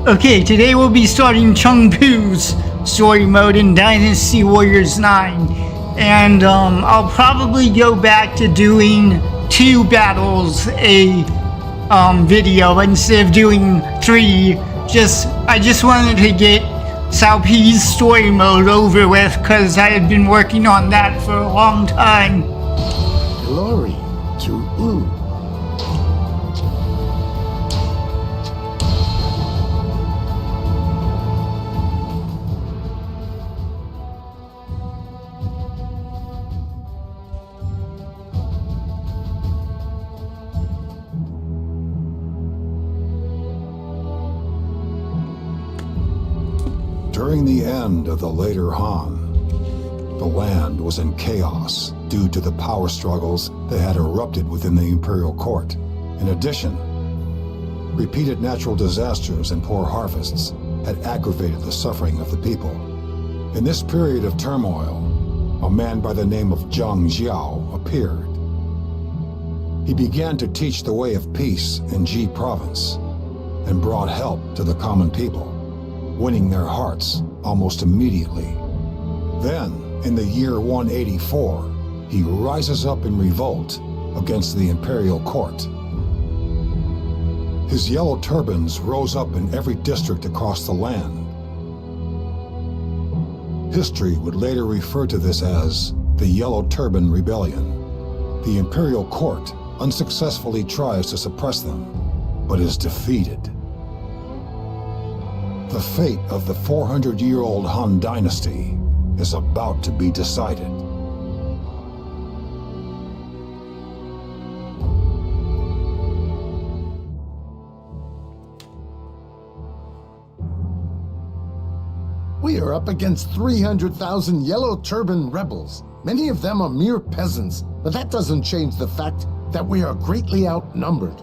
Okay, today we'll be starting Cheng Pu's story mode in Dynasty Warriors 9. And I'll probably go back to doing 2 battles a video instead of doing 3. I just wanted to get Cao Pi's story mode over with because I had been working on that for a long time. Glory to Wu. During the end of the later Han, the land was in chaos due to the power struggles that had erupted within the imperial court. In addition, repeated natural disasters and poor harvests had aggravated the suffering of the people. In this period of turmoil, a man by the name of Zhang Jiao appeared. He began to teach the way of peace in Ji province and brought help to the common people, winning their hearts almost immediately. Then, in the year 184, he rises up in revolt against the imperial court. His yellow turbans rose up in every district across the land. History would later refer to this as the Yellow Turban Rebellion. The imperial court unsuccessfully tries to suppress them, but is defeated. The fate of the 400-year-old Han Dynasty is about to be decided. We are up against 300,000 Yellow Turban rebels. Many of them are mere peasants, but that doesn't change the fact that we are greatly outnumbered.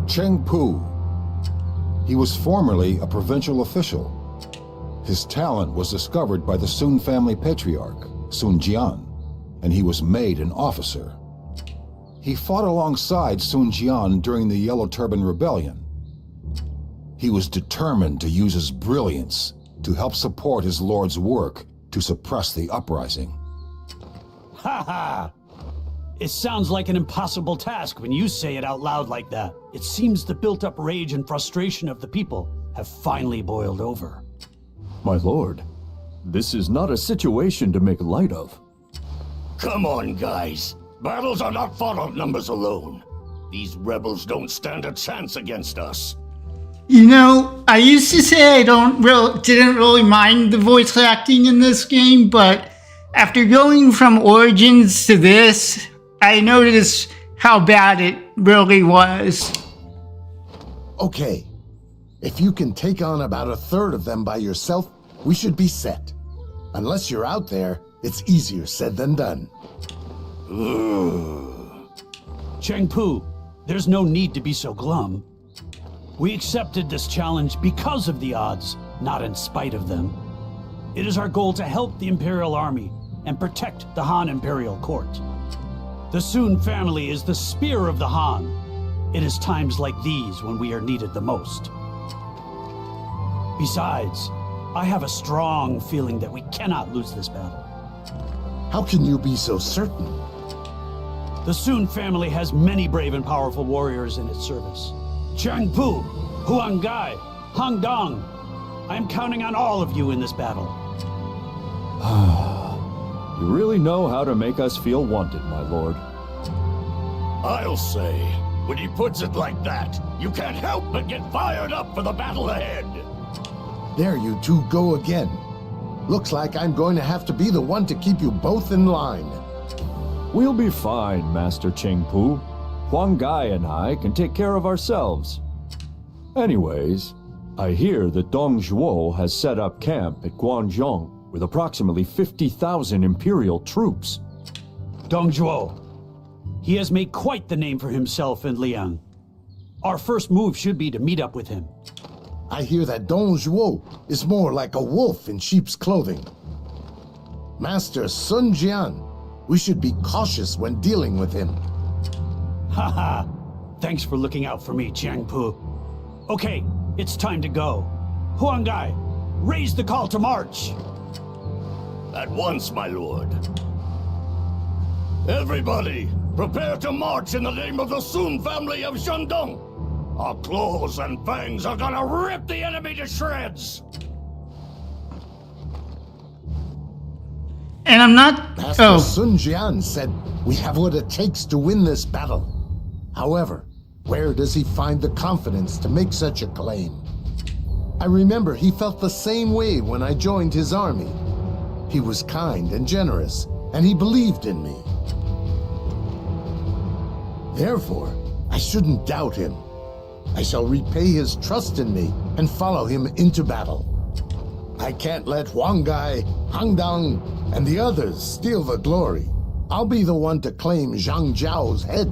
Cheng Pu. He was formerly a provincial official. His talent was discovered by the Sun family patriarch, Sun Jian, and he was made an officer. He fought alongside Sun Jian during the Yellow Turban Rebellion. He was determined to use his brilliance to help support his lord's work to suppress the uprising. Ha ha! It sounds like an impossible task when you say it out loud like that. It seems the built-up rage and frustration of the people have finally boiled over. My lord, this is not a situation to make light of. Come on, guys. Battles are not fought on numbers alone. These rebels don't stand a chance against us. You know, I used to say I didn't really mind the voice acting in this game, but after going from Origins to this, I noticed how bad it really was. Okay, if you can take on about a third of them by yourself, we should be set. Unless you're out there, it's easier said than done. Cheng Pu, there's no need to be so glum. We accepted this challenge because of the odds, not in spite of them. It is our goal to help the Imperial Army and protect the Han Imperial Court. The Sun family is the spear of the Han. It is times like these when we are needed the most. Besides, I have a strong feeling that we cannot lose this battle. How can you be so certain? The Sun family has many brave and powerful warriors in its service. Cheng Pu, Huang, Hang Dong. I am counting on all of you in this battle. You really know how to make us feel wanted, my lord. I'll say, when he puts it like that, you can't help but get fired up for the battle ahead. There you two go again. Looks like I'm going to have to be the one to keep you both in line. We'll be fine, Master Cheng Pu. Huang and I can take care of ourselves. Anyways, I hear that Dong Zhuo has set up camp at Guangzhong with approximately 50,000 Imperial troops. Dong Zhuo. He has made quite the name for himself in Liang. Our first move should be to meet up with him. I hear that Dong Zhuo is more like a wolf in sheep's clothing. Master Sun Jian, we should be cautious when dealing with him. Haha. Thanks for looking out for me, Cheng Pu. Okay, it's time to go. Huang, raise the call to march. At once, my lord. Everybody, prepare to march in the name of the Sun family of Xiangdong. Our claws and fangs are gonna rip the enemy to shreds. And I'm not... Master Sun Jian said we have what it takes to win this battle. However, where does he find the confidence to make such a claim? I remember he felt the same way when I joined his army. He was kind and generous, and he believed in me. Therefore, I shouldn't doubt him. I shall repay his trust in me and follow him into battle. I can't let Huang, Han Dang, and the others steal the glory. I'll be the one to claim Zhang Zhao's head.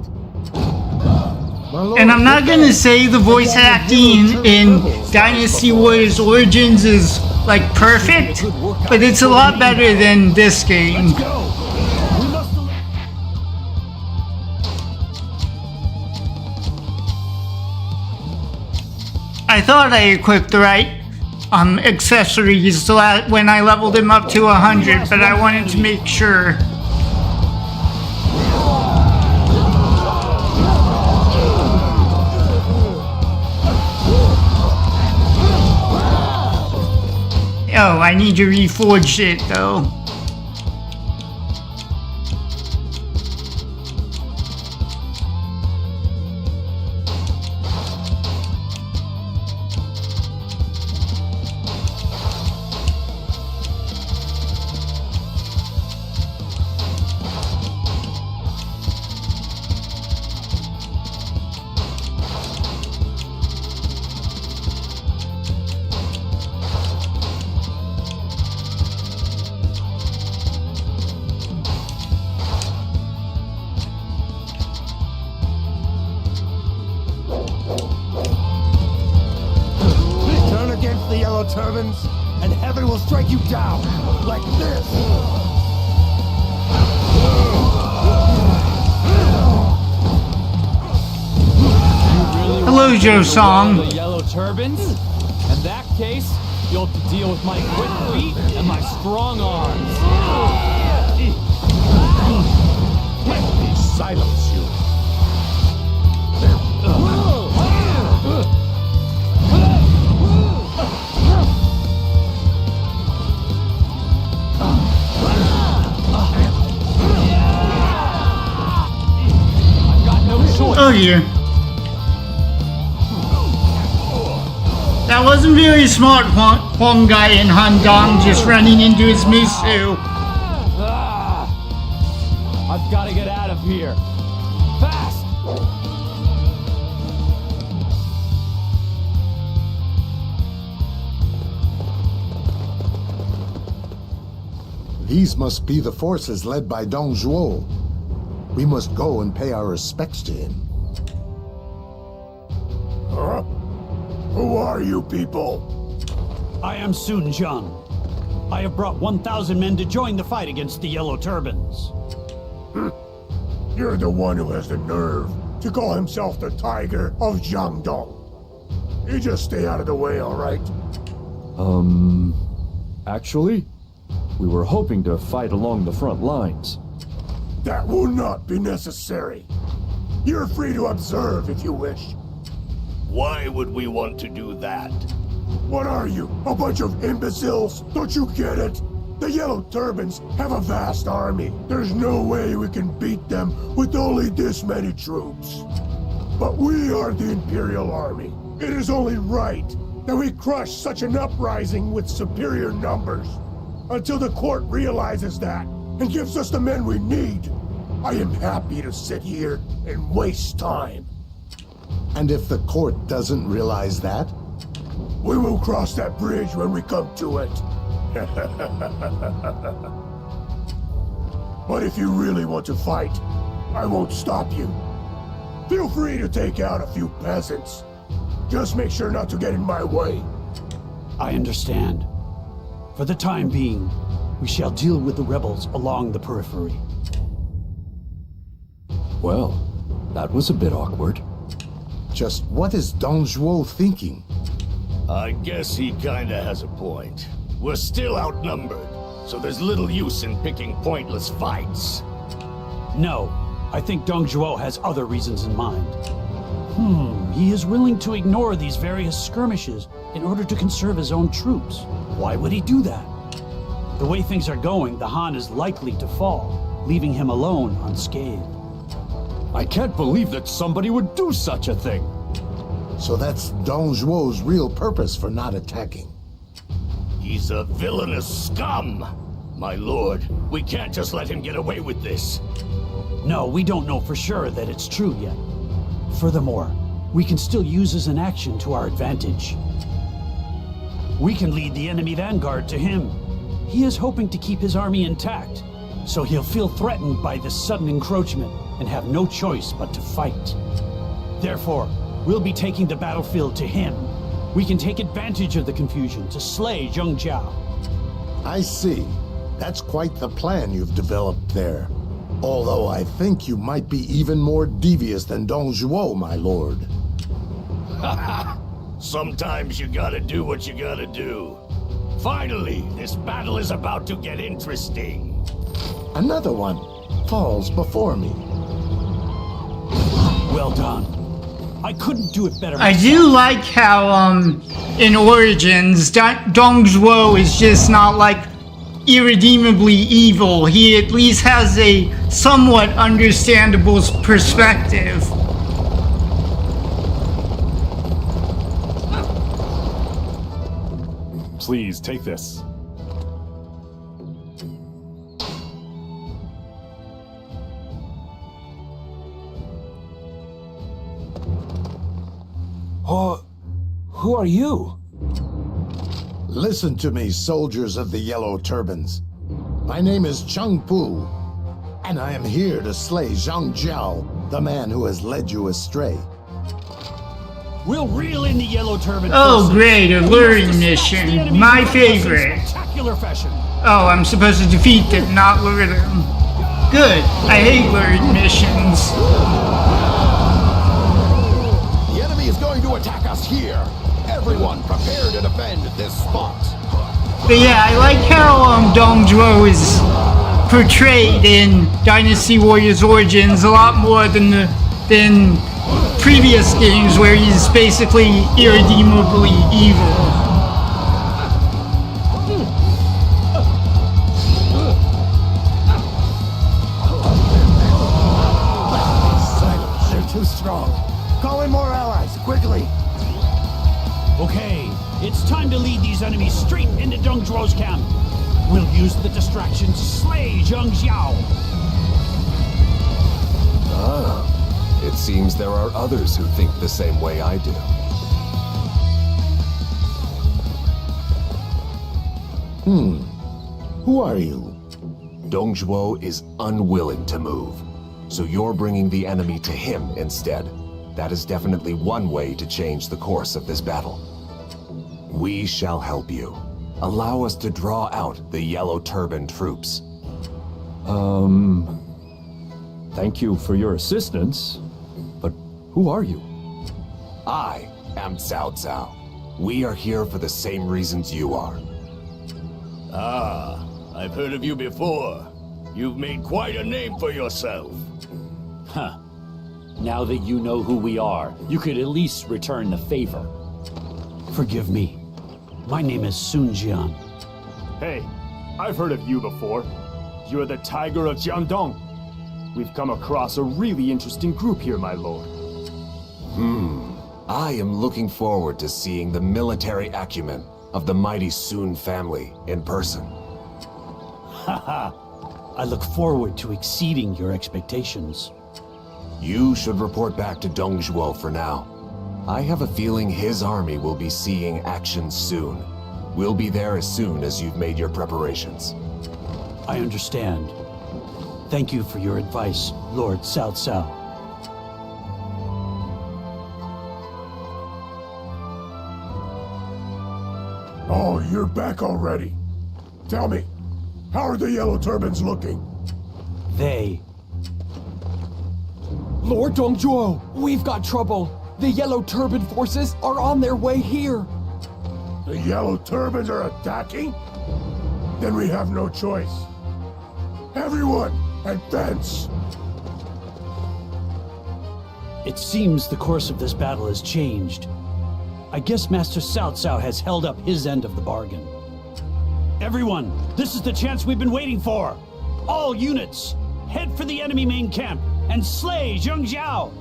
And I'm not gonna say the voice acting in Dynasty Warriors Origins is like perfect, but it's a lot better than this game. I thought I equipped the right accessories when I leveled him up to 100, but I wanted to make sure. Oh, I need to reforge it though. Turbans, and heaven will strike you down like this. Hello, Joe Song. The yellow turbans? In that case, you'll have to deal with my quick feet and my strong arms. Let me silence you. Oh yeah. That wasn't very smart, Huang and Han Dang just running into his Musu. I've got to get out of here. Fast! These must be the forces led by Dong Zhuo. We must go and pay our respects to him. Huh? Who are you people? I am Sun Jian. I have brought 1,000 men to join the fight against the Yellow Turbans. You're the one who has the nerve to call himself the Tiger of Jiangdong. You just stay out of the way, all right? Actually, we were hoping to fight along the front lines. That will not be necessary. You're free to observe if you wish. Why would we want to do that? What are you, a bunch of imbeciles? Don't you get it? The Yellow Turbans have a vast army. There's no way we can beat them with only this many troops. But we are the Imperial Army. It is only right that we crush such an uprising with superior numbers. Until the court realizes that and gives us the men we need, I am happy to sit here and waste time. And if the court doesn't realize that? We will cross that bridge when we come to it. But if you really want to fight, I won't stop you. Feel free to take out a few peasants. Just make sure not to get in my way. I understand. For the time being, we shall deal with the rebels along the periphery. Well, that was a bit awkward. Just what is Dong Zhuo thinking? I guess he kinda has a point. We're still outnumbered, so there's little use in picking pointless fights. No, I think Dong Zhuo has other reasons in mind. He is willing to ignore these various skirmishes in order to conserve his own troops. Why would he do that? The way things are going, the Han is likely to fall, leaving him alone unscathed. I can't believe that somebody would do such a thing. So that's Dong Zhuo's real purpose for not attacking. He's a villainous scum! My lord, we can't just let him get away with this. No, we don't know for sure that it's true yet. Furthermore, we can still use his inaction to our advantage. We can lead the enemy vanguard to him. He is hoping to keep his army intact, so he'll feel threatened by this sudden encroachment and have no choice but to fight. Therefore, we'll be taking the battlefield to him. We can take advantage of the confusion to slay Zheng Jiao. I see. That's quite the plan you've developed there. Although I think you might be even more devious than Dong Zhuo, my lord. Sometimes you gotta do what you gotta do. Finally, this battle is about to get interesting. Another one falls before me. Well done. I couldn't do it better I myself. do like how, in Origins, Dong Zhuo is just not like irredeemably evil. He at least has a somewhat understandable perspective. Please take this. Who are you? Listen to me, soldiers of the Yellow Turbans. My name is Cheng Pu, and I am here to slay Zhang Jiao, the man who has led you astray. We'll reel in the Yellow Turban Oh, forces. great, a We luring must dispatch the mission. enemy My forces in favorite. spectacular fashion. Oh, I'm supposed to defeat them, not lure them. Good. I hate luring missions. The enemy is going to attack us here. Everyone prepare to defend this spot. But yeah, I like how Dong Zhuo is portrayed in Dynasty Warriors Origins a lot more than previous games where he's basically irredeemably evil. Silence, they're too strong. Call in more allies, quickly. Okay, it's time to lead these enemies straight into Dong Zhuo's camp. We'll use the distraction to slay Zheng Jiao. It seems there are others who think the same way I do. Who are you? Dong Zhuo is unwilling to move, so you're bringing the enemy to him instead. That is definitely one way to change the course of this battle. We shall help you. Allow us to draw out the Yellow Turban troops. Thank you for your assistance, but who are you? I am Cao Cao. We are here for the same reasons you are. Ah, I've heard of you before. You've made quite a name for yourself. Huh. Now that you know who we are, you could at least return the favor. Forgive me. My name is Sun Jian. Hey, I've heard of you before. You're the Tiger of Jiangdong. We've come across a really interesting group here, my lord. I am looking forward to seeing the military acumen of the mighty Sun family in person. I look forward to exceeding your expectations. You should report back to Dong Zhuo for now. I have a feeling his army will be seeing action soon. We'll be there as soon as you've made your preparations. I understand. Thank you for your advice, Lord Cao Cao. Oh, you're back already. Tell me, how are the Yellow Turbans looking? They... Lord Dong Zhuo, we've got trouble. The Yellow Turban forces are on their way here. The Yellow Turbans are attacking? Then we have no choice. Everyone, advance! It seems the course of this battle has changed. I guess Master Cao Cao has held up his end of the bargain. Everyone, this is the chance we've been waiting for! All units, head for the enemy main camp and slay Xiangyang!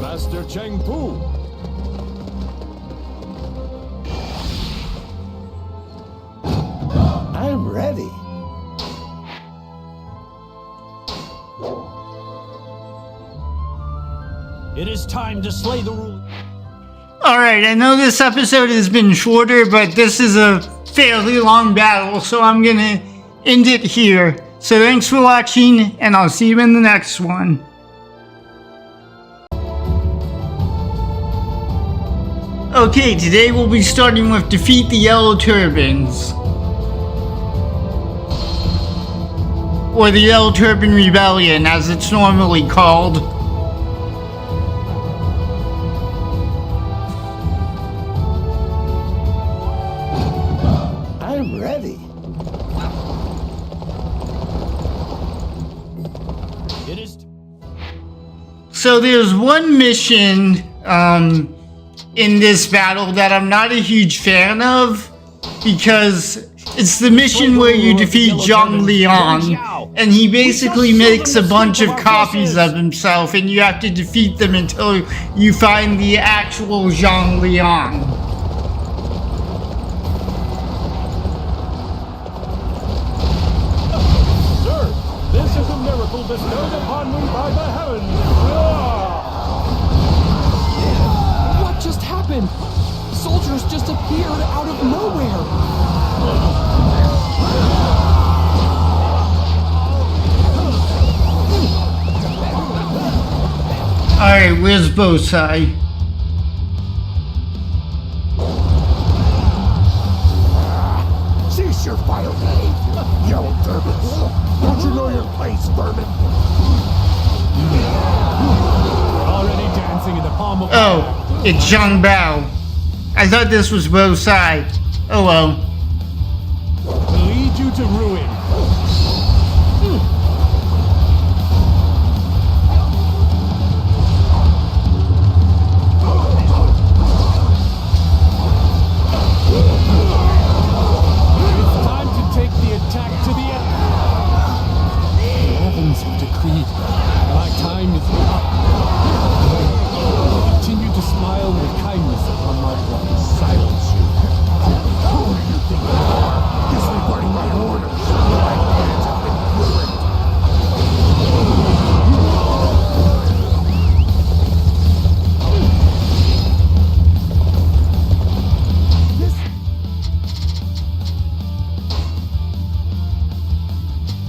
Master Cheng Pu! I'm ready. It is time to slay the ruler. Alright, I know this episode has been shorter, but this is a fairly long battle, so I'm gonna end it here. So thanks for watching, and I'll see you in the next one. Okay, today we'll be starting with Defeat the Yellow Turbans. Or the Yellow Turban Rebellion, as it's normally called. I'm ready. It is. So there's one mission, in this battle that I'm not a huge fan of, because it's the mission where you defeat Jiangdong, and he basically makes a bunch of copies of himself, and you have to defeat them until you find the actual Xiangyang. Sir, this is a miracle bestowed upon me by the heavens. What just happened? Soldiers just appeared out of nowhere. Alright, where's Bosai? Cease your vile behavior, Yellow Turbans. Don't you know your place, vermin? Already dancing in the palm of Oh, it's Zhang Bao. I thought this was Bosai. Oh well. lead you to ruin. It's time to take the attack to the end. The heavens have decreed. My time is up. Continue to smile with kindness upon my brothers. Silence you. Who do you think you are? Disregarding my orders. My plans have been ruined.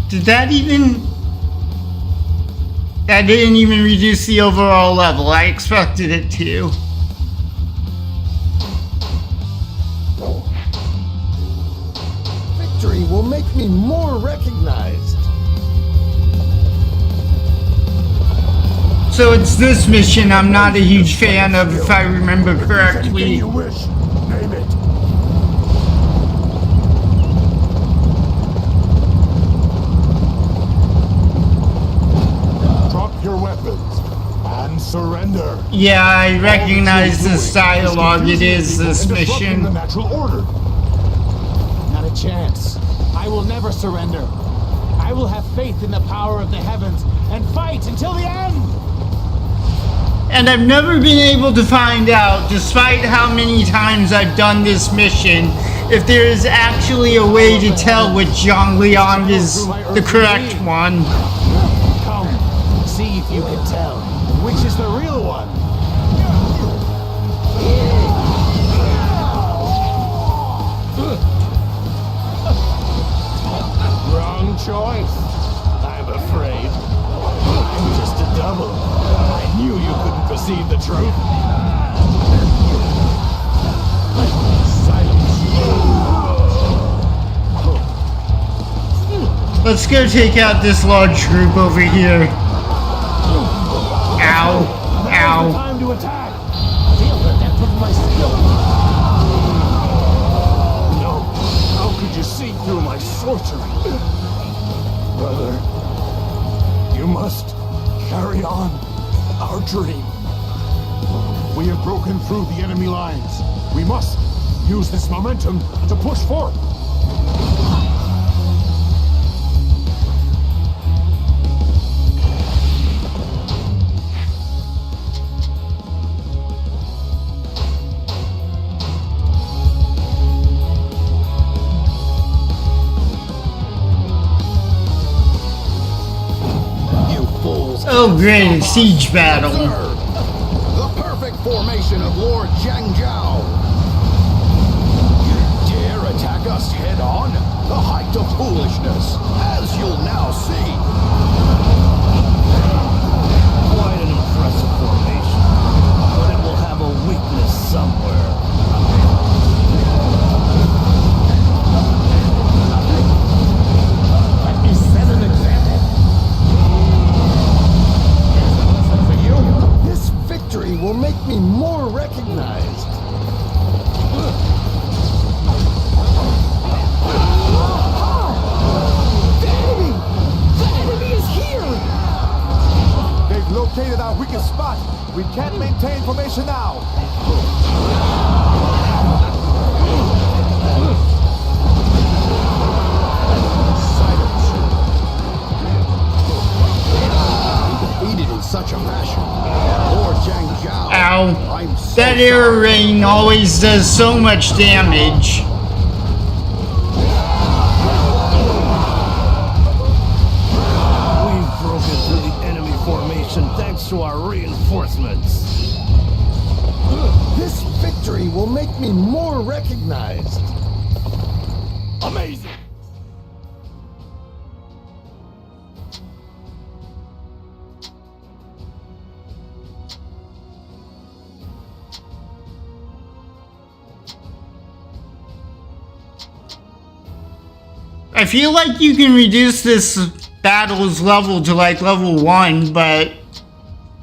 Did that even... That didn't even reduce the overall level. I expected it to. Victory will make me more recognized. So it's this mission I'm not a huge fan of, if I remember Anything correctly. you wish, name it. Drop your weapons and surrender. Yeah, I recognize this dialogue. It is this The mission. natural order. Not a chance. I will never surrender. I will have faith in the power of the heavens and fight until the end! And I've never been able to find out, despite how many times I've done this mission, if there is actually a way to tell which Jiangdong is the correct one. Come, see if you can tell which is the real one. Wrong choice, I'm afraid. I'm just a double. I knew you couldn't perceive the truth. Let's go take out this large group over here. Ow. Ow. Time to attack. Feel the depth of my skill. No. How could you see through my sorcery? Brother, you must carry on our dream. We have broken through the enemy lines. We must use this momentum to push forward. Oh great, a siege battle. The perfect formation of Lord Xiangyang. You dare attack us head on? The height of foolishness, as you'll now see. Quite an impressive formation, but it will have a weakness somewhere. Let me set an example. This victory will make me more recognized. The enemy is here! They've located our weakest spot. We can't maintain formation now. Defeated in such a fashion. Lord Xiangyang. Ow. I'm so That air sorry. rain always does so much damage. We've broken through the enemy formation thanks to our reinforcements. This victory will make me more recognized. Amazing. I feel like you can reduce this battle's level to like level 1, but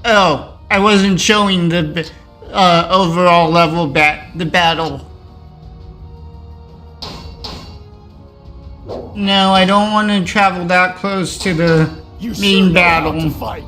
oh, I wasn't showing the overall level the battle. No, I don't want to travel that close to the You main sure know how battle. to fight.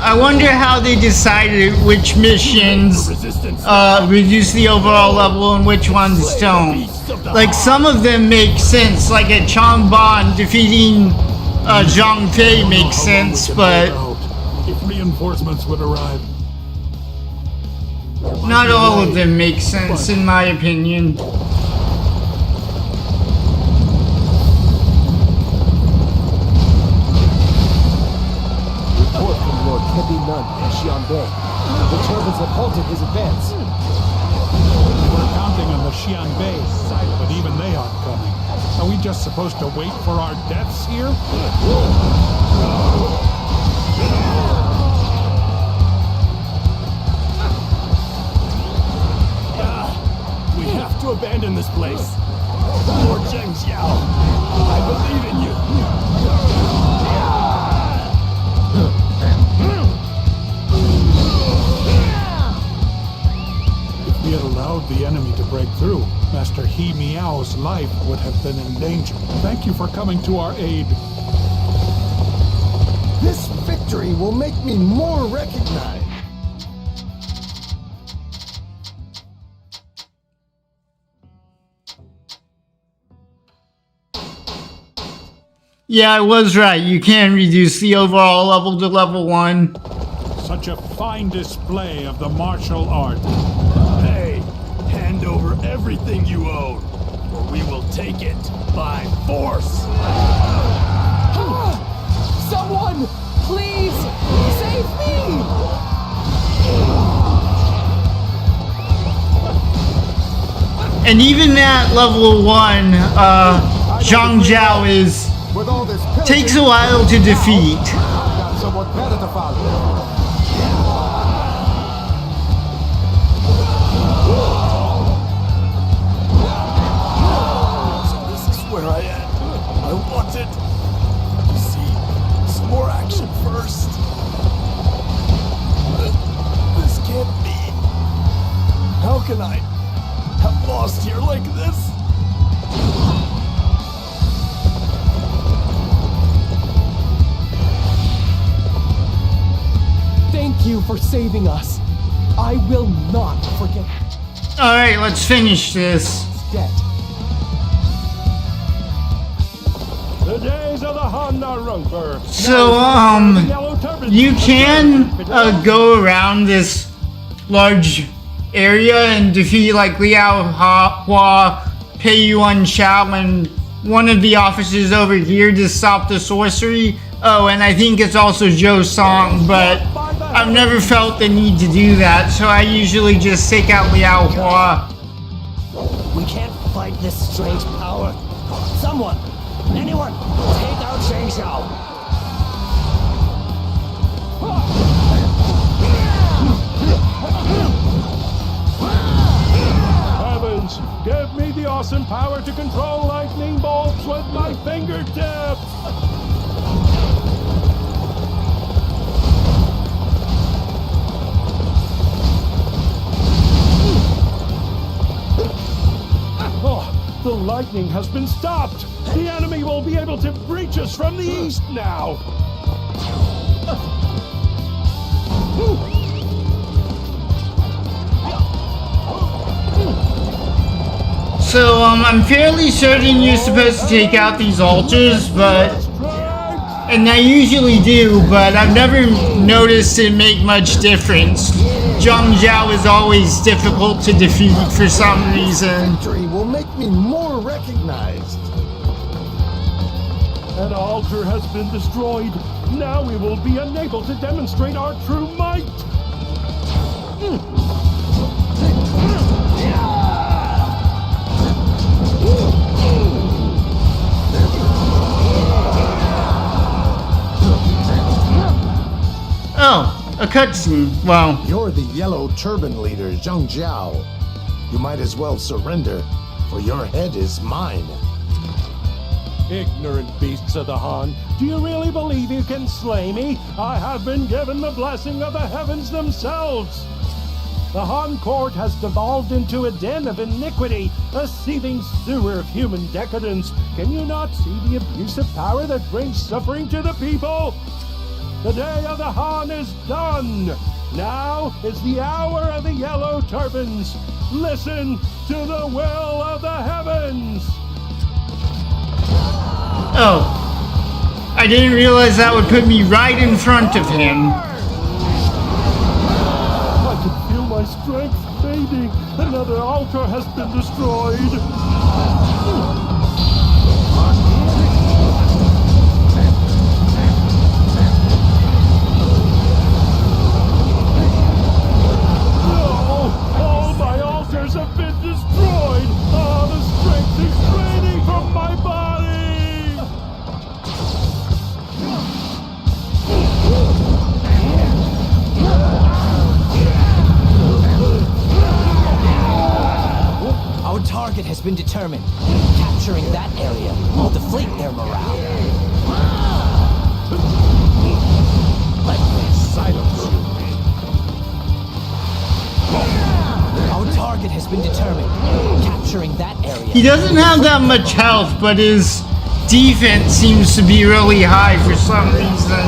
I wonder how they decided which missions reduce the overall level and which ones don't. Like some of them make sense, like at Changban defeating Zhang Fei makes sense, but If reinforcements would arrive. not all of them make sense in my opinion. Report from Lord Nun in Xiangyang. The Turbans have halted his advance. We're counting on the Xiangbei, but even they aren't coming. Are we just supposed to wait for our deaths here? We have to abandon this place. Lord Zheng Xiao, I believe in you. If we had allowed the enemy to break through, Master He Miao's life would have been in danger. Thank you for coming to our aid. This victory will make me more recognized. Yeah, I was right. You can reduce the overall level to level 1. Such a fine display of the martial art. Hey, hand over everything you own, or we will take it by force. Someone, please, save me! And even at level 1, Xiangyang takes a while to defeat. I've got someone better to follow. Where I am. I wanted to see some more action first. This can't be. How can I have lost here like this? Thank you for saving us. I will not forget. Alright, let's finish this. Debt. The days of the Han are over. So, you can go around this large area and defeat like Liao Hua, Pei Yuan Shao, and one of the officers over here to stop the sorcery. Oh, and I think it's also Zhou Song, but I've never felt the need to do that, so I usually just take out Liao Hua. We can't fight this strange power. Someone, anyone, take out Shang Xiao. Heavens, give me the awesome power to control lightning bolts with my fingertips. Oh, the lightning has been stopped. The enemy will be able to reach us from the east now. So, I'm fairly certain you're supposed to take out these altars, but... And I usually do, but I've never noticed it make much difference. Xiangyang is always difficult to defeat for some reason. Victory will make me more recognized. An altar has been destroyed. Now we will be unable to demonstrate our true might. Oh, a cutscene. Wow. You're the yellow turban leader, Zhang Jiao. You might as well surrender, for your head is mine. Ignorant beasts of the Han, do you really believe you can slay me? I have been given the blessing of the heavens themselves. The Han court has devolved into a den of iniquity, a seething sewer of human decadence. Can you not see the abuse of power that brings suffering to the people? The day of the Han is done. Now is the hour of the yellow turbans. Listen to the will of the heavens. Oh. I didn't realize that would put me right in front of him. I can feel my strength fading. Another altar has been destroyed. Have been destroyed! Oh, the strength is draining from my body! Our target has been determined. Capturing that area will deflate their morale. Let me silence you. Our target has been determined. Capturing that area. He doesn't have that much health, but his defense seems to be really high for some reason.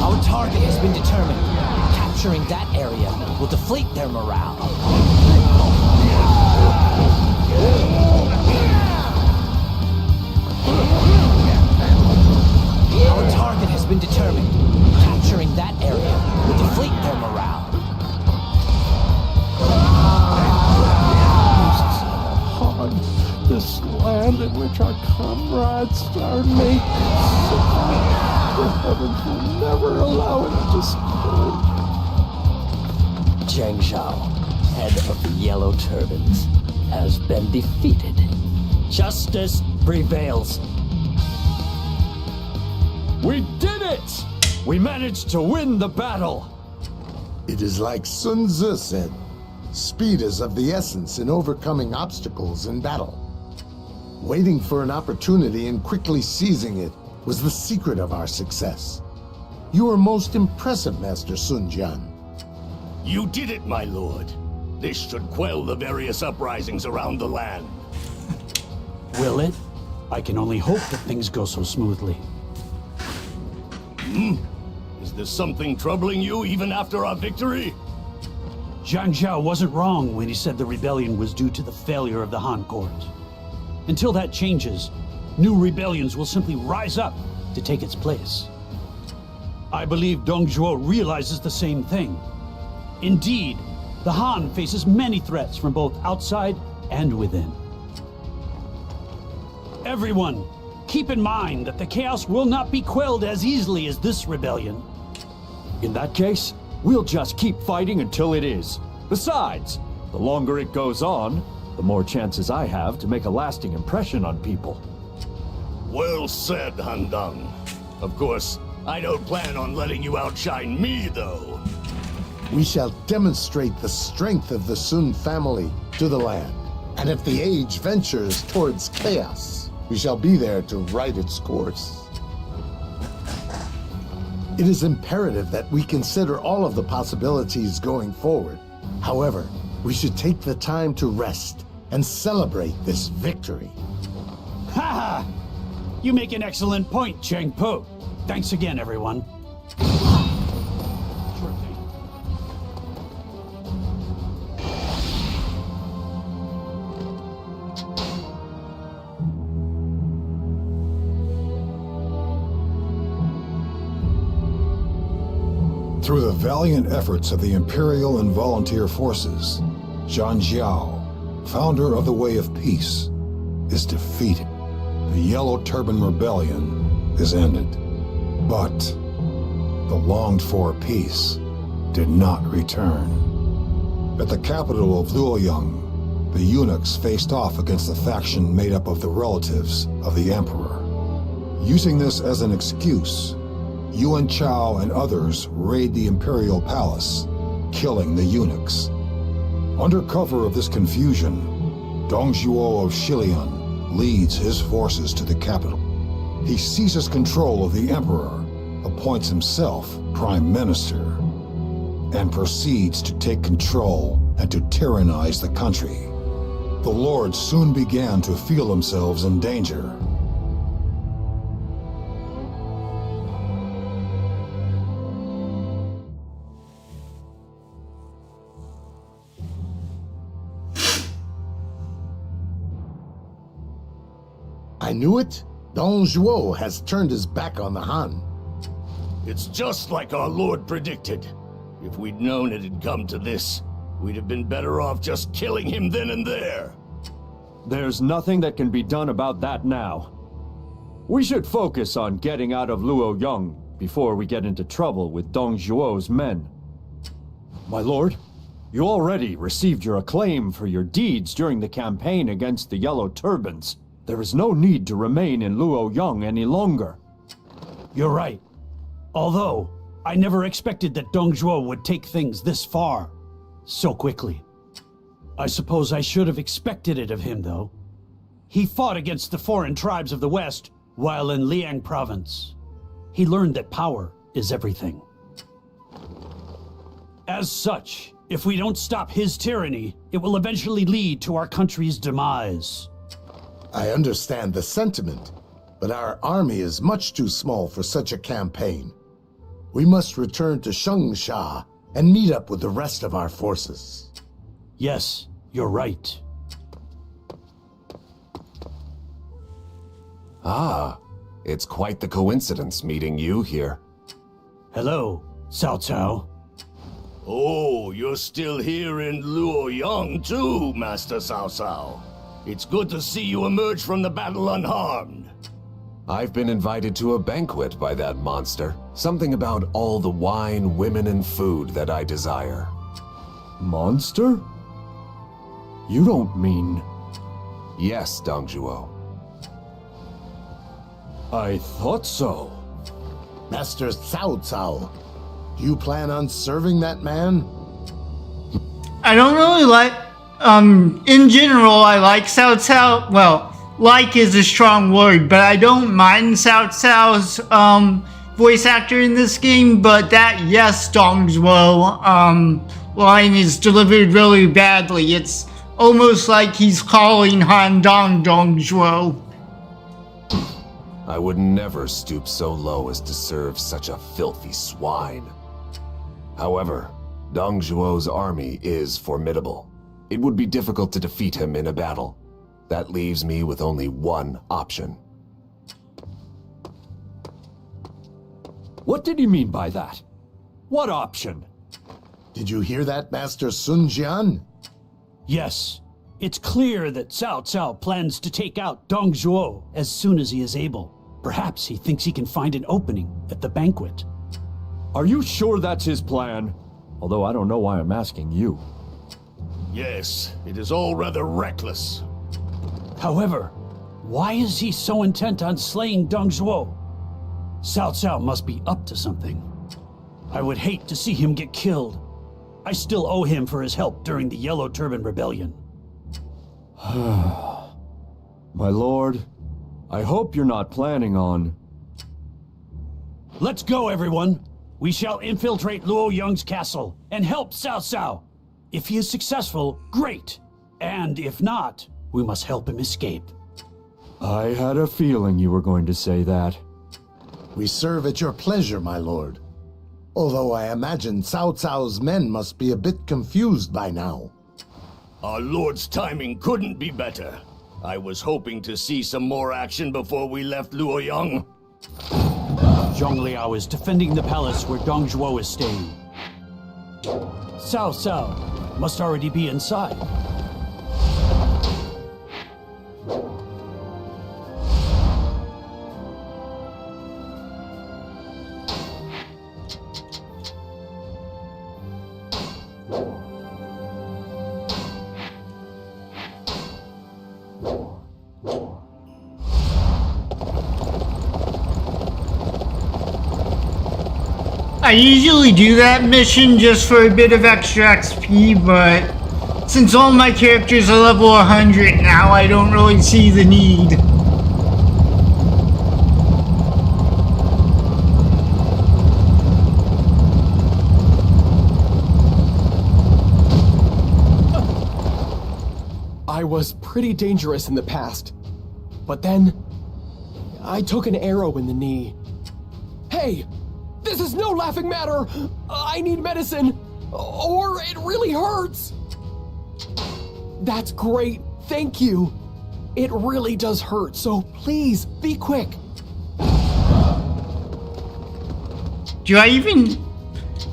Our target has been determined. Capturing that area will deflate their morale. Our target has been determined. Capturing that area will deflate their morale. Han, this land in which our comrades are mates. The heavens will never allow it to destroy. Zhang Zhao, head of the Yellow Turbans, has been defeated. Justice prevails. We did it! We managed to win the battle! It is like Sun Tzu said, speed is of the essence in overcoming obstacles in battle. Waiting for an opportunity and quickly seizing it was the secret of our success. You are most impressive, Master Sun Jian. You did it, my lord. This should quell the various uprisings around the land. Will it? I can only hope that things go so smoothly. Is there something troubling you even after our victory? Zhang Zhao wasn't wrong when he said the rebellion was due to the failure of the Han court. Until that changes, new rebellions will simply rise up to take its place. I believe Dong Zhuo realizes the same thing. Indeed, the Han faces many threats from both outside and within. Everyone, keep in mind that the chaos will not be quelled as easily as this rebellion. In that case, we'll just keep fighting until it is. Besides, the longer it goes on, the more chances I have to make a lasting impression on people. Well said, Han Dang. Of course, I don't plan on letting you outshine me, though. We shall demonstrate the strength of the Sun family to the land. And if the age ventures towards chaos, we shall be there to right its course. It is imperative that we consider all of the possibilities going forward. However, we should take the time to rest and celebrate this victory. Ha ha! You make an excellent point, Cheng Pu. Thanks again, everyone. Sure thing. Through the valiant efforts of the Imperial and Volunteer forces, Zhang Zhao, founder of the Way of Peace, is defeated. The Yellow Turban Rebellion is ended. But the longed-for peace did not return. At the capital of Luoyang, the eunuchs faced off against the faction made up of the relatives of the Emperor. Using this as an excuse, Yuan Chao and others raid the Imperial Palace, killing the eunuchs. Under cover of this confusion, Dong Zhuo of Xilian leads his forces to the capital. He seizes control of the Emperor, appoints himself Prime Minister, and proceeds to take control and to tyrannize the country. The lords soon began to feel themselves in danger. I knew it. Dong Zhuo has turned his back on the Han. It's just like our lord predicted. If we'd known it had come to this, we'd have been better off just killing him then and there. There's nothing that can be done about that now. We should focus on getting out of Luoyang before we get into trouble with Dong Zhuo's men. My lord, you already received your acclaim for your deeds during the campaign against the Yellow Turbans. There is no need to remain in Luoyang any longer. You're right. Although, I never expected that Dong Zhuo would take things this far, so quickly. I suppose I should have expected it of him, though. He fought against the foreign tribes of the West while in Liang province. He learned that power is everything. As such, if we don't stop his tyranny, it will eventually lead to our country's demise. I understand the sentiment, but our army is much too small for such a campaign. We must return to Shengsha and meet up with the rest of our forces. Yes, you're right. Ah, it's quite the coincidence meeting you here. Hello, Cao Cao. Oh, you're still here in Luoyang too, Master Cao Cao. It's good to see you emerge from the battle unharmed. I've been invited to a banquet by that monster. Something about all the wine, women, and food that I desire. Monster? You don't mean... Yes, Dongzhuo. I thought so. Master Cao Cao, do you plan on serving that man? I don't really like, in general, I like Cao Cao. Well, like is a strong word, but I don't mind Cao Cao's, voice actor in this game, but that yes, Dongzhuo, line is delivered really badly. It's almost like he's calling Han Dongzhuo. I would never stoop so low as to serve such a filthy swine. However, Dongzhuo's army is formidable. It would be difficult to defeat him in a battle. That leaves me with only one option. What did you mean by that? What option? Did you hear that, Master Sun Jian? Yes, it's clear that Cao Cao plans to take out Dongzhuo as soon as he is able. Perhaps he thinks he can find an opening at the banquet. Are you sure that's his plan? Although I don't know why I'm asking you. Yes, it is all rather reckless. However, why is he so intent on slaying Dongzhuo? Cao Cao must be up to something. I would hate to see him get killed. I still owe him for his help during the Yellow Turban Rebellion. My lord, I hope you're not planning on... Let's go, everyone! We shall infiltrate Luoyang's castle and help Cao Cao. If he is successful, great. And if not, we must help him escape. I had a feeling you were going to say that. We serve at your pleasure, my lord. Although I imagine Cao Cao's men must be a bit confused by now. Our lord's timing couldn't be better. I was hoping to see some more action before we left Luoyang. Zhongliao is defending the palace where Dongzhuo is staying. Cao Cao must already be inside. I usually do that mission just for a bit of extra XP, but since all my characters are level 100 now, I don't really see the need. I was pretty dangerous in the past, but then I took an arrow in the knee. Hey! This is no laughing matter! I need medicine! Or it really hurts! That's great, thank you! It really does hurt, so please, be quick!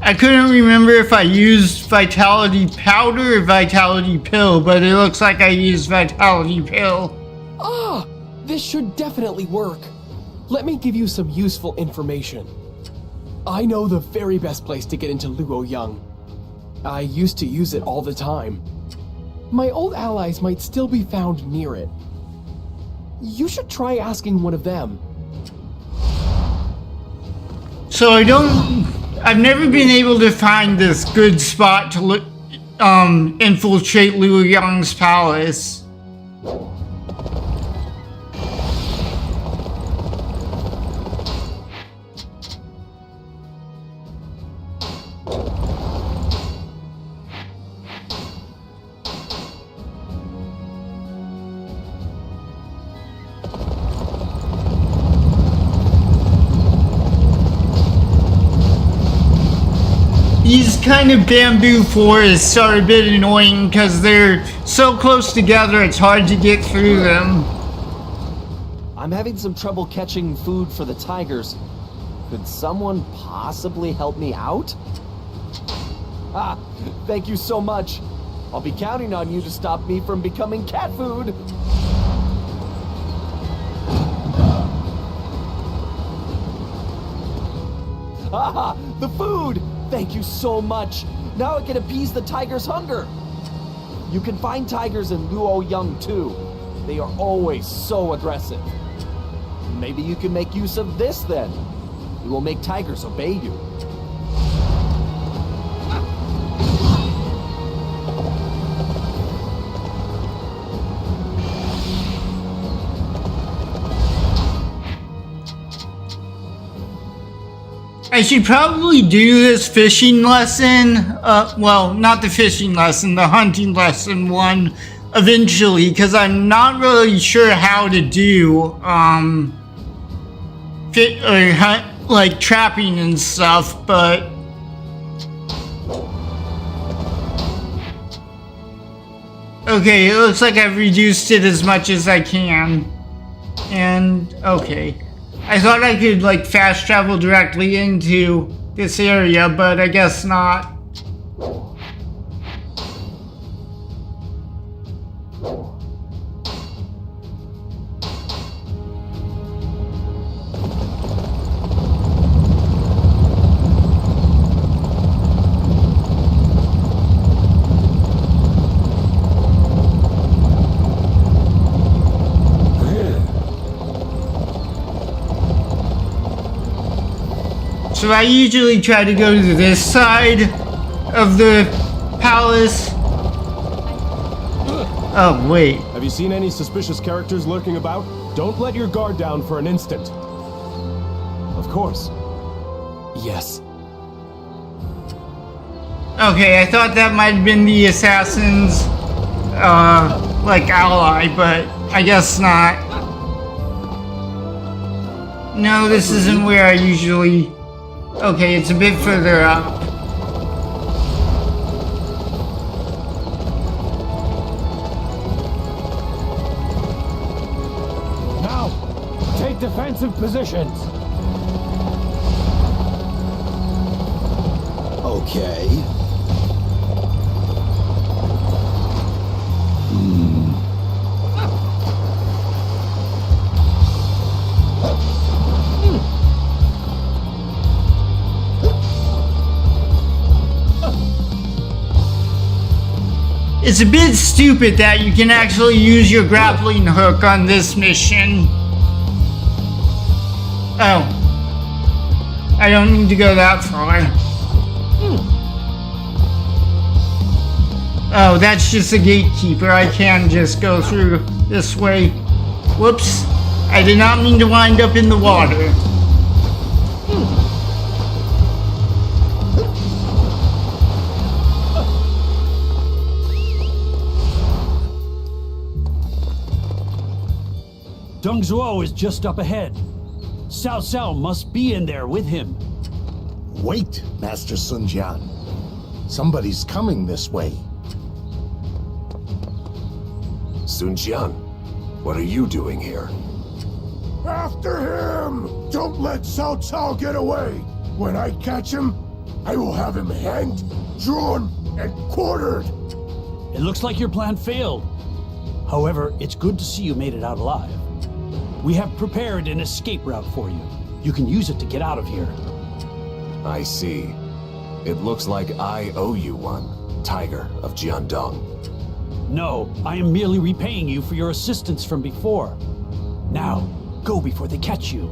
I couldn't remember if I used Vitality Powder or Vitality Pill, but it looks like I used Vitality Pill. Ah! This should definitely work. Let me give you some useful information. I know the very best place to get into Luoyang. I used to use it all the time. My old allies might still be found near it. You should try asking one of them. So I've never been able to find this good spot to infiltrate Luoyang's palace. These kind of bamboo forests are a bit annoying because they're so close together it's hard to get through them. I'm having some trouble catching food for the tigers. Could someone possibly help me out? Ah, thank you so much. I'll be counting on you to stop me from becoming cat food. Ah, the food! Thank you so much. Now it can appease the tiger's hunger. You can find tigers in Luoyang too. They are always so aggressive. Maybe you can make use of this then. It will make tigers obey you. I should probably do this fishing lesson, well, not the fishing lesson, the hunting lesson one eventually, because I'm not really sure how to do, like trapping and stuff, but okay, it looks like I've reduced it as much as I can, and okay. I thought I could like fast travel directly into this area, but I guess not. So I usually try to go to this side of the palace. Oh, wait. Have you seen any suspicious characters lurking about? Don't let your guard down for an instant. Of course. Yes. Okay, I thought that might have been the assassin's, like, ally, but I guess not. No, this isn't where I usually... Okay, it's a bit further up. Now, take defensive positions. Okay. It's a bit stupid that you can actually use your grappling hook on this mission. Oh. I don't need to go that far. Oh, that's just a gatekeeper. I can just go through this way. Whoops. I did not mean to wind up in the water. Dong Zhuo is just up ahead. Cao Cao must be in there with him. Wait, Master Sun Jian. Somebody's coming this way. Sun Jian, what are you doing here? After him! Don't let Cao Cao get away! When I catch him, I will have him hanged, drawn, and quartered! It looks like your plan failed. However, it's good to see you made it out alive. We have prepared an escape route for you. You can use it to get out of here. I see. It looks like I owe you one, Tiger of Jiangdong. No, I am merely repaying you for your assistance from before. Now, go before they catch you.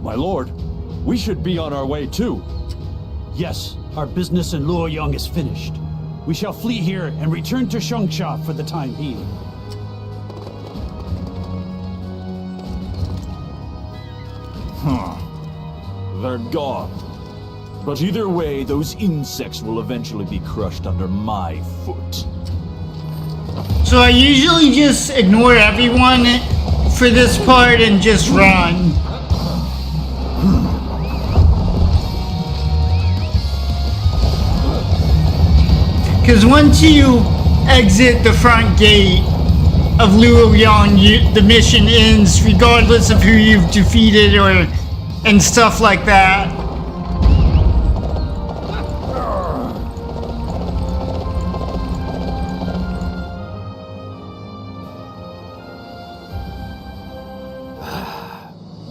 My lord, we should be on our way too. Yes, our business in Luoyang is finished. We shall flee here and return to Xiangsha for the time being. They're gone. But either way, those insects will eventually be crushed under my foot. So I usually just ignore everyone for this part and just run. Because once you exit the front gate of Luoyang, the mission ends regardless of who you've defeated and stuff like that.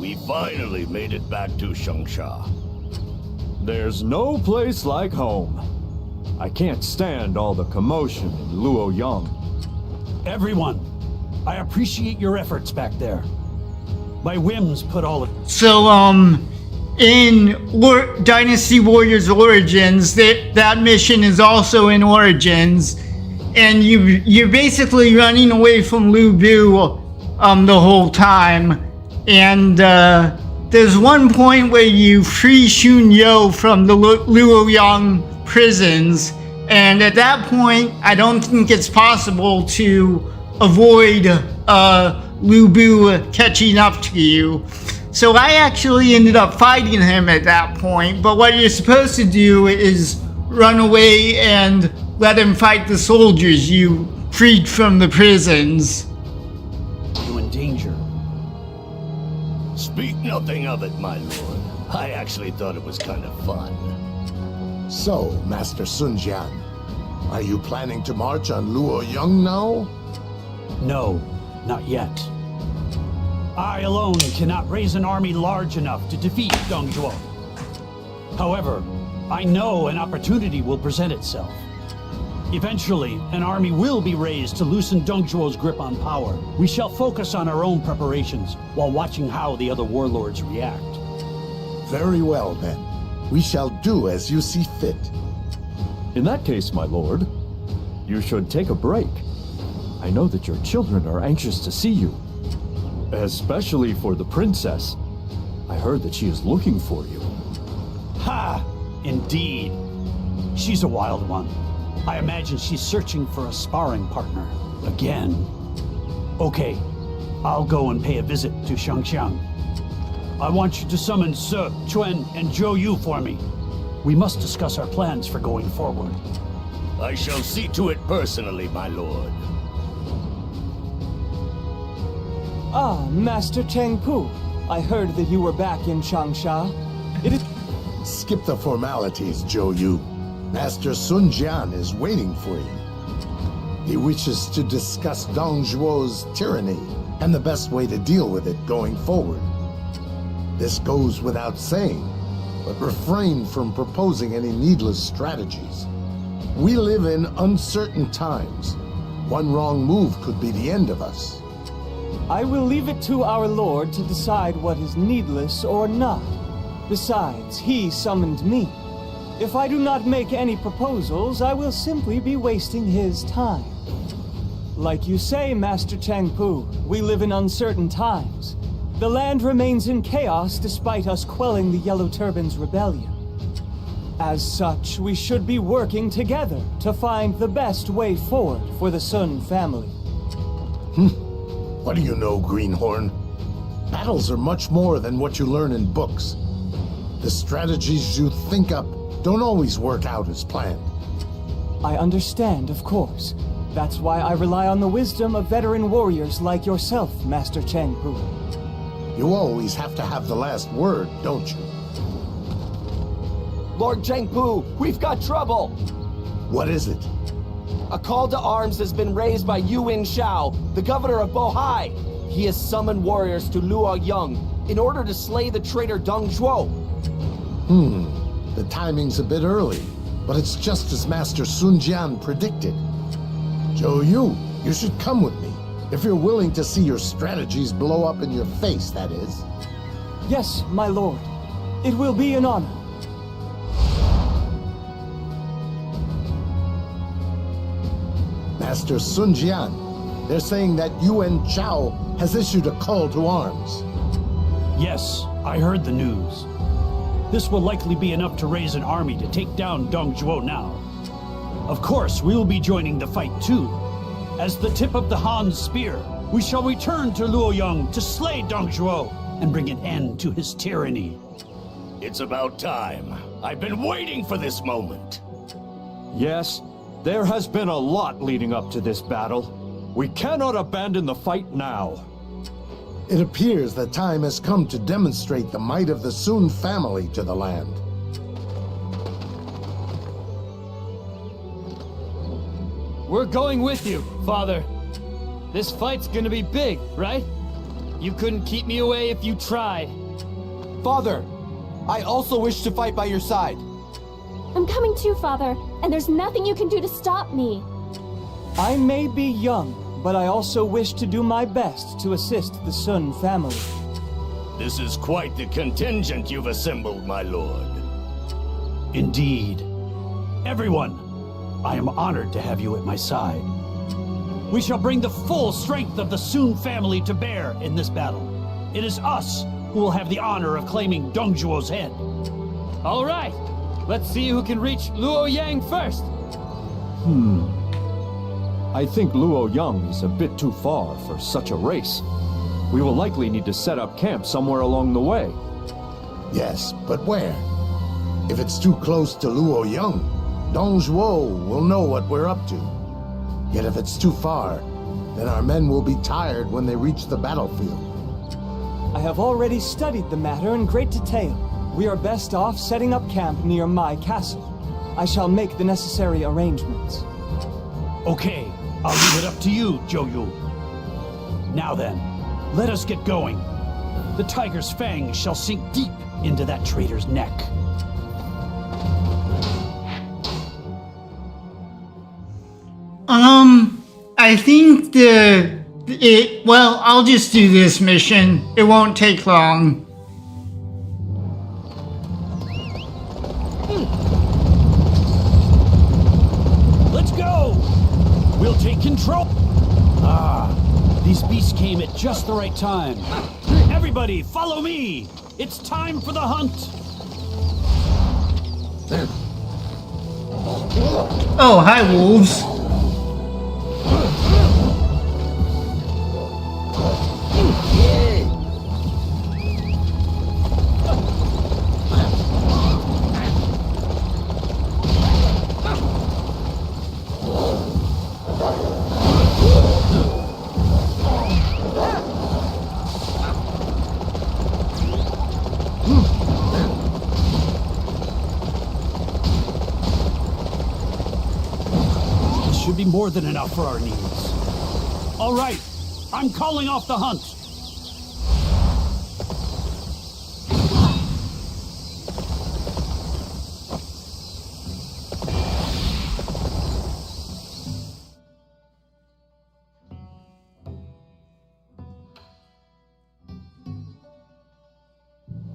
We finally made it back to Xiangsha. There's no place like home. I can't stand all the commotion in Luoyang. Everyone, I appreciate your efforts back there. My whims put all of... So, in Dynasty Warriors Origins, that mission is also in Origins, and you're basically running away from Lu Bu the whole time, and there's one point where you free Xiangyang from the Luoyang prisons, and at that point, I don't think it's possible to avoid Lu Bu catching up to you. So I actually ended up fighting him at that point, but what you're supposed to do is run away and let him fight the soldiers you freed from the prisons. You in danger. Speak nothing of it, my lord. I actually thought it was kind of fun. So, Master Sun Jian, are you planning to march on Luoyang now? No, not yet. I alone cannot raise an army large enough to defeat Dongzhuo. However, I know an opportunity will present itself. Eventually, an army will be raised to loosen Dongzhuo's grip on power. We shall focus on our own preparations while watching how the other warlords react. Very well, then. We shall do as you see fit. In that case, my lord, you should take a break. I know that your children are anxious to see you. Especially for the princess. I heard that she is looking for you. Ha! Indeed. She's a wild one. I imagine she's searching for a sparring partner. Again. Okay, I'll go and pay a visit to Xiangyang. I want you to summon Se, Chuan, and Zhou Yu for me. We must discuss our plans for going forward. I shall see to it personally, my lord. Ah, Master Cheng Pu. I heard that you were back in Changsha. It is... Skip the formalities, Zhou Yu. Master Sun Jian is waiting for you. He wishes to discuss Dongzhuo's tyranny and the best way to deal with it going forward. This goes without saying, but refrain from proposing any needless strategies. We live in uncertain times. One wrong move could be the end of us. I will leave it to our Lord to decide what is needless or not. Besides, he summoned me. If I do not make any proposals, I will simply be wasting his time. Like you say, Master Cheng Pu, we live in uncertain times. The land remains in chaos despite us quelling the Yellow Turbans' rebellion. As such, we should be working together to find the best way forward for the Sun family. What do you know, Greenhorn? Battles are much more than what you learn in books. The strategies you think up don't always work out as planned. I understand, of course. That's why I rely on the wisdom of veteran warriors like yourself, Master Cheng Pu. You always have to have the last word, don't you? Lord Cheng Pu, we've got trouble! What is it? A call to arms has been raised by Yuan Shao, the governor of Bohai. He has summoned warriors to Luoyang in order to slay the traitor Dongzhuo. The timing's a bit early, but it's just as Master Sun Jian predicted. Zhou Yu, you should come with me, if you're willing to see your strategies blow up in your face, that is. Yes, my lord. It will be an honor. Master Sun Jian, they're saying that Yuan Chao has issued a call to arms. Yes, I heard the news. This will likely be enough to raise an army to take down Dongzhuo now. Of course, we'll be joining the fight too. As the tip of the Han's spear, we shall return to Luoyang to slay Dongzhuo and bring an end to his tyranny. It's about time. I've been waiting for this moment. Yes, there has been a lot leading up to this battle. We cannot abandon the fight now. It appears the time has come to demonstrate the might of the Sun family to the land. We're going with you, Father. This fight's gonna be big, right? You couldn't keep me away if you tried. Father, I also wish to fight by your side. I'm coming too, Father, and there's nothing you can do to stop me. I may be young, but I also wish to do my best to assist the Sun family. This is quite the contingent you've assembled, my lord. Indeed. Everyone, I am honored to have you at my side. We shall bring the full strength of the Sun family to bear in this battle. It is us who will have the honor of claiming Dongzhuo's head. All right, let's see who can reach Luoyang first. I think Luoyang is a bit too far for such a race. We will likely need to set up camp somewhere along the way. Yes, but where? If it's too close to Luoyang, Dongzhuo will know what we're up to. Yet if it's too far, then our men will be tired when they reach the battlefield. I have already studied the matter in great detail. We are best off setting up camp near my castle. I shall make the necessary arrangements. Okay, I'll leave it up to you, Zhou. Now then, let us get going. The tiger's fangs shall sink deep into that traitor's neck. I think well, I'll just do this mission. It won't take long. Let's go! We'll take control! These beasts came at just the right time. Everybody, follow me! It's time for the hunt! Oh, hi, wolves. Should be more than enough for our needs. All right, I'm calling off the hunt.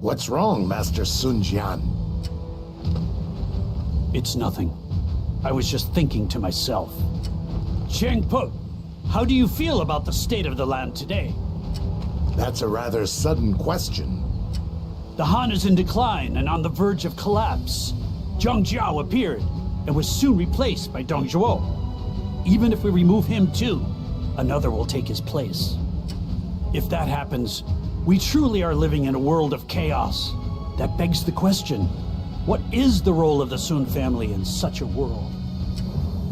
What's wrong, Master Sun Jian? It's nothing. I was just thinking to myself. Cheng Pu, how do you feel about the state of the land today? That's a rather sudden question. The Han is in decline and on the verge of collapse. Zhang Jiao appeared and was soon replaced by Dongzhuo. Even if we remove him too, another will take his place. If that happens, we truly are living in a world of chaos. That begs the question, what is the role of the Sun family in such a world?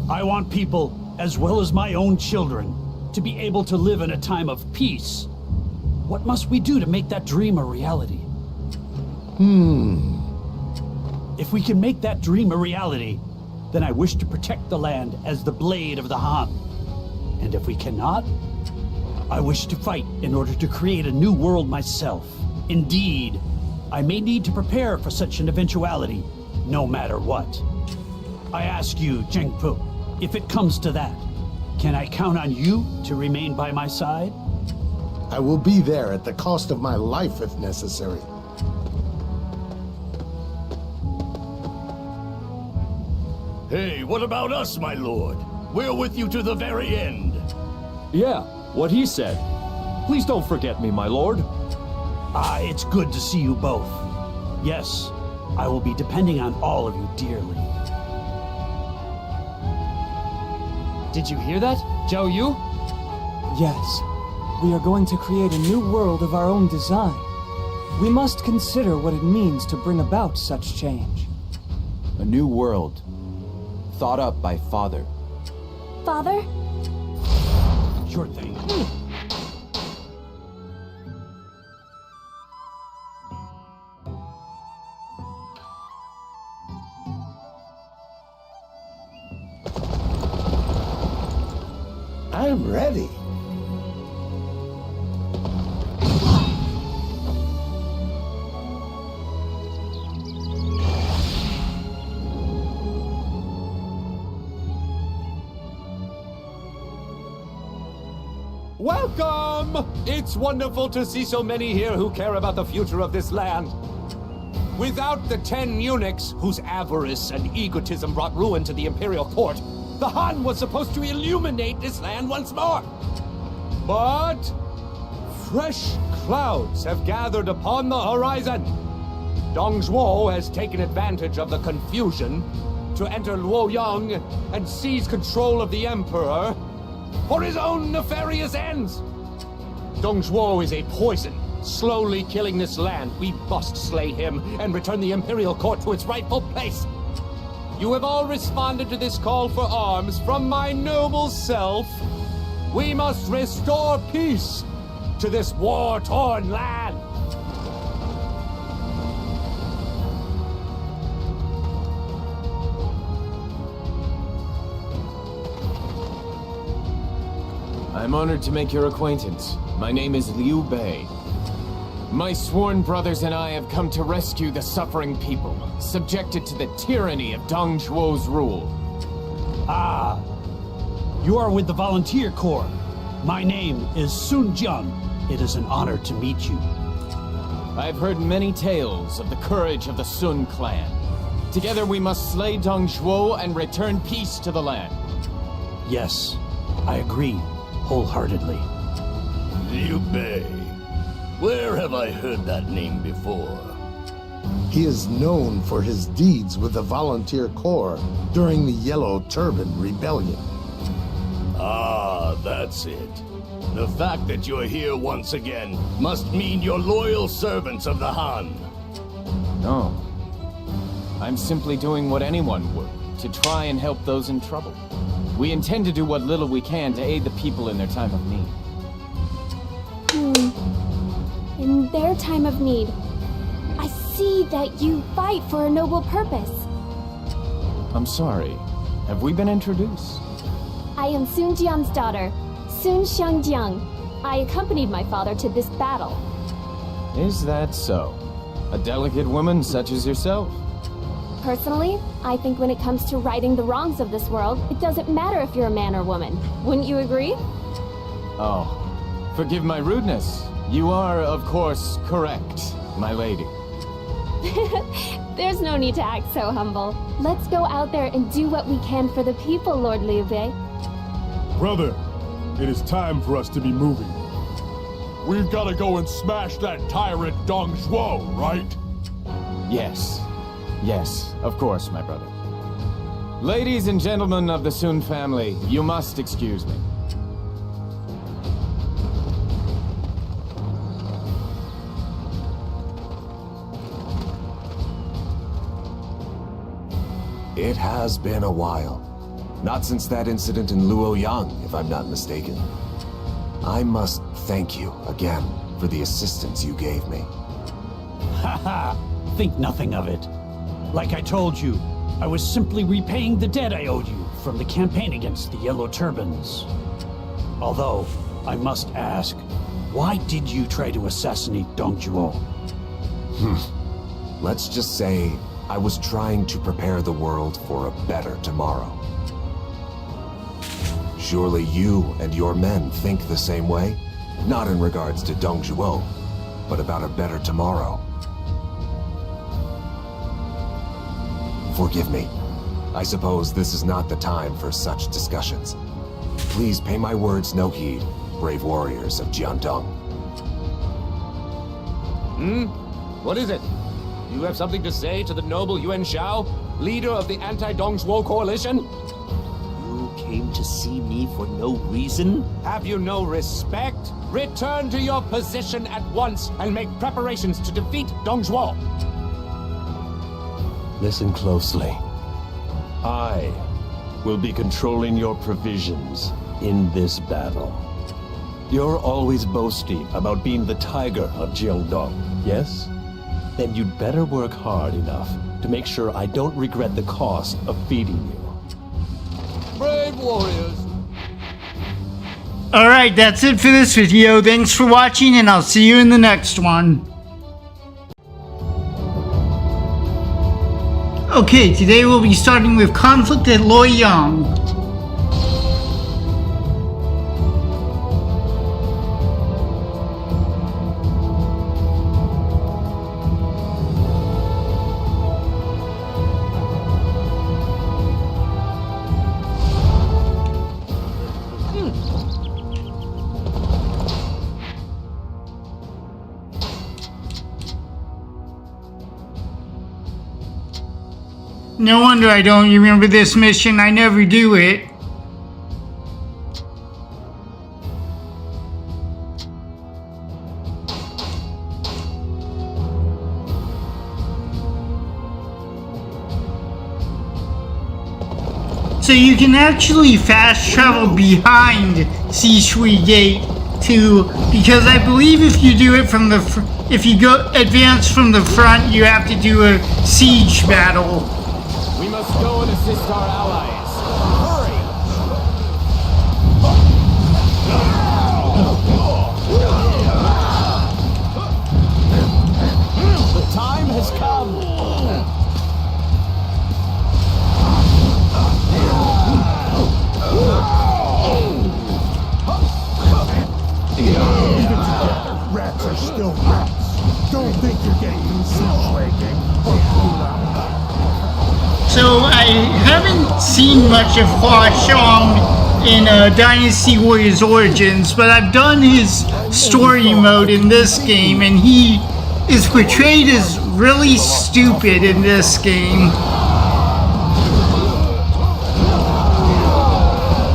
I want people, as well as my own children, to be able to live in a time of peace. What must we do to make that dream a reality? If we can make that dream a reality, then I wish to protect the land as the blade of the Han. And if we cannot, I wish to fight in order to create a new world myself. Indeed, I may need to prepare for such an eventuality, no matter what. I ask you, Cheng Pu, if it comes to that, can I count on you to remain by my side? I will be there at the cost of my life if necessary. Hey, what about us, my lord? We're with you to the very end. Yeah, what he said. Please don't forget me, my lord. It's good to see you both. Yes, I will be depending on all of you dearly. Did you hear that, Zhou Yu? Yes, we are going to create a new world of our own design. We must consider what it means to bring about such change. A new world, thought up by Father. Father? Sure thing. I'm ready. Welcome! It's wonderful to see so many here who care about the future of this land. Without the 10 eunuchs, whose avarice and egotism brought ruin to the Imperial Court, the Han was supposed to illuminate this land once more. But fresh clouds have gathered upon the horizon. Dong Zhuo has taken advantage of the confusion to enter Luoyang and seize control of the Emperor for his own nefarious ends. Dong Zhuo is a poison, slowly killing this land. We must slay him and return the Imperial Court to its rightful place. You have all responded to this call for arms from my noble self. We must restore peace to this war-torn land. I'm honored to make your acquaintance. My name is Liu Bei. My sworn brothers and I have come to rescue the suffering people, subjected to the tyranny of Dong Zhuo's rule. Ah, you are with the Volunteer Corps. My name is Xiangyang. It is an honor to meet you. I've heard many tales of the courage of the Sun clan. Together we must slay Dong Zhuo and return peace to the land. Yes, I agree wholeheartedly. Liu Bei. Where have I heard that name before? He is known for his deeds with the Volunteer Corps during the Yellow Turban Rebellion. Ah, that's it. The fact that you're here once again must mean you're loyal servants of the Han. No. I'm simply doing what anyone would, to try and help those in trouble. We intend to do what little we can to aid the people in their time of need. In their time of need, I see that you fight for a noble purpose. I'm sorry. Have we been introduced? I am Sun Jian's daughter, Sun Xiangyang. I accompanied my father to this battle. Is that so? A delicate woman such as yourself? Personally, I think when it comes to righting the wrongs of this world, it doesn't matter if you're a man or woman. Wouldn't you agree? Oh, forgive my rudeness. You are, of course, correct, my lady. There's no need to act so humble. Let's go out there and do what we can for the people, Lord Liu Bei. Brother, it is time for us to be moving. We've got to go and smash that tyrant Dong Zhuo, right? Yes. Yes, of course, my brother. Ladies and gentlemen of the Sun family, you must excuse me. It has been a while. Not since that incident in Luoyang, if I'm not mistaken. I must thank you again for the assistance you gave me. Haha, think nothing of it. Like I told you, I was simply repaying the debt I owed you from the campaign against the Yellow Turbans. Although, I must ask, why did you try to assassinate Dong Zhuo? Let's just say I was trying to prepare the world for a better tomorrow. Surely you and your men think the same way? Not in regards to Dong Zhuo, but about a better tomorrow. Forgive me. I suppose this is not the time for such discussions. Please pay my words no heed, brave warriors of Jiangdong. What is it? You have something to say to the noble Yuan Shao, leader of the anti-Dong Zhuo coalition? You came to see me for no reason? Have you no respect? Return to your position at once and make preparations to defeat Dong Zhuo. Listen closely. I will be controlling your provisions in this battle. You're always boasting about being the tiger of Jiangdong, yes? Then you'd better work hard enough to make sure I don't regret the cost of feeding you. Brave warriors! Alright, that's it for this video. Thanks for watching, and I'll see you in the next one. Okay, today we'll be starting with conflict at Luoyang. No wonder I don't remember this mission. I never do it. So you can actually fast travel behind Sishui Gate too, because I believe if you do it from the if you go advance from the front, you have to do a siege battle. We must go and assist our allies. Hurry! The time has come. Rats are still rats. Don't think you're getting insinuating. So I haven't seen much of Huang in Dynasty Warriors Origins, but I've done his story mode in this game, and he is portrayed as really stupid in this game.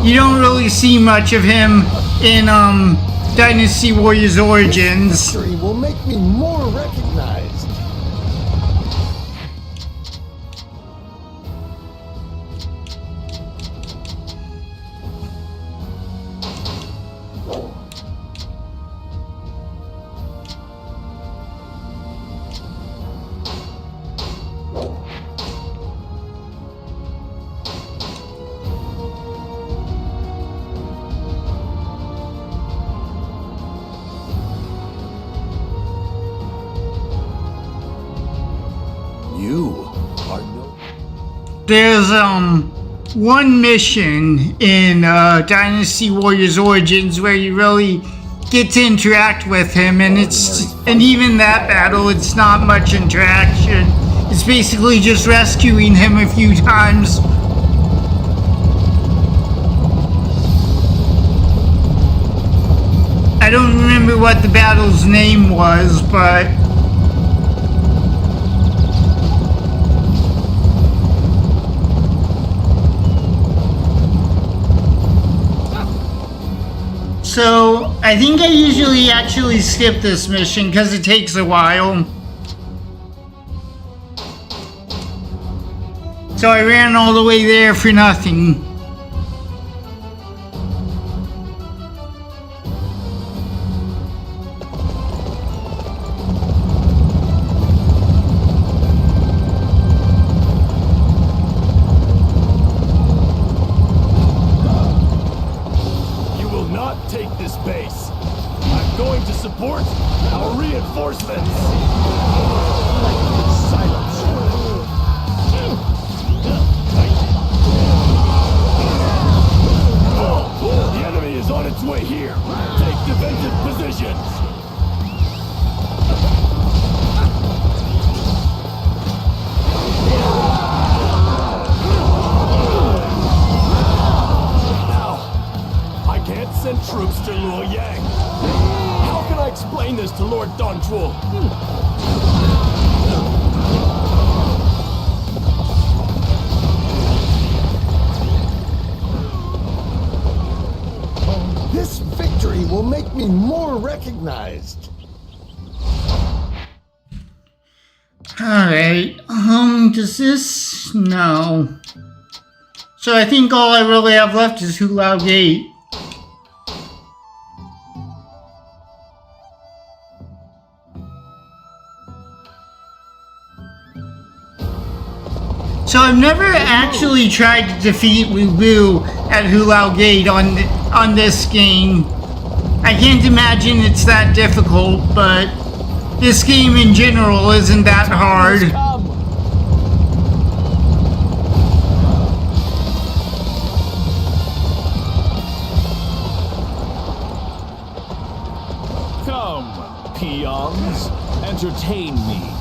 You don't really see much of him in Dynasty Warriors Origins. History will make me more recognized. There's one mission in Dynasty Warriors Origins where you really get to interact with him, and even that battle, it's not much interaction. It's basically just rescuing him a few times. I don't remember what the battle's name was, but so I think I usually actually skip this mission because it takes a while. So I ran all the way there for nothing. Troops to Luoyang. How can I explain this to Lord Dongzhuo? This victory will make me more recognized. Alright, does this? No. So I think all I really have left is Hulao Gate. So I've never actually tried to defeat Wu at Hulao Gate on this game. I can't imagine it's that difficult, but this game in general isn't that hard. Come, peons, entertain me.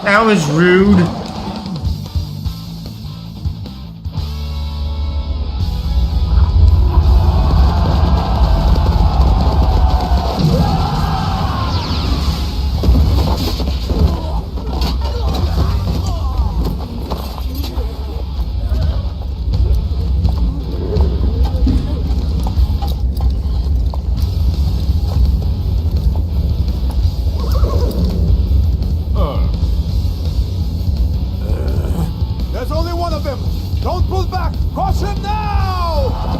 That was rude. There's only one of them! Don't pull back! Cross him now!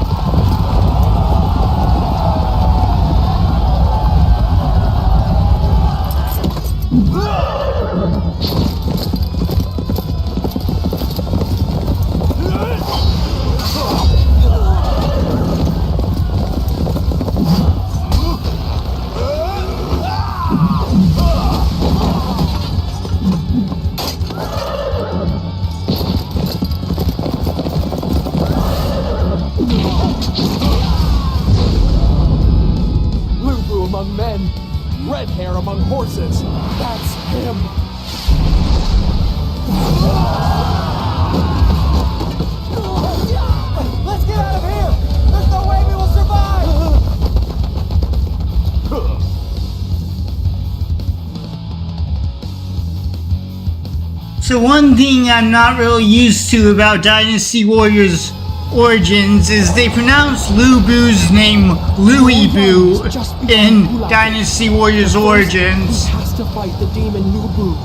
Among men, red hair among horses. That's him. Let's get out of here! There's no way we will survive! So one thing I'm not really used to about Dynasty Warriors Origins is they pronounce Lu Bu's name Louis Bu in Dynasty Warriors Origins. He has to fight the demon Lu Bu.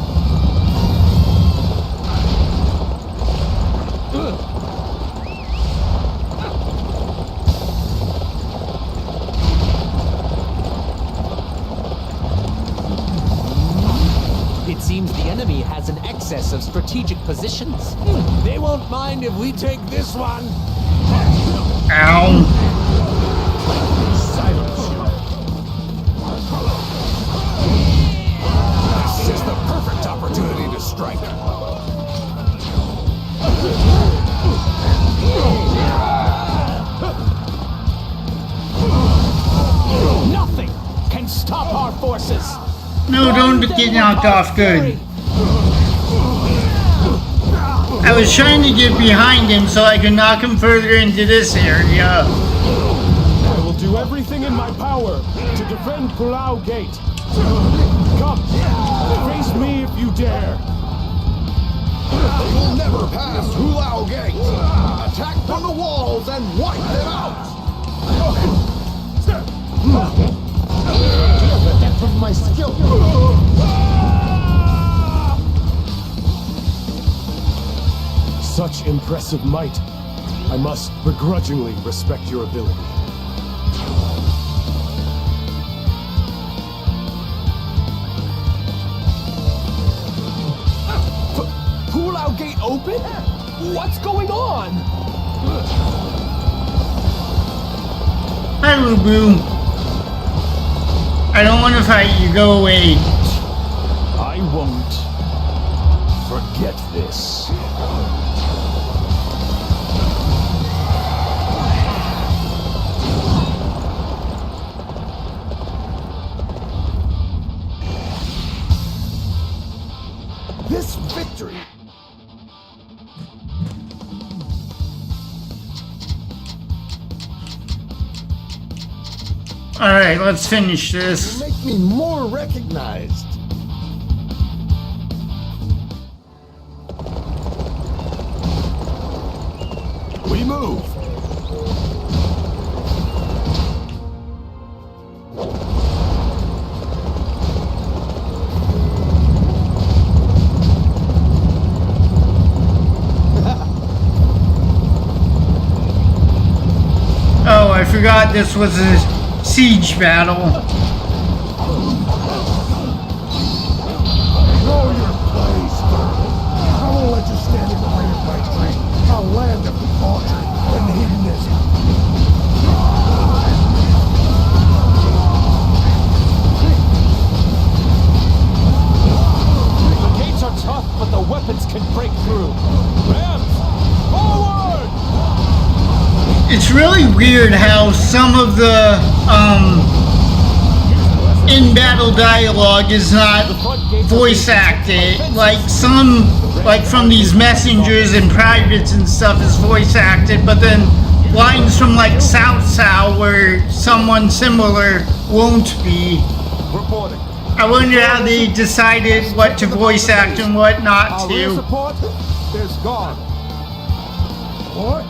It seems the enemy has an excess of strategic positions. They won't mind if we take this one. Ow. This is the perfect opportunity to strike. Nothing can stop our forces. No, don't get knocked off. Good. I was trying to get behind him so I could knock him further into this area. I will do everything in my power to defend Pulau Gate. Come, face me if you dare. They will never pass Hulao Gate. Attack from the walls and wipe them out. The depth of my skill. Such impressive might. I must begrudgingly respect your ability. Pulau Gate open? What's going on? Hi, Lu Bu. I don't want to fight you. Go away. I won't forget this. This victory. Alright, let's finish this. Make me more recognized. We move. Oh, I forgot this was a siege battle. Know your place. I won't let you stand in the way of my dream. A land of debauchery and hedonism. The gates are tough, but the weapons can break through. Rams, forward! It's really weird how some of the in-battle dialogue is not voice acted. Like some, like from these messengers and privates and stuff is voice acted, but then lines from like Cao Cao where someone similar won't be. Reporting. I wonder how they decided what to voice act and what not Our rear to. support is gone. What?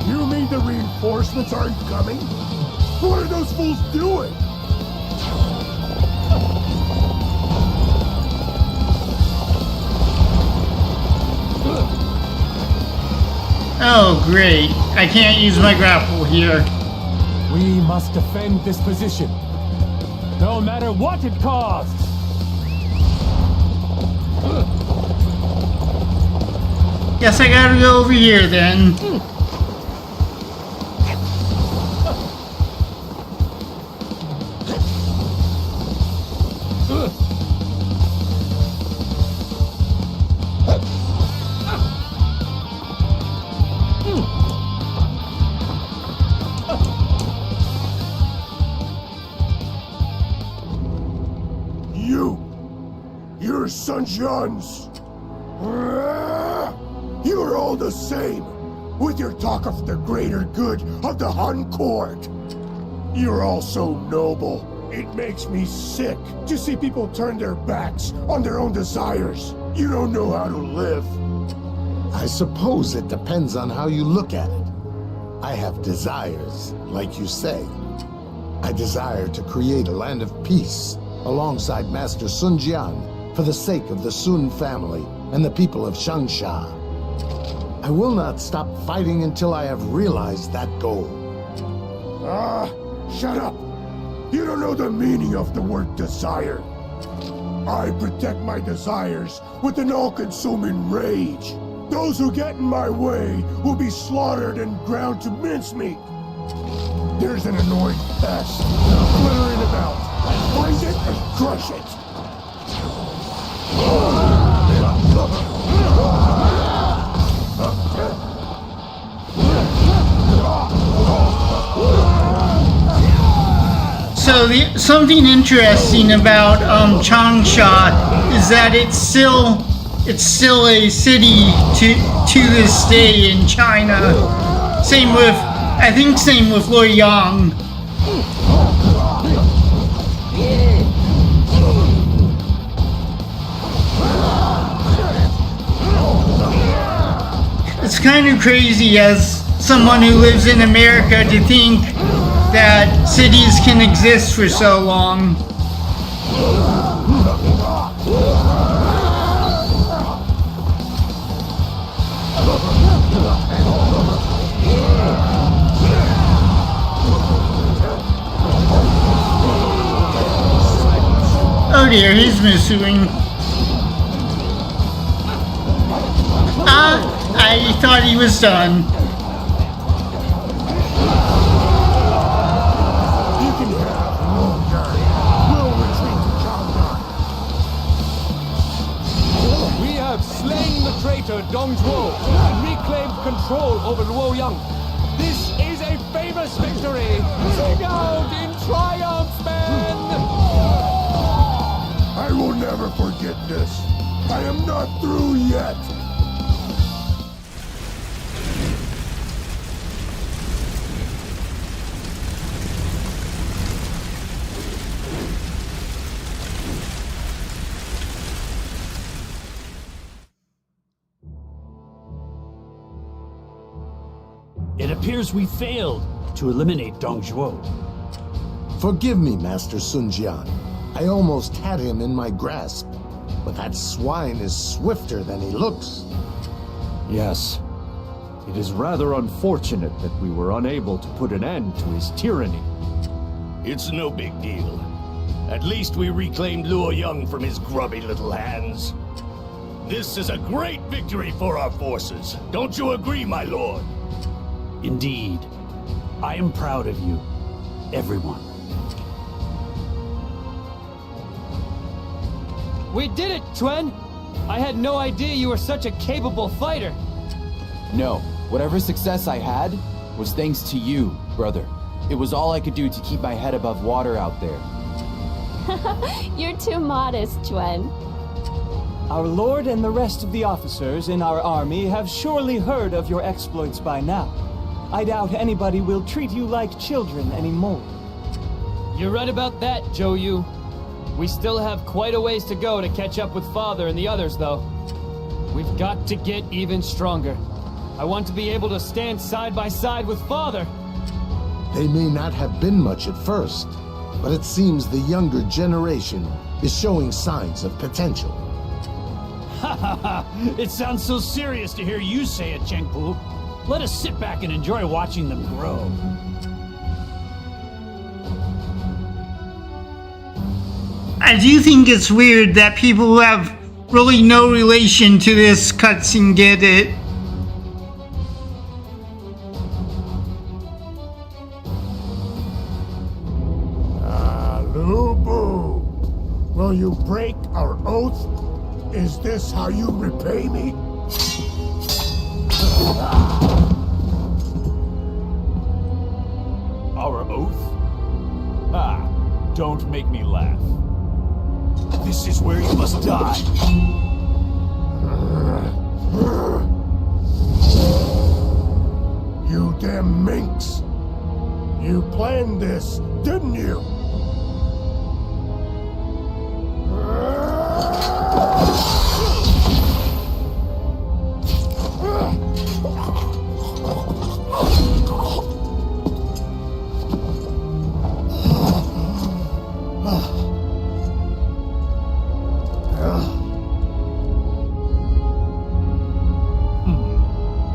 You mean the reinforcements aren't coming? What are those fools doing? Oh, great. I can't use my grapple here. We must defend this position, no matter what it costs. Guess I gotta go over here then. You're Xiangyang's. You're all the same, with your talk of the greater good of the Han court. You're all so noble. It makes me sick to see people turn their backs on their own desires. You don't know how to live. I suppose it depends on how you look at it. I have desires, like you say. I desire to create a land of peace alongside Master Sun Jian for the sake of the Sun family and the people of Changsha. I will not stop fighting until I have realized that goal. Shut up! You don't know the meaning of the word desire. I protect my desires with an all-consuming rage. Those who get in my way will be slaughtered and ground to mincemeat. There's an annoying pest flittering about. Find it and crush it. So something interesting about Changsha is that it's still a city to this day in China. Same with Luoyang. It's kind of crazy as someone who lives in America to think that cities can exist for so long. Oh dear, he's missing. I thought he was done. You can have Luoyang. We'll retreat to Jiangdong. We have slain the traitor Dong Zhuo and reclaimed control over Luoyang. This is a famous victory! Sing out in triumph, men! I will never forget this. I am not through yet. It appears we failed to eliminate Dong Zhuo. Forgive me, Master Sun Jian. I almost had him in my grasp, but that swine is swifter than he looks. Yes. It is rather unfortunate that we were unable to put an end to his tyranny. It's no big deal. At least we reclaimed Luoyang from his grubby little hands. This is a great victory for our forces. Don't you agree, my lord? Indeed. I am proud of you, everyone. We did it, Yuan! I had no idea you were such a capable fighter. No, whatever success I had was thanks to you, brother. It was all I could do to keep my head above water out there. You're too modest, Yuan. Our lord and the rest of the officers in our army have surely heard of your exploits by now. I doubt anybody will treat you like children anymore. You're right about that, Zhou Yu. We still have quite a ways to go to catch up with Father and the others, though. We've got to get even stronger. I want to be able to stand side by side with Father. They may not have been much at first, but it seems the younger generation is showing signs of potential. Ha ha ha! It sounds so serious to hear you say it, Cheng Pu. Let us sit back and enjoy watching them grow. I do think it's weird that people who have really no relation to this cutscene get it. Lubu, will you break our oath? Is this how you repay me? Our oath? Ah, don't make me laugh. This is where you must die. You damn minx! You planned this, didn't you?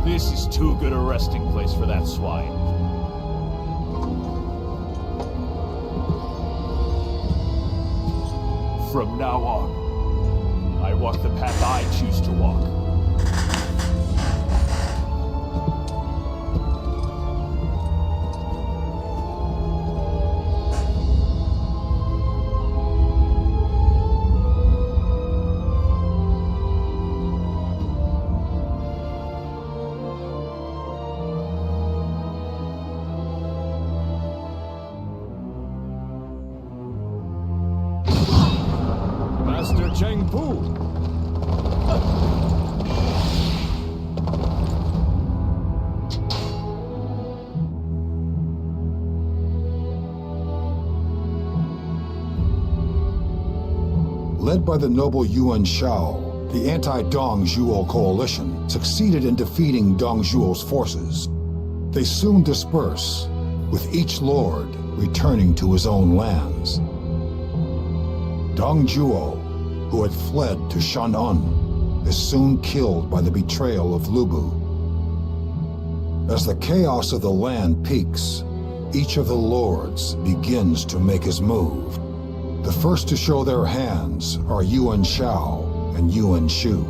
This is too good a resting place for that swine. From now on, I walk the path I choose to walk. Master Cheng Pu! Led by the noble Yuan Shao, the anti-Dong Zhuo coalition succeeded in defeating Dong Zhuo's forces. They soon disperse, with each lord returning to his own lands. Dong Zhuo, who had fled to Shan'an, is soon killed by the betrayal of Lubu. As the chaos of the land peaks, each of the lords begins to make his move. The first to show their hands are Yuan Shao and Yuan Shu.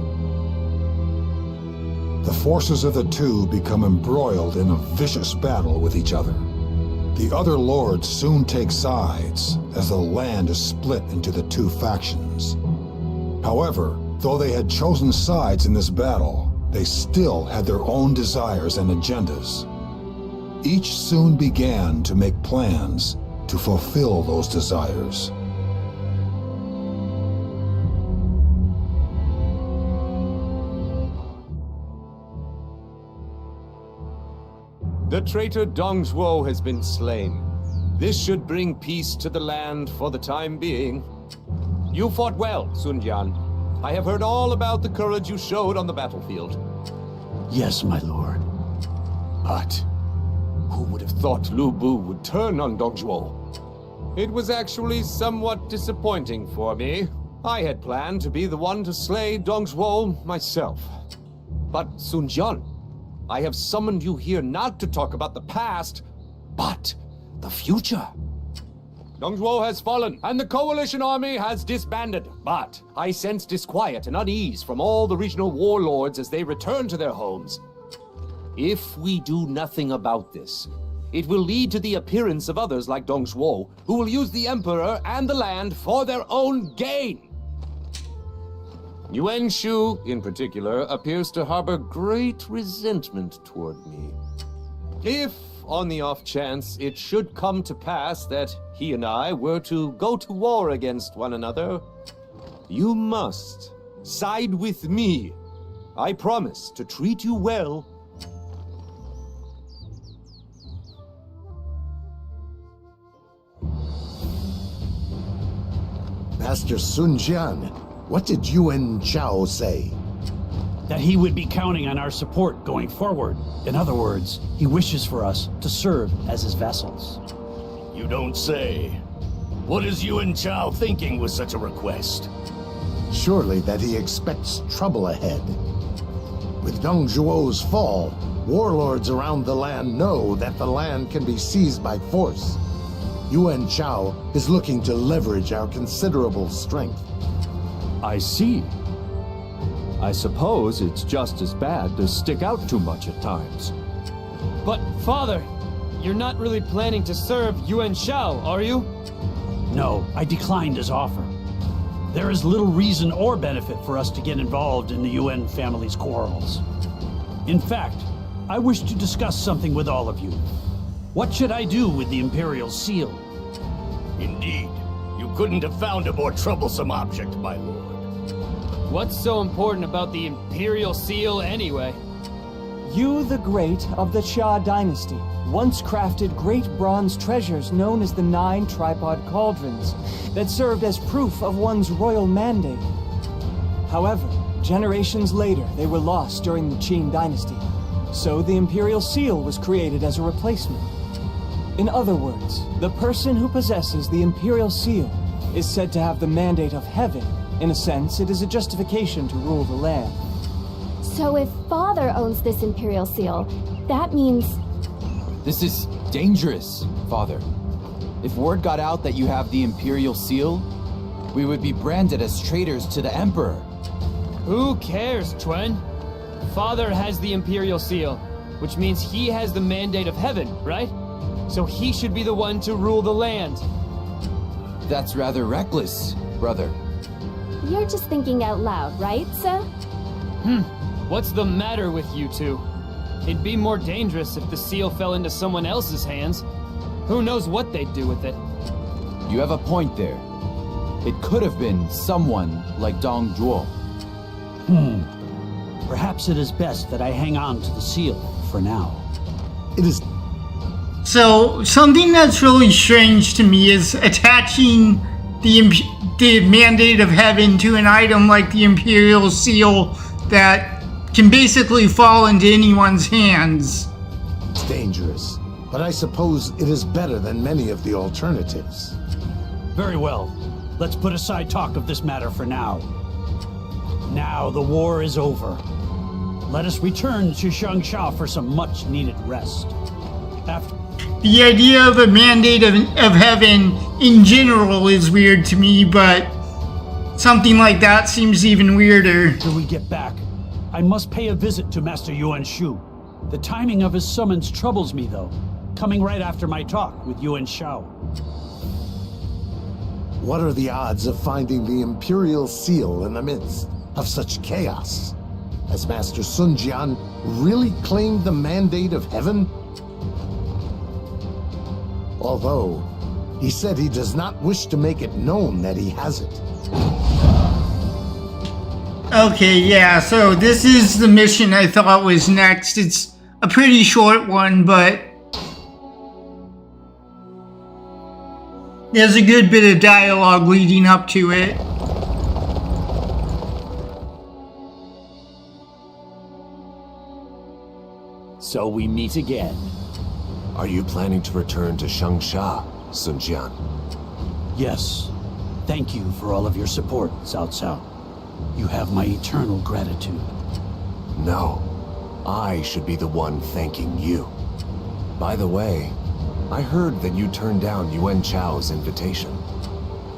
The forces of the two become embroiled in a vicious battle with each other. The other lords soon take sides as the land is split into the two factions. However, though they had chosen sides in this battle, they still had their own desires and agendas. Each soon began to make plans to fulfill those desires. The traitor Dong Zhuo has been slain. This should bring peace to the land for the time being. You fought well, Sun Jian. I have heard all about the courage you showed on the battlefield. Yes, my lord. But who would have thought Lu Bu would turn on Dong Zhuo? It was actually somewhat disappointing for me. I had planned to be the one to slay Dong Zhuo myself. But Sun Jian, I have summoned you here not to talk about the past, but the future. Dong Zhuo has fallen, and the coalition army has disbanded. But I sense disquiet and unease from all the regional warlords as they return to their homes. If we do nothing about this, it will lead to the appearance of others like Dong Zhuo, who will use the Emperor and the land for their own gain. Yuan Shu, in particular, appears to harbor great resentment toward me. If, on the off chance, it should come to pass that he and I were to go to war against one another, you must side with me. I promise to treat you well. Master Sun Jian, what did Yuan Shao say? That he would be counting on our support going forward. In other words, he wishes for us to serve as his vassals. You don't say. What is Yuan Shao thinking with such a request? Surely that he expects trouble ahead. With Dong Zhuo's fall, Warlords around the land know that the land can be seized by force. Yuan Chao is looking to leverage our considerable strength. I see. I suppose it's just as bad to stick out too much at times. But, Father, you're not really planning to serve Yuan Shao, are you? No, I declined his offer. There is little reason or benefit for us to get involved in the Yuan family's quarrels. In fact, I wish to discuss something with all of you. What should I do with the Imperial Seal? Indeed. You couldn't have found a more troublesome object, my lord. What's so important about the Imperial Seal anyway? You, the Great of the Xia Dynasty, once crafted great bronze treasures known as the 9 tripod cauldrons that served as proof of one's royal mandate. However, generations later, they were lost during the Qin Dynasty, so the Imperial Seal was created as a replacement. In other words, the person who possesses the Imperial Seal is said to have the mandate of heaven. In a sense, it is a justification to rule the land. So if Father owns this Imperial Seal, that means... This is dangerous, Father. If word got out that you have the Imperial Seal, we would be branded as traitors to the Emperor. Who cares, Chuan? Father has the Imperial Seal, which means he has the mandate of heaven, right? So he should be the one to rule the land. That's rather reckless, brother. You're just thinking out loud, right, sir? What's the matter with you two? It'd be more dangerous if the seal fell into someone else's hands. Who knows what they'd do with it? You have a point there. It could have been someone like Dong Zhuo. Perhaps it is best that I hang on to the seal for now. It is... So, something that's really strange to me is attaching the mandate of heaven to an item like the Imperial Seal that can basically fall into anyone's hands. It's dangerous, but I suppose it is better than many of the alternatives. Very well. Let's put aside talk of this matter for now. Now the war is over. Let us return to Xiangsha for some much-needed rest. The idea of a mandate of heaven in general is weird to me, but something like that seems even weirder. Till we get back, I must pay a visit to Master Yuan Shu. The timing of his summons troubles me, though, coming right after my talk with Yuan Shao. What are the odds of finding the Imperial Seal in the midst of such chaos? Has Master Sun Jian really claimed the mandate of heaven? Although, he said he does not wish to make it known that he has it. Okay, yeah, so this is the mission I thought was next. It's a pretty short one, but there's a good bit of dialogue leading up to it. So we meet again. Are you planning to return to Xiangsha, Sun Jian? Yes. Thank you for all of your support, Cao Cao. You have my eternal gratitude. No. I should be the one thanking you. By the way, I heard that you turned down Yuan Chao's invitation.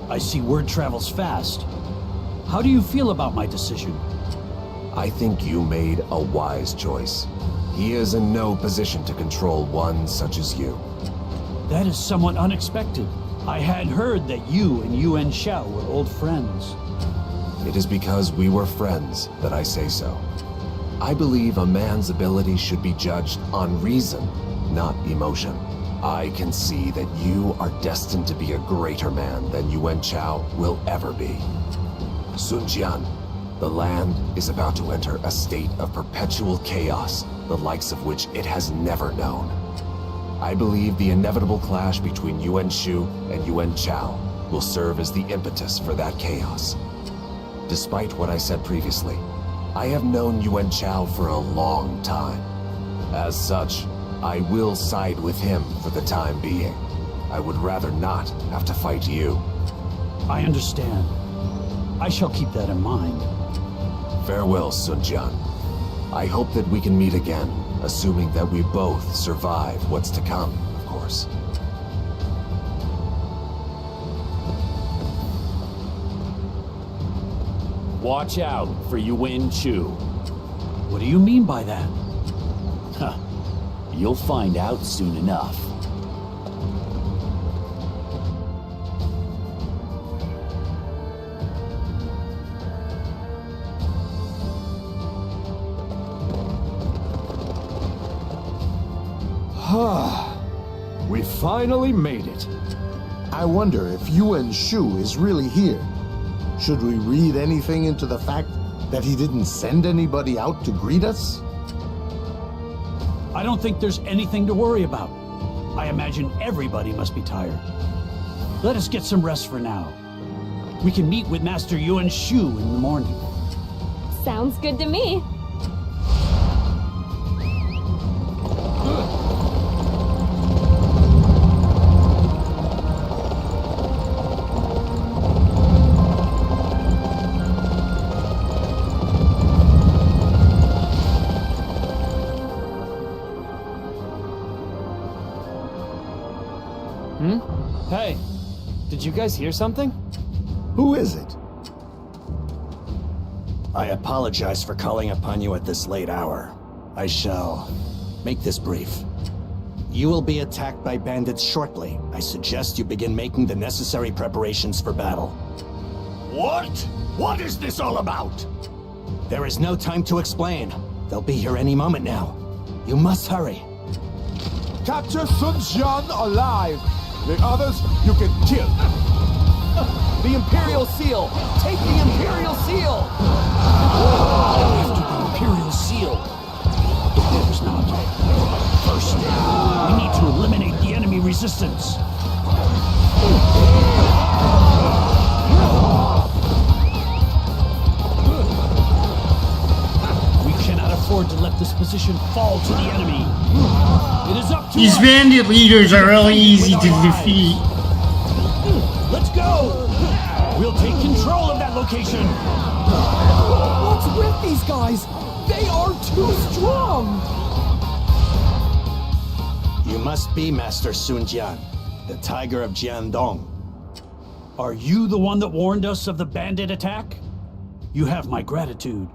I see word travels fast. How do you feel about my decision? I think you made a wise choice. He is in no position to control one such as you. That is somewhat unexpected. I had heard that you and Yuan Shao were old friends. It is because we were friends that I say so. I believe a man's ability should be judged on reason, not emotion. I can see that you are destined to be a greater man than Yuan Chao will ever be. Sun Jian, the land is about to enter a state of perpetual chaos, the likes of which it has never known. I believe the inevitable clash between Yuan Shu and Yuan Chao will serve as the impetus for that chaos. Despite what I said previously, I have known Yuan Chao for a long time. As such, I will side with him for the time being. I would rather not have to fight you. I understand. I shall keep that in mind. Farewell, Sun Jian. I hope that we can meet again, assuming that we both survive what's to come, of course. Watch out for Yuan Chu. What do you mean by that? Huh. You'll find out soon enough. We finally made it. I wonder if Yuan Shu is really here. Should we read anything into the fact that he didn't send anybody out to greet us? I don't think there's anything to worry about. I imagine everybody must be tired. Let us get some rest for now. We can meet with Master Yuan Shu in the morning. Sounds good to me. Hey, did you guys hear something? Who is it? I apologize for calling upon you at this late hour. I shall make this brief. You will be attacked by bandits shortly. I suggest you begin making the necessary preparations for battle. What? What is this all about? There is no time to explain. They'll be here any moment now. You must hurry. Capture Sun Jian alive! The others you can kill. The Imperial Seal! Take the Imperial Seal! After the Imperial Seal. There's not. First, we need to eliminate the enemy resistance. We cannot afford to let this position fall to the enemy. It is up to These us. bandit leaders are really easy to defeat. Let's go! We'll take control of that location. What's with these guys? They are too strong! You must be Master Sun Jian, the Tiger of Jiangdong. Are you the one that warned us of the bandit attack? You have my gratitude.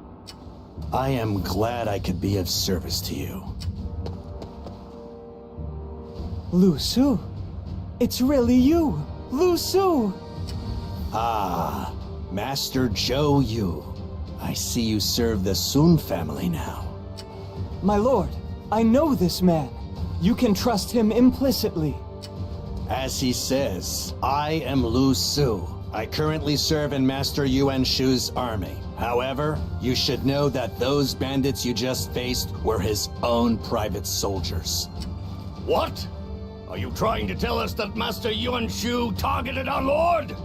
I am glad I could be of service to you. Lu Su. It's really you, Lu Su. Ah, Master Zhou Yu. I see you serve the Sun family now. My lord, I know this man. You can trust him implicitly. As he says, I am Lu Su. I currently serve in Master Yuan Shu's army. However, you should know that those bandits you just faced were his own private soldiers. What? Are you trying to tell us that Master Yuan Shu targeted our lord?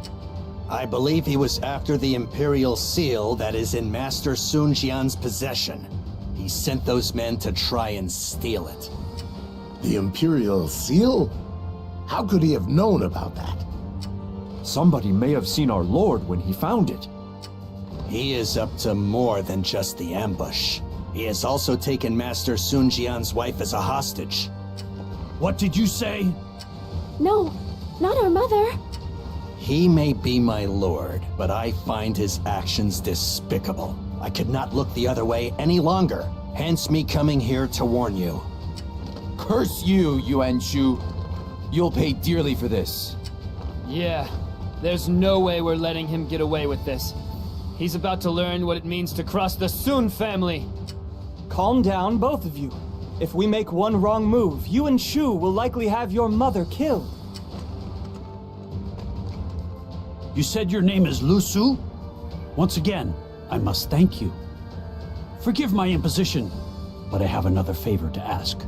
I believe he was after the Imperial Seal that is in Master Sun Jian's possession. He sent those men to try and steal it. The Imperial Seal? How could he have known about that? Somebody may have seen our lord when he found it. He is up to more than just the ambush. He has also taken Master Sun Jian's wife as a hostage. What did you say? No, not our mother. He may be my lord, but I find his actions despicable. I could not look the other way any longer, hence me coming here to warn you. Curse you, Yuan Shu. You'll pay dearly for this. Yeah, there's no way we're letting him get away with this. He's about to learn what it means to cross the Sun family. Calm down, both of you. If we make one wrong move, Yuan Shu will likely have your mother killed. You said your name is Lu Su? Once again, I must thank you. Forgive my imposition, but I have another favor to ask.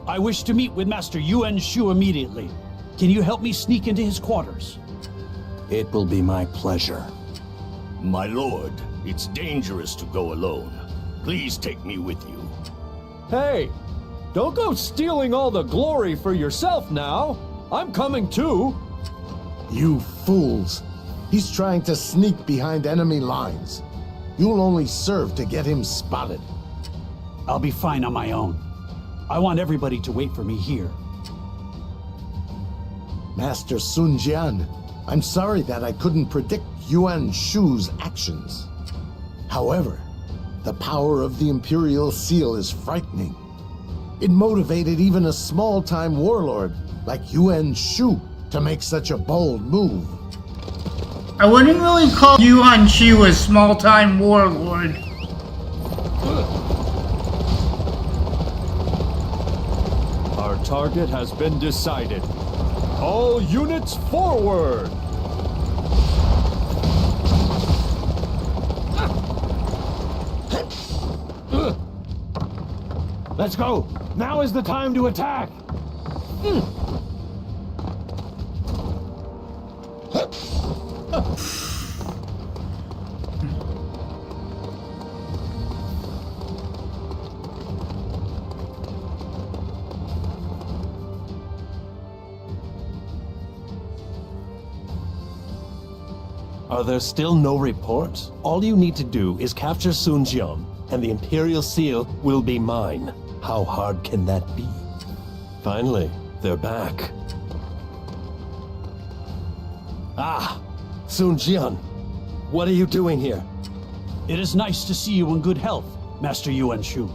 I wish to meet with Master Yuan Shu immediately. Can you help me sneak into his quarters? It will be my pleasure. My lord, it's dangerous to go alone. Please take me with you. Hey, don't go stealing all the glory for yourself now. I'm coming too. You fools. He's trying to sneak behind enemy lines. You'll only serve to get him spotted. I'll be fine on my own. I want everybody to wait for me here. Master Sun Jian, I'm sorry that I couldn't predict Yuan Shu's actions. However, the power of the Imperial Seal is frightening. It motivated even a small-time warlord like Yuan Shu to make such a bold move. I wouldn't really call Yuan Shu a small-time warlord. Our target has been decided. All units forward! Let's go! Now is the time to attack! Are there still no reports? All you need to do is capture Sun Jian, and the Imperial Seal will be mine. How hard can that be? Finally, they're back. Ah! Sun Jian! What are you doing here? It is nice to see you in good health, Master Yuan Shu.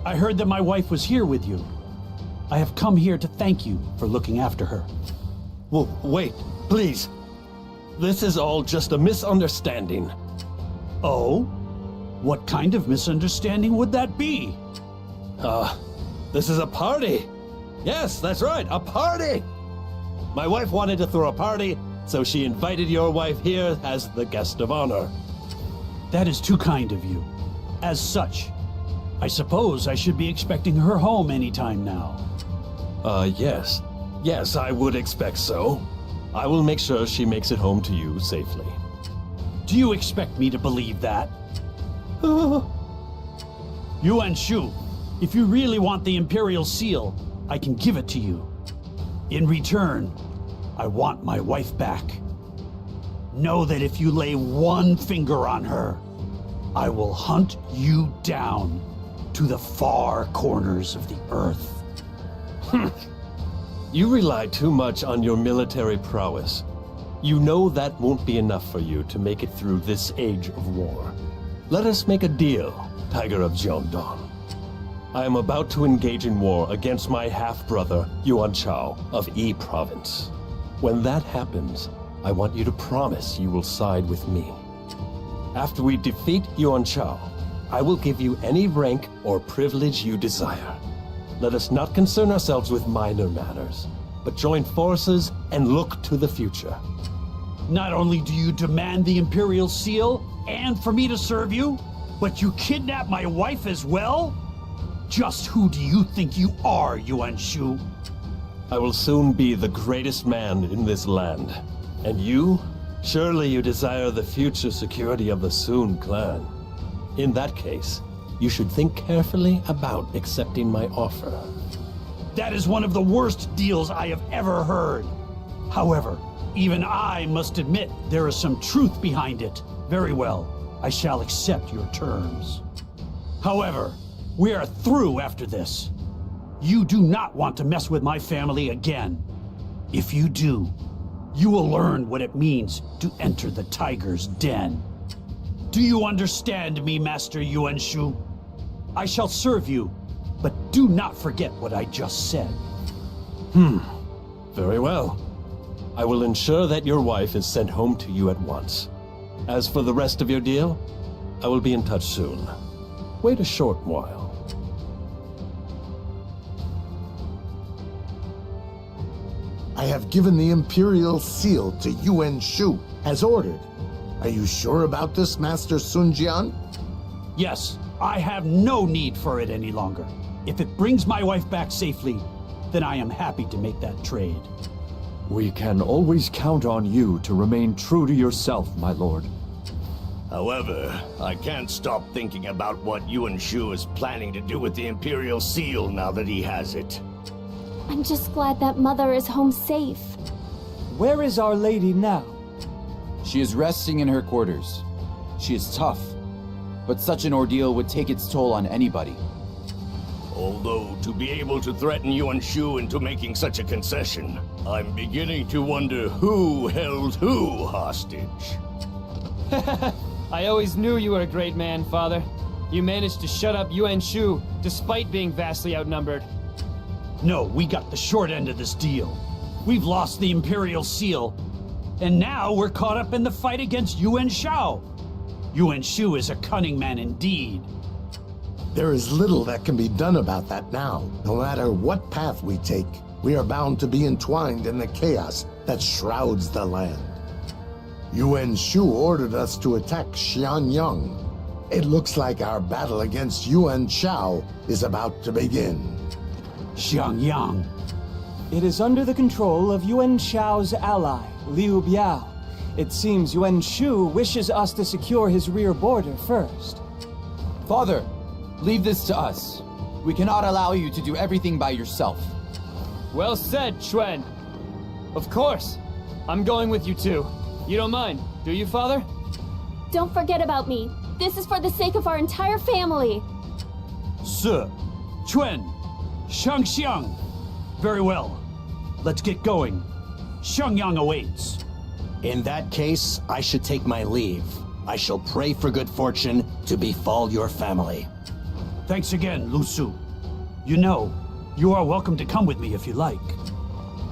I heard that my wife was here with you. I have come here to thank you for looking after her. Well, wait, please. This is all just a misunderstanding. Oh? What kind of misunderstanding would that be? This is a party. Yes, that's right, a party. My wife wanted to throw a party, so she invited your wife here as the guest of honor. That is too kind of you. As such, I suppose I should be expecting her home any time now. Yes. Yes, I would expect so. I will make sure she makes it home to you safely. Do you expect me to believe that? Yuan Shu, if you really want the Imperial Seal, I can give it to you. In return, I want my wife back. Know that if you lay one finger on her, I will hunt you down to the far corners of the earth. You rely too much on your military prowess. You know that won't be enough for you to make it through this age of war. Let us make a deal, Tiger of Jiangdong. I am about to engage in war against my half-brother, Yuan Chao of Yi Province. When that happens, I want you to promise you will side with me. After we defeat Yuan Chao, I will give you any rank or privilege you desire. Let us not concern ourselves with minor matters, but join forces and look to the future. Not only do you demand the Imperial Seal and for me to serve you, but you kidnap my wife as well? Just who do you think you are, Yuan Shu? I will soon be the greatest man in this land. And you? Surely you desire the future security of the Sun clan. In that case, you should think carefully about accepting my offer. That is one of the worst deals I have ever heard. However, even I must admit there is some truth behind it. Very well, I shall accept your terms. However, we are through after this. You do not want to mess with my family again. If you do, you will learn what it means to enter the tiger's den. Do you understand me, Master Yuan Shu? I shall serve you, but do not forget what I just said. Very well. I will ensure that your wife is sent home to you at once. As for the rest of your deal, I will be in touch soon. Wait a short while. I have given the Imperial Seal to Yuan Shu, as ordered. Are you sure about this, Master Sun Jian? Yes, I have no need for it any longer. If it brings my wife back safely, then I am happy to make that trade. We can always count on you to remain true to yourself, my lord. However, I can't stop thinking about what Yuan Shu is planning to do with the Imperial Seal now that he has it. I'm just glad that Mother is home safe. Where is Our Lady now? She is resting in her quarters. She is tough, but such an ordeal would take its toll on anybody. Although, to be able to threaten Yuan Shu into making such a concession, I'm beginning to wonder who held who hostage. I always knew you were a great man, Father. You managed to shut up Yuan Shu, despite being vastly outnumbered. No, we got the short end of this deal. We've lost the Imperial Seal, and now we're caught up in the fight against Yuan Shao. Yuan Shu is a cunning man indeed. There is little that can be done about that now. No matter what path we take, we are bound to be entwined in the chaos that shrouds the land. Yuan Shu ordered us to attack Xiangyang. It looks like our battle against Yuan Shao is about to begin. Xiangyang. It is under the control of Yuan Shao's ally, Liu Biao. It seems Yuan Shu wishes us to secure his rear border first. Father, leave this to us. We cannot allow you to do everything by yourself. Well said, Chuan. Of course. I'm going with you too. You don't mind, do you, Father? Don't forget about me. This is for the sake of our entire family. Sir, Chuan, Xiangyang. Very well. Let's get going. Xiangyang awaits. In that case, I should take my leave. I shall pray for good fortune to befall your family. Thanks again, Lu Su. You know, you are welcome to come with me if you like.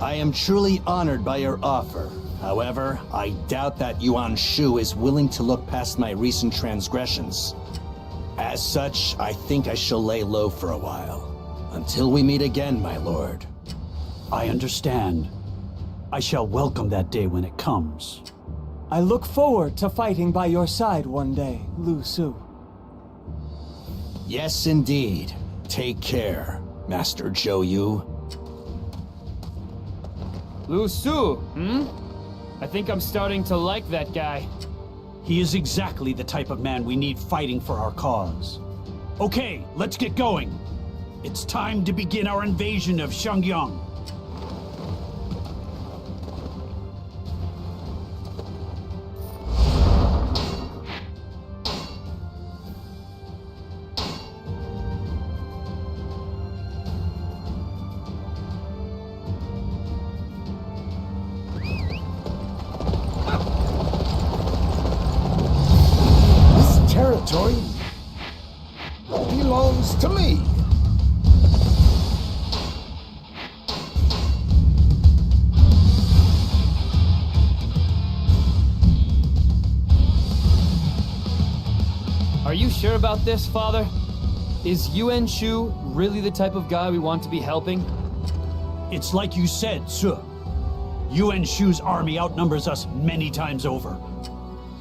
I am truly honored by your offer. However, I doubt that Yuan Shu is willing to look past my recent transgressions. As such, I think I shall lay low for a while. Until we meet again, my lord. I understand. I shall welcome that day when it comes. I look forward to fighting by your side one day, Lu Su. Yes, indeed. Take care, Master Zhou Yu. Lu Su, I think I'm starting to like that guy. He is exactly the type of man we need fighting for our cause. Okay, let's get going. It's time to begin our invasion of Xiangyang. Territory belongs to me. Are you sure about this, Father? Is Yuan Shu really the type of guy we want to be helping? It's like you said, sir. Yuan Shu's army outnumbers us many times over.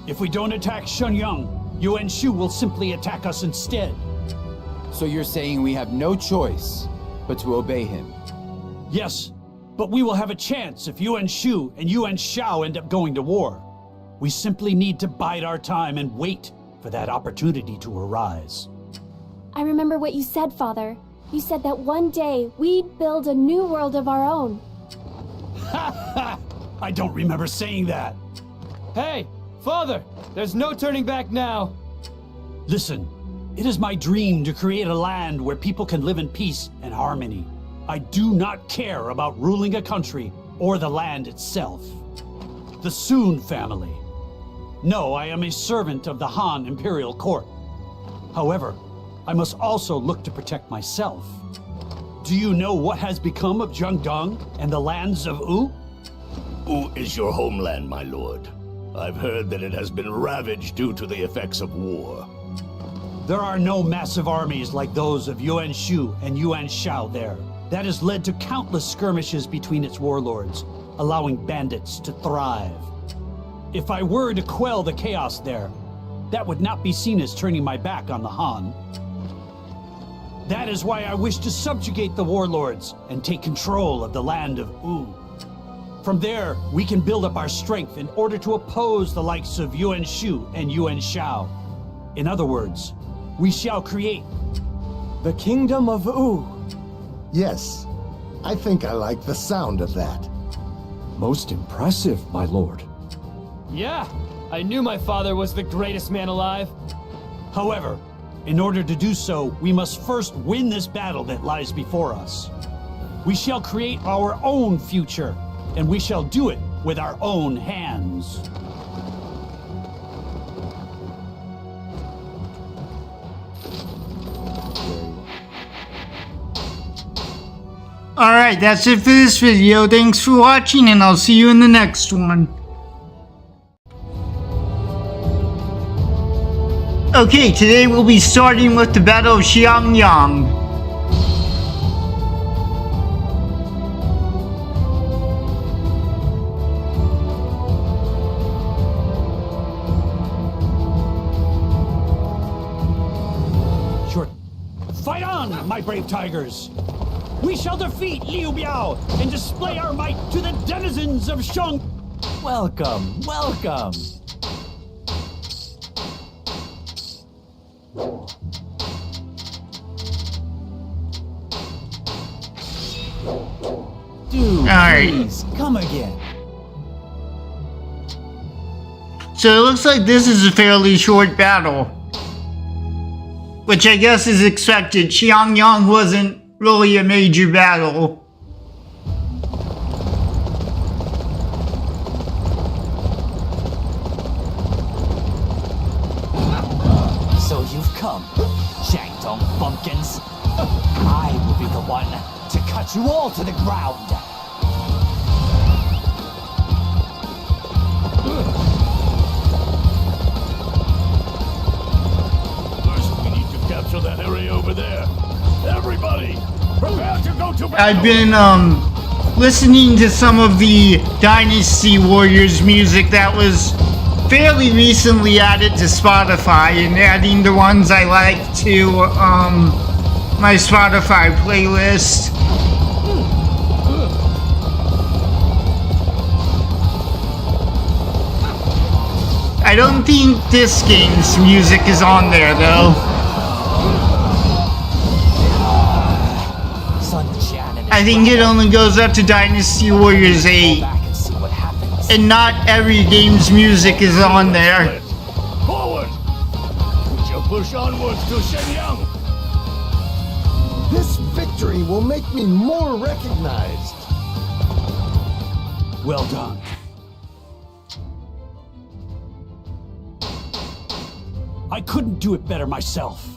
If we don't attack Xiangyang, Yuan Shu will simply attack us instead. So you're saying we have no choice but to obey him? Yes, but we will have a chance if Yuan Shu and Yuan Shao end up going to war. We simply need to bide our time and wait for that opportunity to arise. I remember what you said, Father. You said that one day we'd build a new world of our own. Ha ha! I don't remember saying that. Hey, Father, there's no turning back now. Listen, it is my dream to create a land where people can live in peace and harmony. I do not care about ruling a country or the land itself. The Sun family. No, I am a servant of the Han Imperial Court. However, I must also look to protect myself. Do you know what has become of Jiangdong and the lands of Wu? Wu is your homeland, my lord. I've heard that it has been ravaged due to the effects of war. There are no massive armies like those of Yuan Shu and Yuan Shao there. That has led to countless skirmishes between its warlords, allowing bandits to thrive. If I were to quell the chaos there, that would not be seen as turning my back on the Han. That is why I wish to subjugate the warlords and take control of the land of Wu. From there, we can build up our strength in order to oppose the likes of Yuan Shu and Yuan Shao. In other words, we shall create the Kingdom of Wu. Yes, I think I like the sound of that. Most impressive, my lord. Yeah, I knew my father was the greatest man alive. However, In order to do so, we must first win this battle that lies before us. We shall create our own future, and we shall do it with our own hands. Alright, that's it for this video. Thanks for watching, and I'll see you in the next one. Okay, today we'll be starting with the Battle of Xiangyang. Sure. Fight on, my brave tigers! We shall defeat Liu Biao and display our might to the denizens of Shang. Welcome, welcome. Dude, please, come again. So it looks like this is a fairly short battle, which I guess is expected. Xiangyang wasn't really a major battle. So you've come, Jiangdong bumpkins. I will be the one to cut you all to the ground. First, we need to capture that area over there. Everybody, prepare to go to battle! I've been listening to some of the Dynasty Warriors music that was fairly recently added to Spotify, and adding the ones I like to my Spotify playlist. I don't think this game's music is on there though. I think it only goes up to Dynasty Warriors 8. And not every game's music is on there. Forward! We shall push onwards to Xiangyang. This victory will make me more recognized. Well done. I couldn't do it better myself.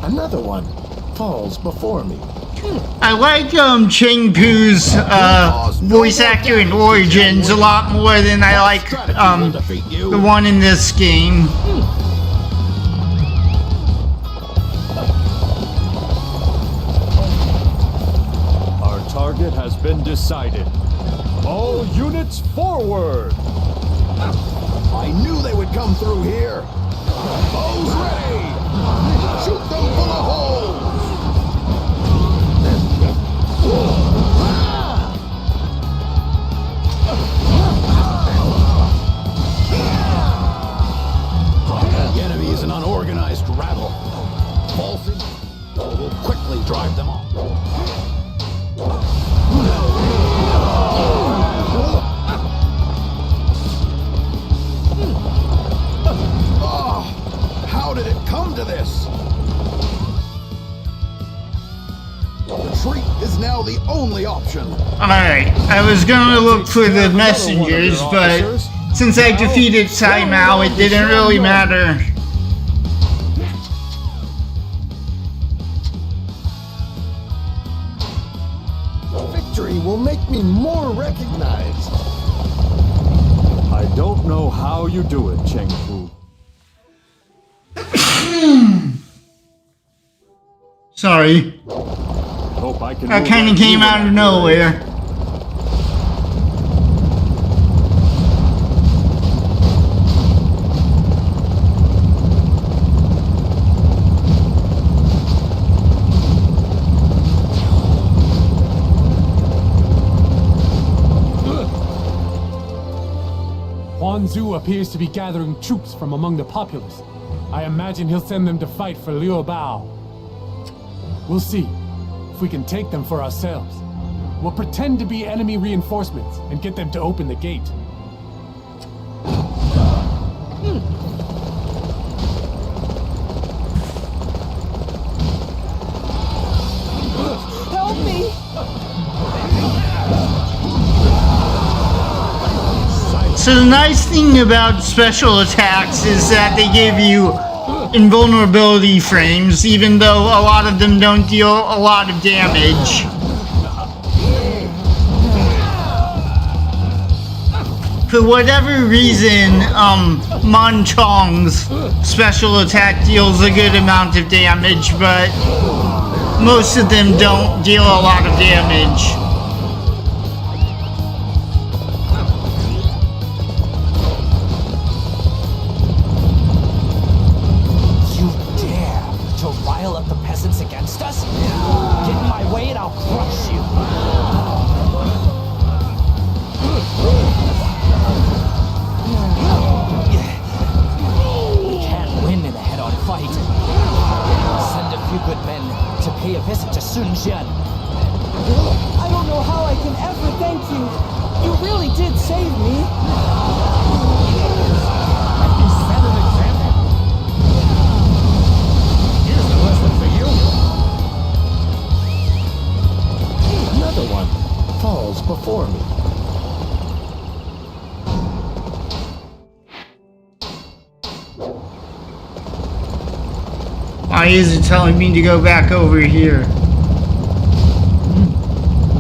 Another one falls before me. I like Cheng Pu's voice actor in Origins a lot more than I like the one in this game. Our target has been decided. All units forward! I knew they would come through here. Bows ready! Shoot them full of holes! The enemy is an unorganized rabble. False will quickly drive them off. How did it come to this? Retreat is now the only option. Alright, I was gonna look for the messengers, but since I defeated Sai Mao, it didn't really matter. Victory will make me more recognized. I don't know how you do it, Cheng Pu. Sorry. Hope I can That kind of came out of nowhere. Huan Zu appears to be gathering troops from among the populace. I imagine he'll send them to fight for Liu Bao. We'll see if we can take them for ourselves. We'll pretend to be enemy reinforcements and get them to open the gate. So the nice thing about special attacks is that they give you invulnerability frames, even though a lot of them don't deal a lot of damage. For whatever reason, Monchong's special attack deals a good amount of damage, but most of them don't deal a lot of damage. Against us? Get in my way and I'll crush you. We can't win in a head-on fight. Send a few good men to pay a visit to Sun Jian. I don't know how I can ever thank you. You really did save me. You set an example. Here's a lesson for you. Another one falls before me. Why is it telling me to go back over here?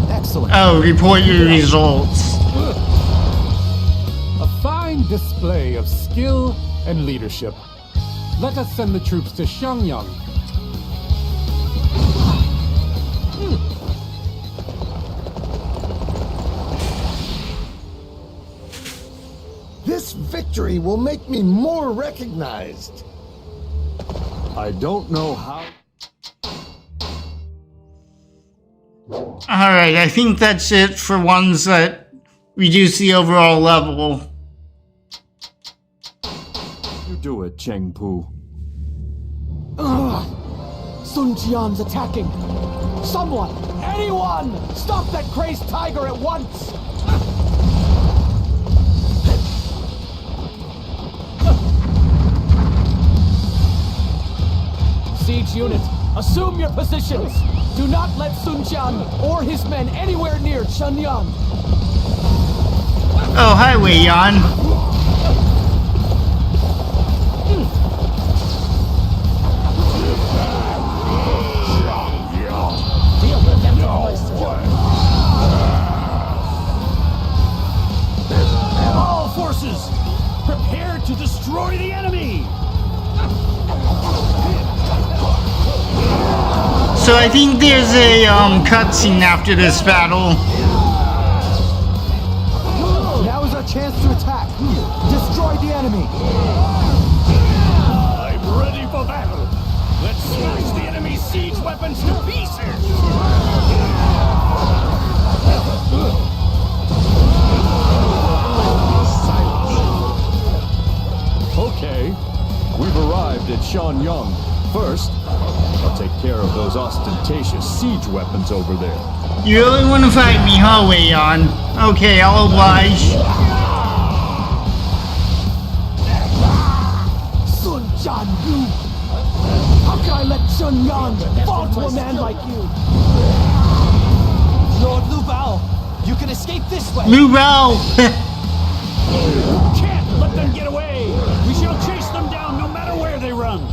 Excellent. Oh, report your results. A fine display of skill and leadership. Let us send the troops to Xiangyang. This victory will make me more recognized. I don't know how... Alright, I think that's it for ones that reduce the overall level. You do it, Cheng Pu. Sun Jian's attacking. Someone, anyone, stop that crazed tiger at once! Siege unit, assume your positions. Do not let Sun Jian or his men anywhere near Xiangyang. Oh, hi, Yuan. All forces, prepare to destroy the enemy! So I think there's a cutscene after this battle. Now is our chance to attack. Destroy the enemy. I'm ready for battle. Let's smash the enemy's siege weapons to pieces. Okay, we've arrived at Xiangyang. First, I'll take care of those ostentatious siege weapons over there. You really want to fight me, huh, Yuan? Okay, I'll oblige. Sun Jian, you! How can I let Xiangyang fall to a man like you? Lord Lu Bao, you can escape this way. Lu Bao! Can't let them get away! We shall chase them down no matter where they run!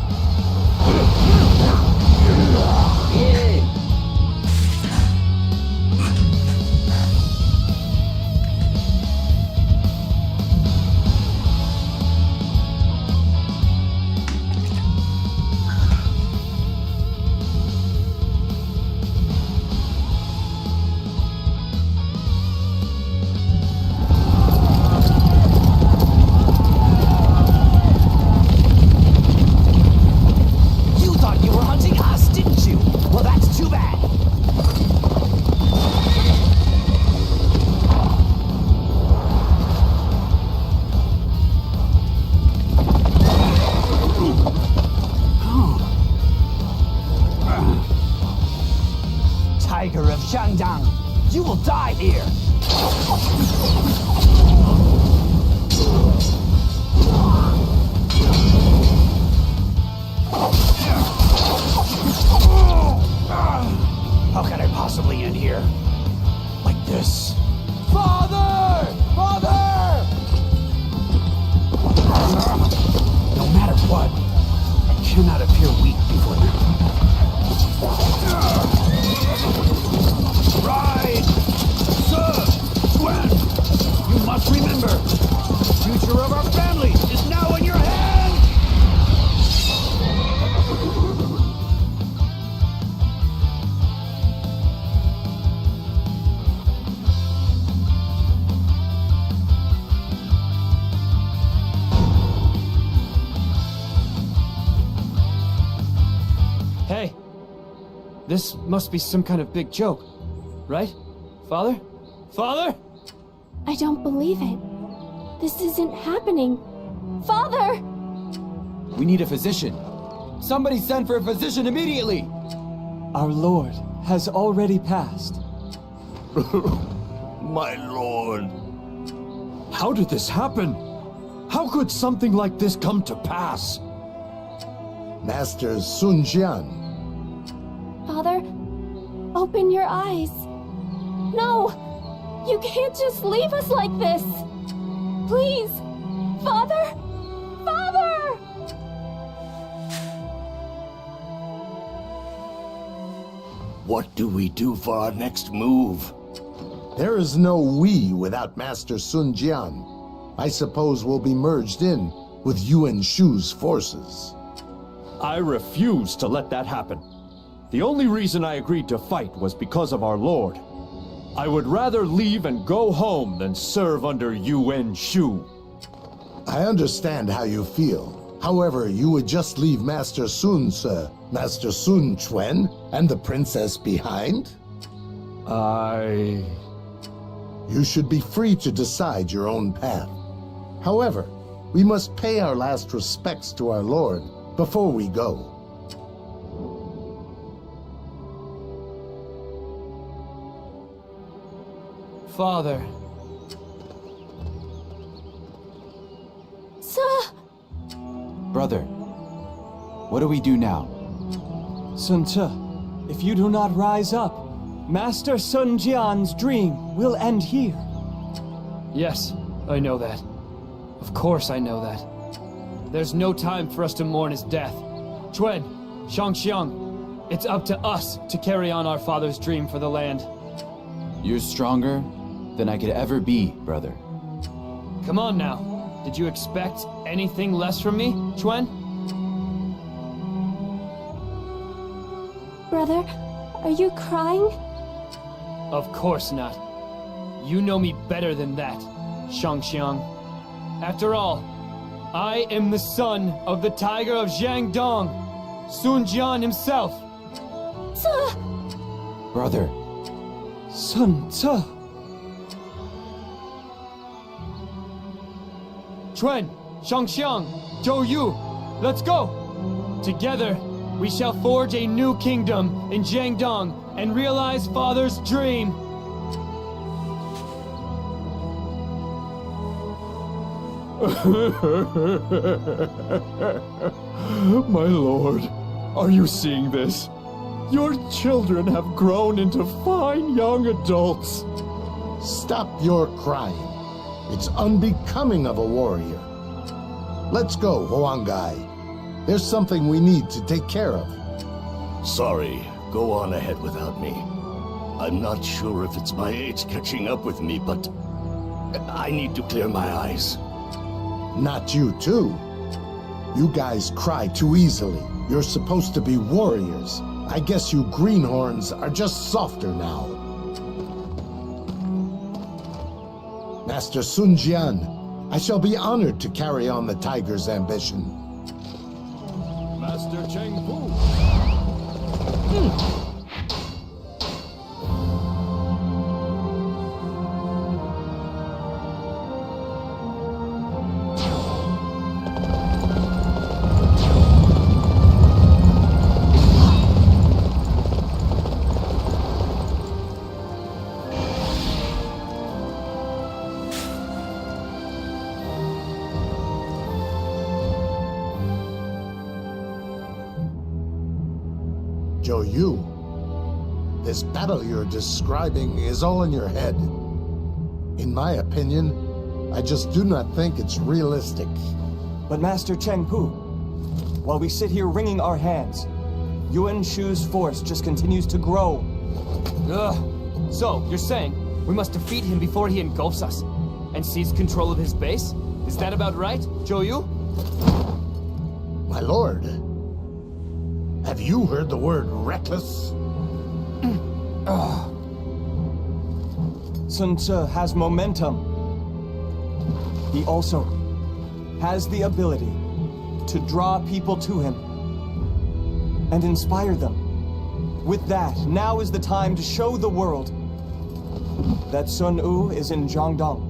Tiger of Jiangdong, you will die here! How can I possibly end here? Like this? Father! Father! cannot appear weak before them. Right! Sir! Yuan! You must remember, the future of our family is now in your hands! Hey, this must be some kind of big joke, right? Father? Father? I don't believe it. This isn't happening. Father! We need a physician. Somebody send for a physician immediately! Our Lord has already passed. My lord. How did this happen? How could something like this come to pass? Master Xiangyang. Father, open your eyes. No! You can't just leave us like this! Please! Father! Father! What do we do for our next move? There is no we without Master Xiangyang. I suppose we'll be merged in with Yuan Shu's forces. I refuse to let that happen. The only reason I agreed to fight was because of our Lord. I would rather leave and go home than serve under Yuan Shu. I understand how you feel. However, you would just leave Master Sun Ce, Master Sun Quan, and the princess behind? You should be free to decide your own path. However, we must pay our last respects to our Lord before we go. Father. Sir! Brother, what do we do now? Sun Ce, if you do not rise up, Master Sun Jian's dream will end here. Yes, I know that. Of course I know that. There's no time for us to mourn his death. Chuan, Xiangyang, it's up to us to carry on our father's dream for the land. You're stronger than I could ever be, brother. Come on now. Did you expect anything less from me, Chuan? Brother, are you crying? Of course not. You know me better than that, Xiangyang. After all, I am the son of the Tiger of Jiangdong, Sun Jian himself. Sir! Brother. Sun Ce. Chuan, Xiangyang, Zhou Yu, let's go! Together, we shall forge a new kingdom in Jiangdong and realize Father's dream. My lord, are you seeing this? Your children have grown into fine young adults. Stop your crying. It's unbecoming of a warrior. Let's go, Huang. There's something we need to take care of. Sorry, go on ahead without me. I'm not sure if it's my age catching up with me, but I need to clear my eyes. Not you, too. You guys cry too easily. You're supposed to be warriors. I guess you greenhorns are just softer now. Master Sun Jian, I shall be honored to carry on the tiger's ambition. Master Cheng Pu. You. This battle you're describing is all in your head. In my opinion, I just do not think it's realistic. But Master Cheng Pu, while we sit here wringing our hands. Yuan Shu's force just continues to grow. Ugh. So, you're saying we must defeat him before he engulfs us and seize control of his base? Is that about right, Zhou? My lord, have you heard the word reckless? Sun Ce has momentum. He also has the ability to draw people to him and inspire them. With that, now is the time to show the world that Sun Wu is in Jiangdong.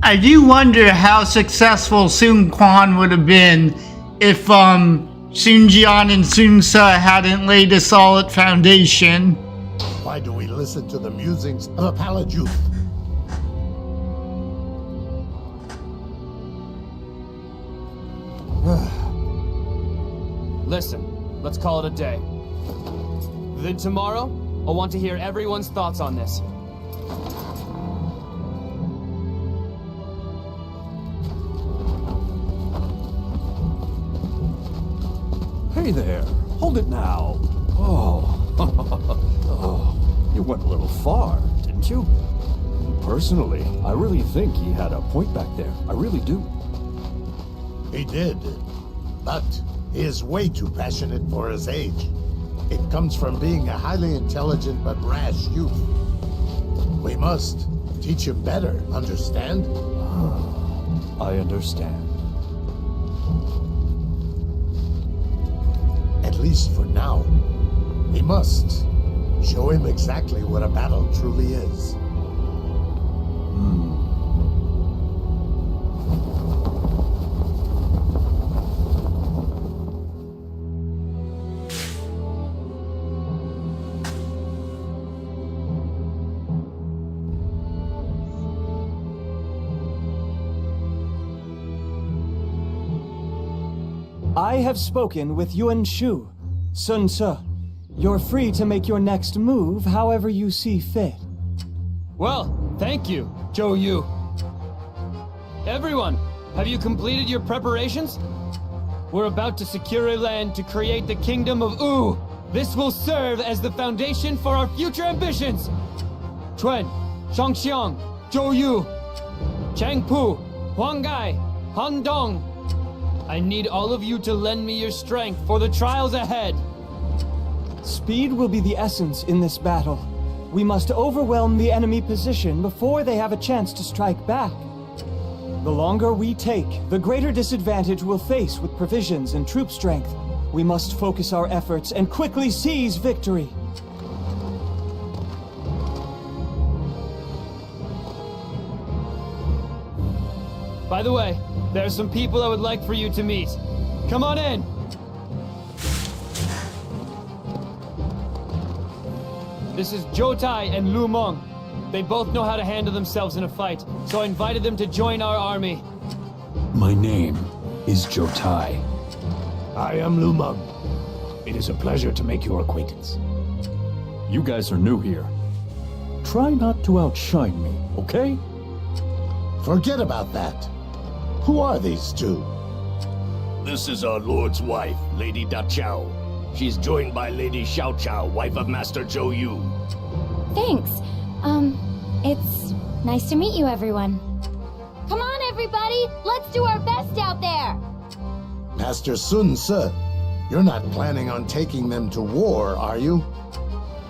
I do wonder how successful Sun Quan would have been if Sun Jian and Sun Ce hadn't laid a solid foundation. Why do we listen to the musings of a pallid youth? Listen, let's call it a day. Then tomorrow, I want to hear everyone's thoughts on this. Hey there, hold it now. Oh, oh, you went a little far, didn't you? Personally, I really think he had a point back there. I really do. He did, but he is way too passionate for his age. It comes from being a highly intelligent but rash youth. We must teach him better, understand? I understand. At least for now. We must show him exactly what a battle truly is. I have spoken with Yuan Shu. Sun Ce, you're free to make your next move however you see fit. Well, thank you, Zhou. Everyone, have you completed your preparations? We're about to secure a land to create the Kingdom of Wu. This will serve as the foundation for our future ambitions. Chuan, Xiangyang, Zhou, Cheng Pu, Huang, Han Dong. I need all of you to lend me your strength for the trials ahead. Speed will be the essence in this battle. We must overwhelm the enemy position before they have a chance to strike back. The longer we take, the greater disadvantage we'll face with provisions and troop strength. We must focus our efforts and quickly seize victory. By the way, there are some people I would like for you to meet. Come on in! This is Zhou Tai and Lu Meng. They both know how to handle themselves in a fight, so I invited them to join our army. My name is Zhou Tai. I am Lu Meng. It is a pleasure to make your acquaintance. You guys are new here. Try not to outshine me, okay? Forget about that. Who are these two? This is our lord's wife, Lady Da Chao. She's joined by Lady Xiao Chao, wife of Master Zhou Yu. Thanks. It's nice to meet you, everyone. Come on, everybody! Let's do our best out there! Master Sun Ce, you're not planning on taking them to war, are you?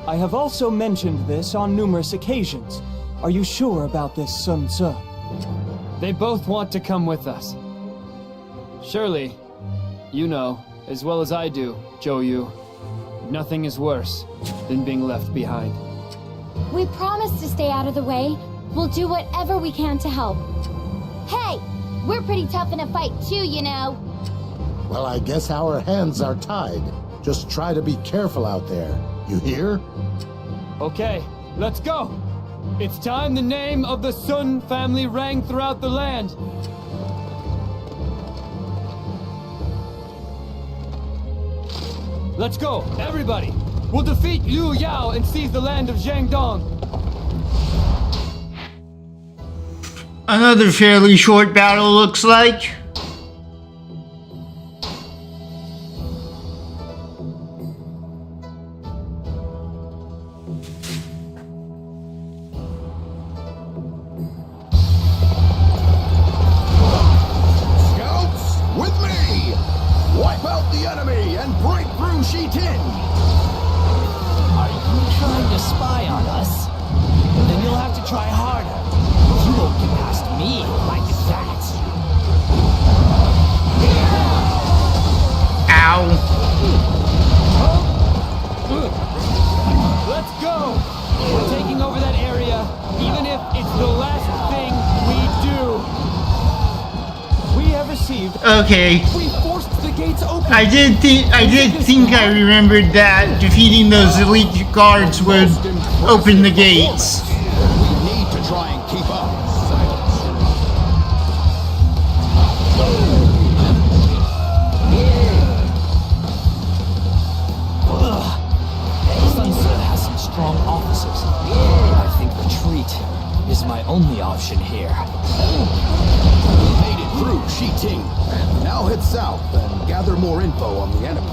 I have also mentioned this on numerous occasions. Are you sure about this, Sun Ce? They both want to come with us. Surely, you know, as well as I do, Zhou, nothing is worse than being left behind. We promise to stay out of the way. We'll do whatever we can to help. Hey, we're pretty tough in a fight too, you know. Well, I guess our hands are tied. Just try to be careful out there. You hear? Okay, let's go! It's time the name of the Sun family rang throughout the land. Let's go, everybody! We'll defeat Liu Yao and seize the land of Jiangdong. Another fairly short battle, looks like. enemy and break through Shitin! Are you trying to spy on us? Then you'll have to try harder. You won't get past me like that. Ow. Let's go! We're taking over that area, even if it's the last thing we do. We have received. Okay. We forced the gates open. I did think I remembered that defeating those elite guards would open the gates. We need to try and keep up. Sun Ce has some strong officers. I think retreat is my only option here. We made it through Shiting. Now head south and gather more info on the enemy.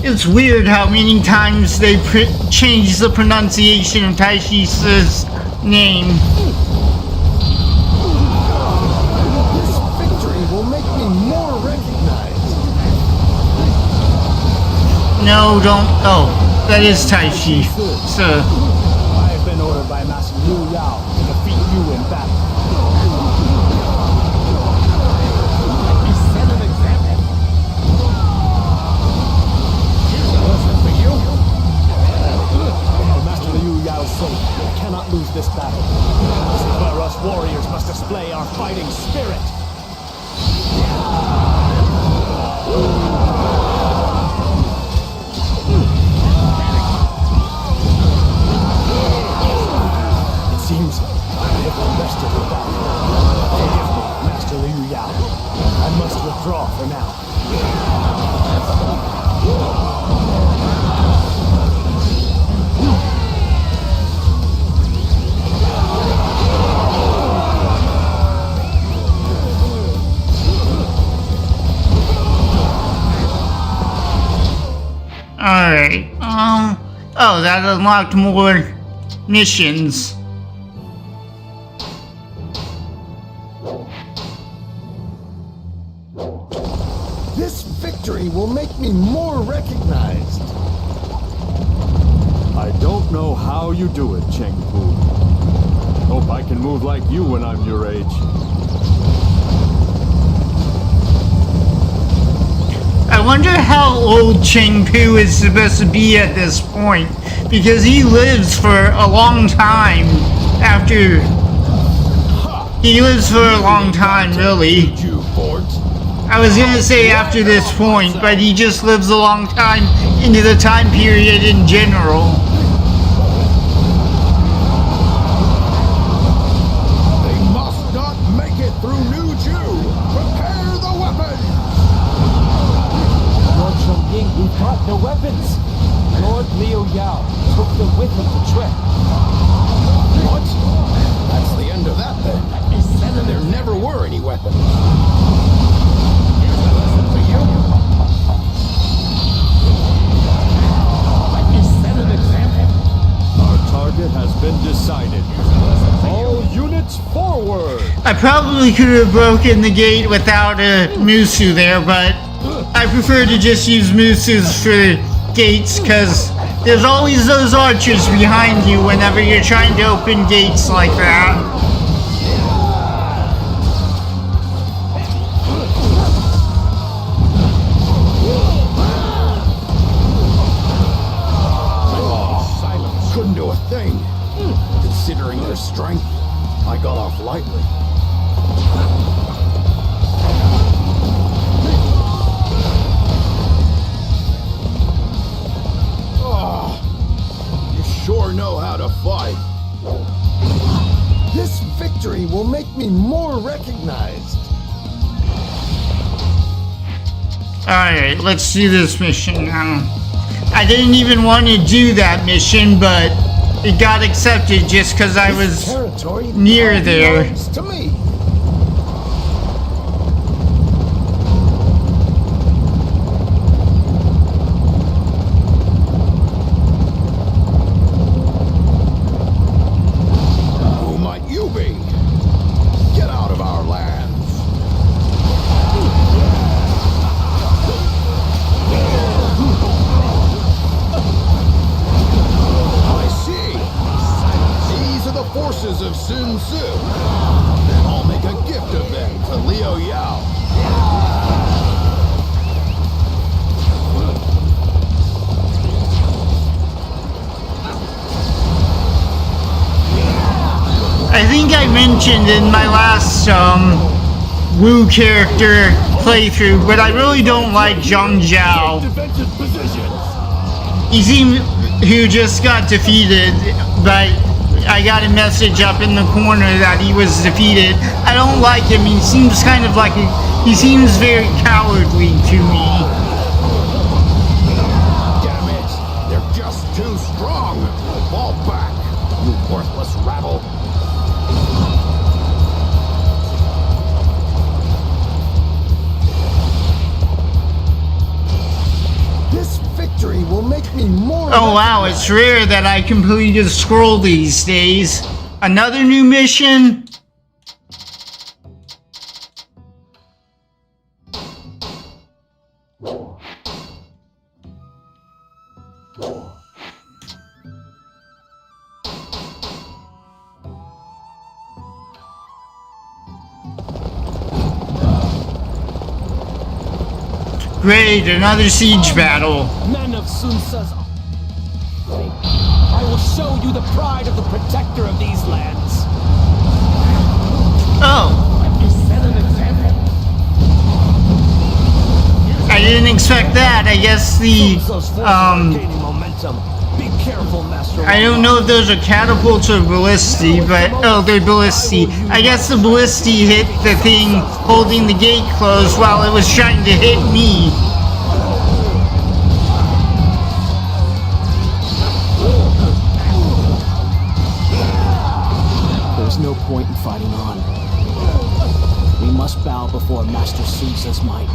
It's weird how many times they change the pronunciation of Taishi's name. This victory will make me more recognized. No, don't. Oh, that is Taishi. So. I have been ordered by Master Luoyang to defeat you in battle. He set an example. Here's a lesson for you. For Master Luoyang's sake, we cannot lose this battle. This is where us warriors must display our fighting spirit. It seems I have invested in battle. Forgive me, Master Liu Yao. I must withdraw for now. Alright, oh, that unlocked more missions. This victory will make me more recognized. I don't know how you do it, Cheng Pu. Hope I can move like you when I'm your age. I wonder how old Cheng Pu is supposed to be at this point, because he lives for a long time after... He lives for a long time, really. I was gonna say after this point, but he just lives a long time into the time period in general. They must not make it through New Jew. Prepare the weapons! Lord Xiangyang, we've got the weapons. Lord Liu Yao took the whip of the trip. What? That's the end of that then. There never were any weapons. Here's a lesson for you. Set an example. Our target has been decided. All units forward! I probably could have broken the gate without a Musu there, but I prefer to just use Musus for gates, because there's always those archers behind you whenever you're trying to open gates like that. Couldn't do a thing. Considering their strength, I got off lightly. Oh, you sure know how to fight. This victory will make me more recognized. Alright, let's do this mission now. I didn't even want to do that mission, but it got accepted just because I was near there. To me. think I mentioned in my last Wu character playthrough, but I really don't like Xiangyang. He seemed who just got defeated, but I got a message up in the corner that he was defeated. I don't like him. He seems kind of like he seems very cowardly to me. Damn it! They're just too strong! Fall back, you worthless rabble! This victory will make me more... Oh wow, it's rare that I completed a scroll these days. Another new mission? Great, another siege battle. Men of Sun Tzu's, I will show you the pride of the protector of these lands. Oh. I didn't expect that. I guess I don't know if those are catapults or ballistae, but oh, they're ballistae. I guess the ballistae hit the thing holding the gate closed while it was trying to hit me. There's no point in fighting on. We must bow before Master Sun Tzu's might.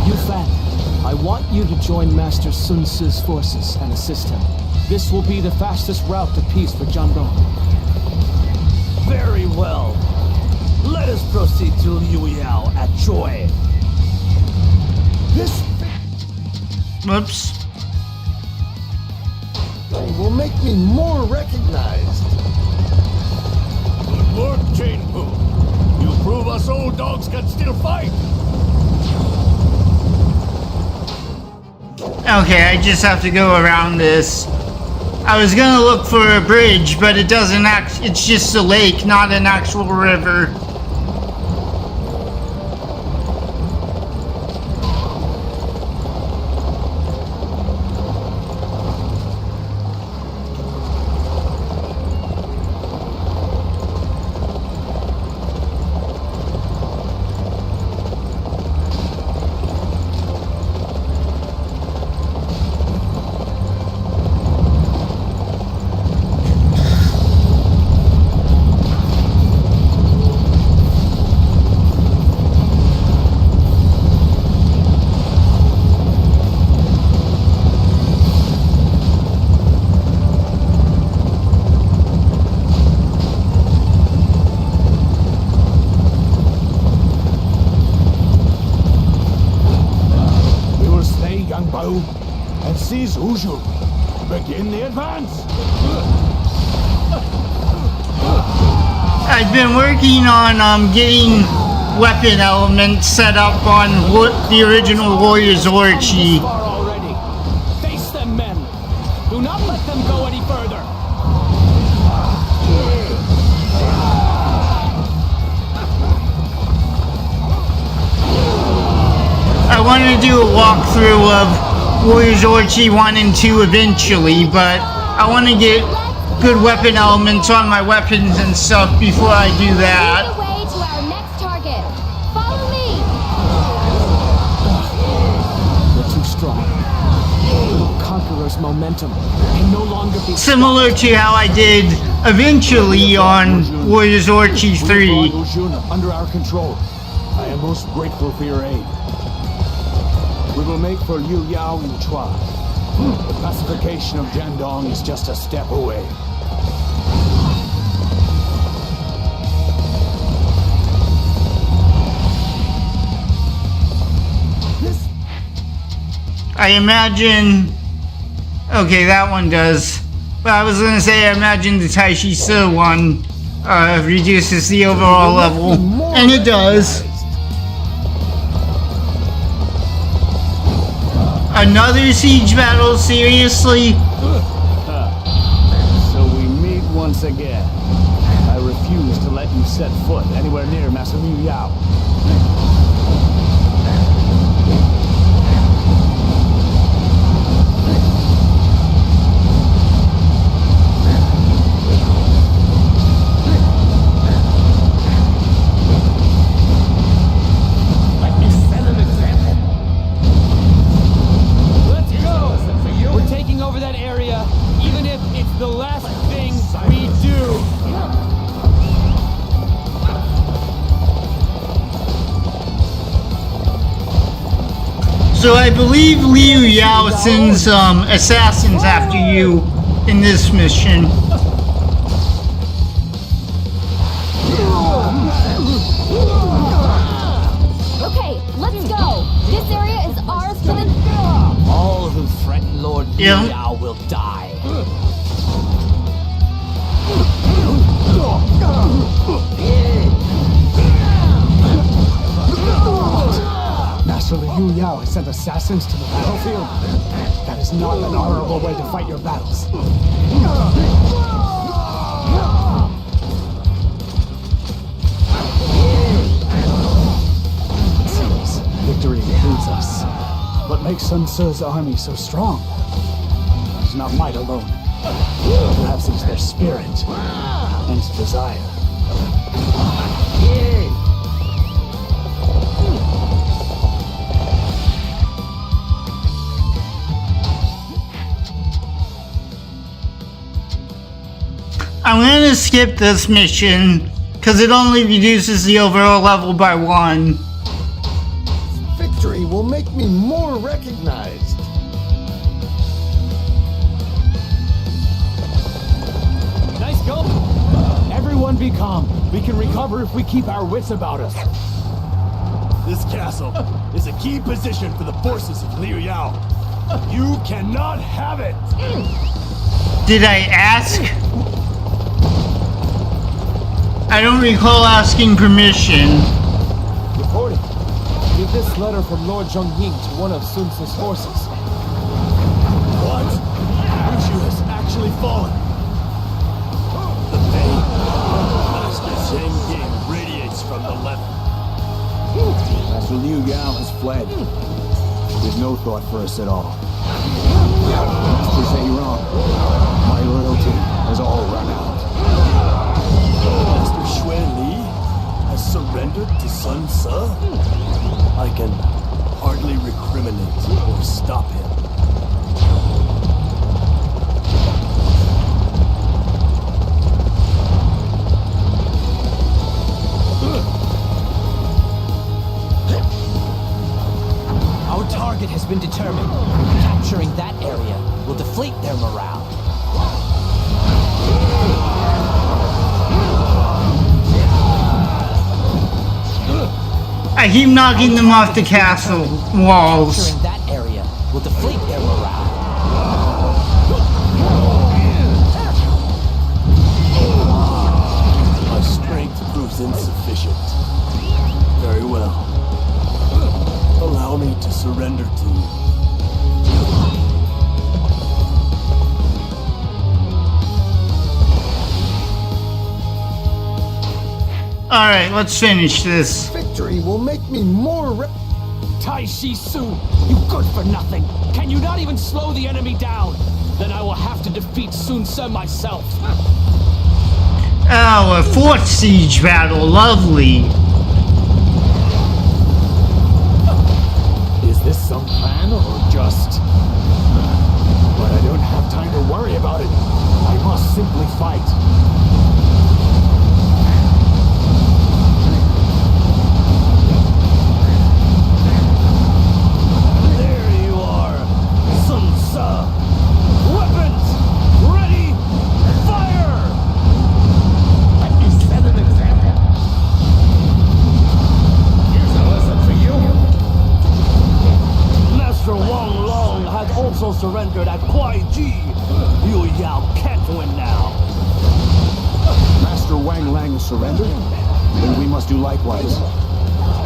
Yuan, I want you to join Master Sun Tzu's forces and assist him. This will be the fastest route to peace for Jiangdong. Very well. Let us proceed to Luoyang at Joy. This Whoops. will make me more recognized. Good work, Cheng Pu. You prove us old dogs can still fight. Okay, I just have to go around this. I was gonna look for a bridge, but it doesn't it's just a lake, not an actual river. And seize Uzhu. Begin the advance. I've been working on getting weapon elements set up on the original Warriors Orchi. Already. Face them, men. Do not let them go any further. I want to do a walkthrough of Warriors Orchi 1 and 2 eventually, but I want to get good weapon elements on my weapons and stuff before I do that. Lead the way to our next target. Follow me. We're too strong. Conqueror's momentum can no longer be similar to how I did eventually on Warriors Orchi 3. Under our control. I am most grateful for your aid. We will make for Liu Yao in Chua. The pacification of Jiangdong is just a step away. I imagine... Okay, that one does. But I was going to say, I imagine the Tai Chi Si one reduces the overall level. And it does. Another siege battle? Seriously? So we meet once again. set foot anywhere near Master Liu Yao. Over that area, even if it's the last thing we do. So I believe Liu Yao sends assassins after you in this mission. Okay, let's go. This area is ours for the... All who threaten Lord Liu Yeah. Yao will die. Master Liu Yao has sent assassins to the battlefield. That is not an honorable way to fight your battles. It seems victory eludes us. What makes Sun Tzu's army so strong? It's not might alone. Perhaps it's their spirit and desire. I'm gonna skip this mission because it only reduces the overall level by 1. Victory will make me more recognized. Nice go. Everyone be calm. We can recover if we keep our wits about us. This castle is a key position for the forces of Liu Yao. You cannot have it! Did I ask? I don't recall asking permission. Reporting. Give this letter from Lord Zhongying to one of Sun Tzu's forces. What? Ruxu has actually fallen. The pain. Master Xiangyang radiates from the left. Master Liu Yao has fled. With no thought for us at all. Masters say you're wrong. My loyalty has all run out. Master Xuan Li has surrendered to Sun Tzu? I can hardly recriminate or stop him. Our target has been determined. Capturing that area will deflate their morale. I keep knocking them off the castle walls. Capturing that area will deflate their morale. My strength proves insufficient. Very well. Allow me to surrender to you. Alright, let's finish this. Victory will make me more Tai Shi Su, you good for nothing. Can you not even slow the enemy down? Then I will have to defeat Sun Tzu myself. Oh, a fourth siege battle, lovely. Is this some plan or just... But I don't have time to worry about it. I must simply fight. There you are, Sun Tzu. Weapons ready, fire! Let me set an example. Here's a lesson for you. Master Wang Long has also surrendered at Kuai Ji. Liu Yao can't win now. Master Wang Lang surrendered? Then we must do likewise.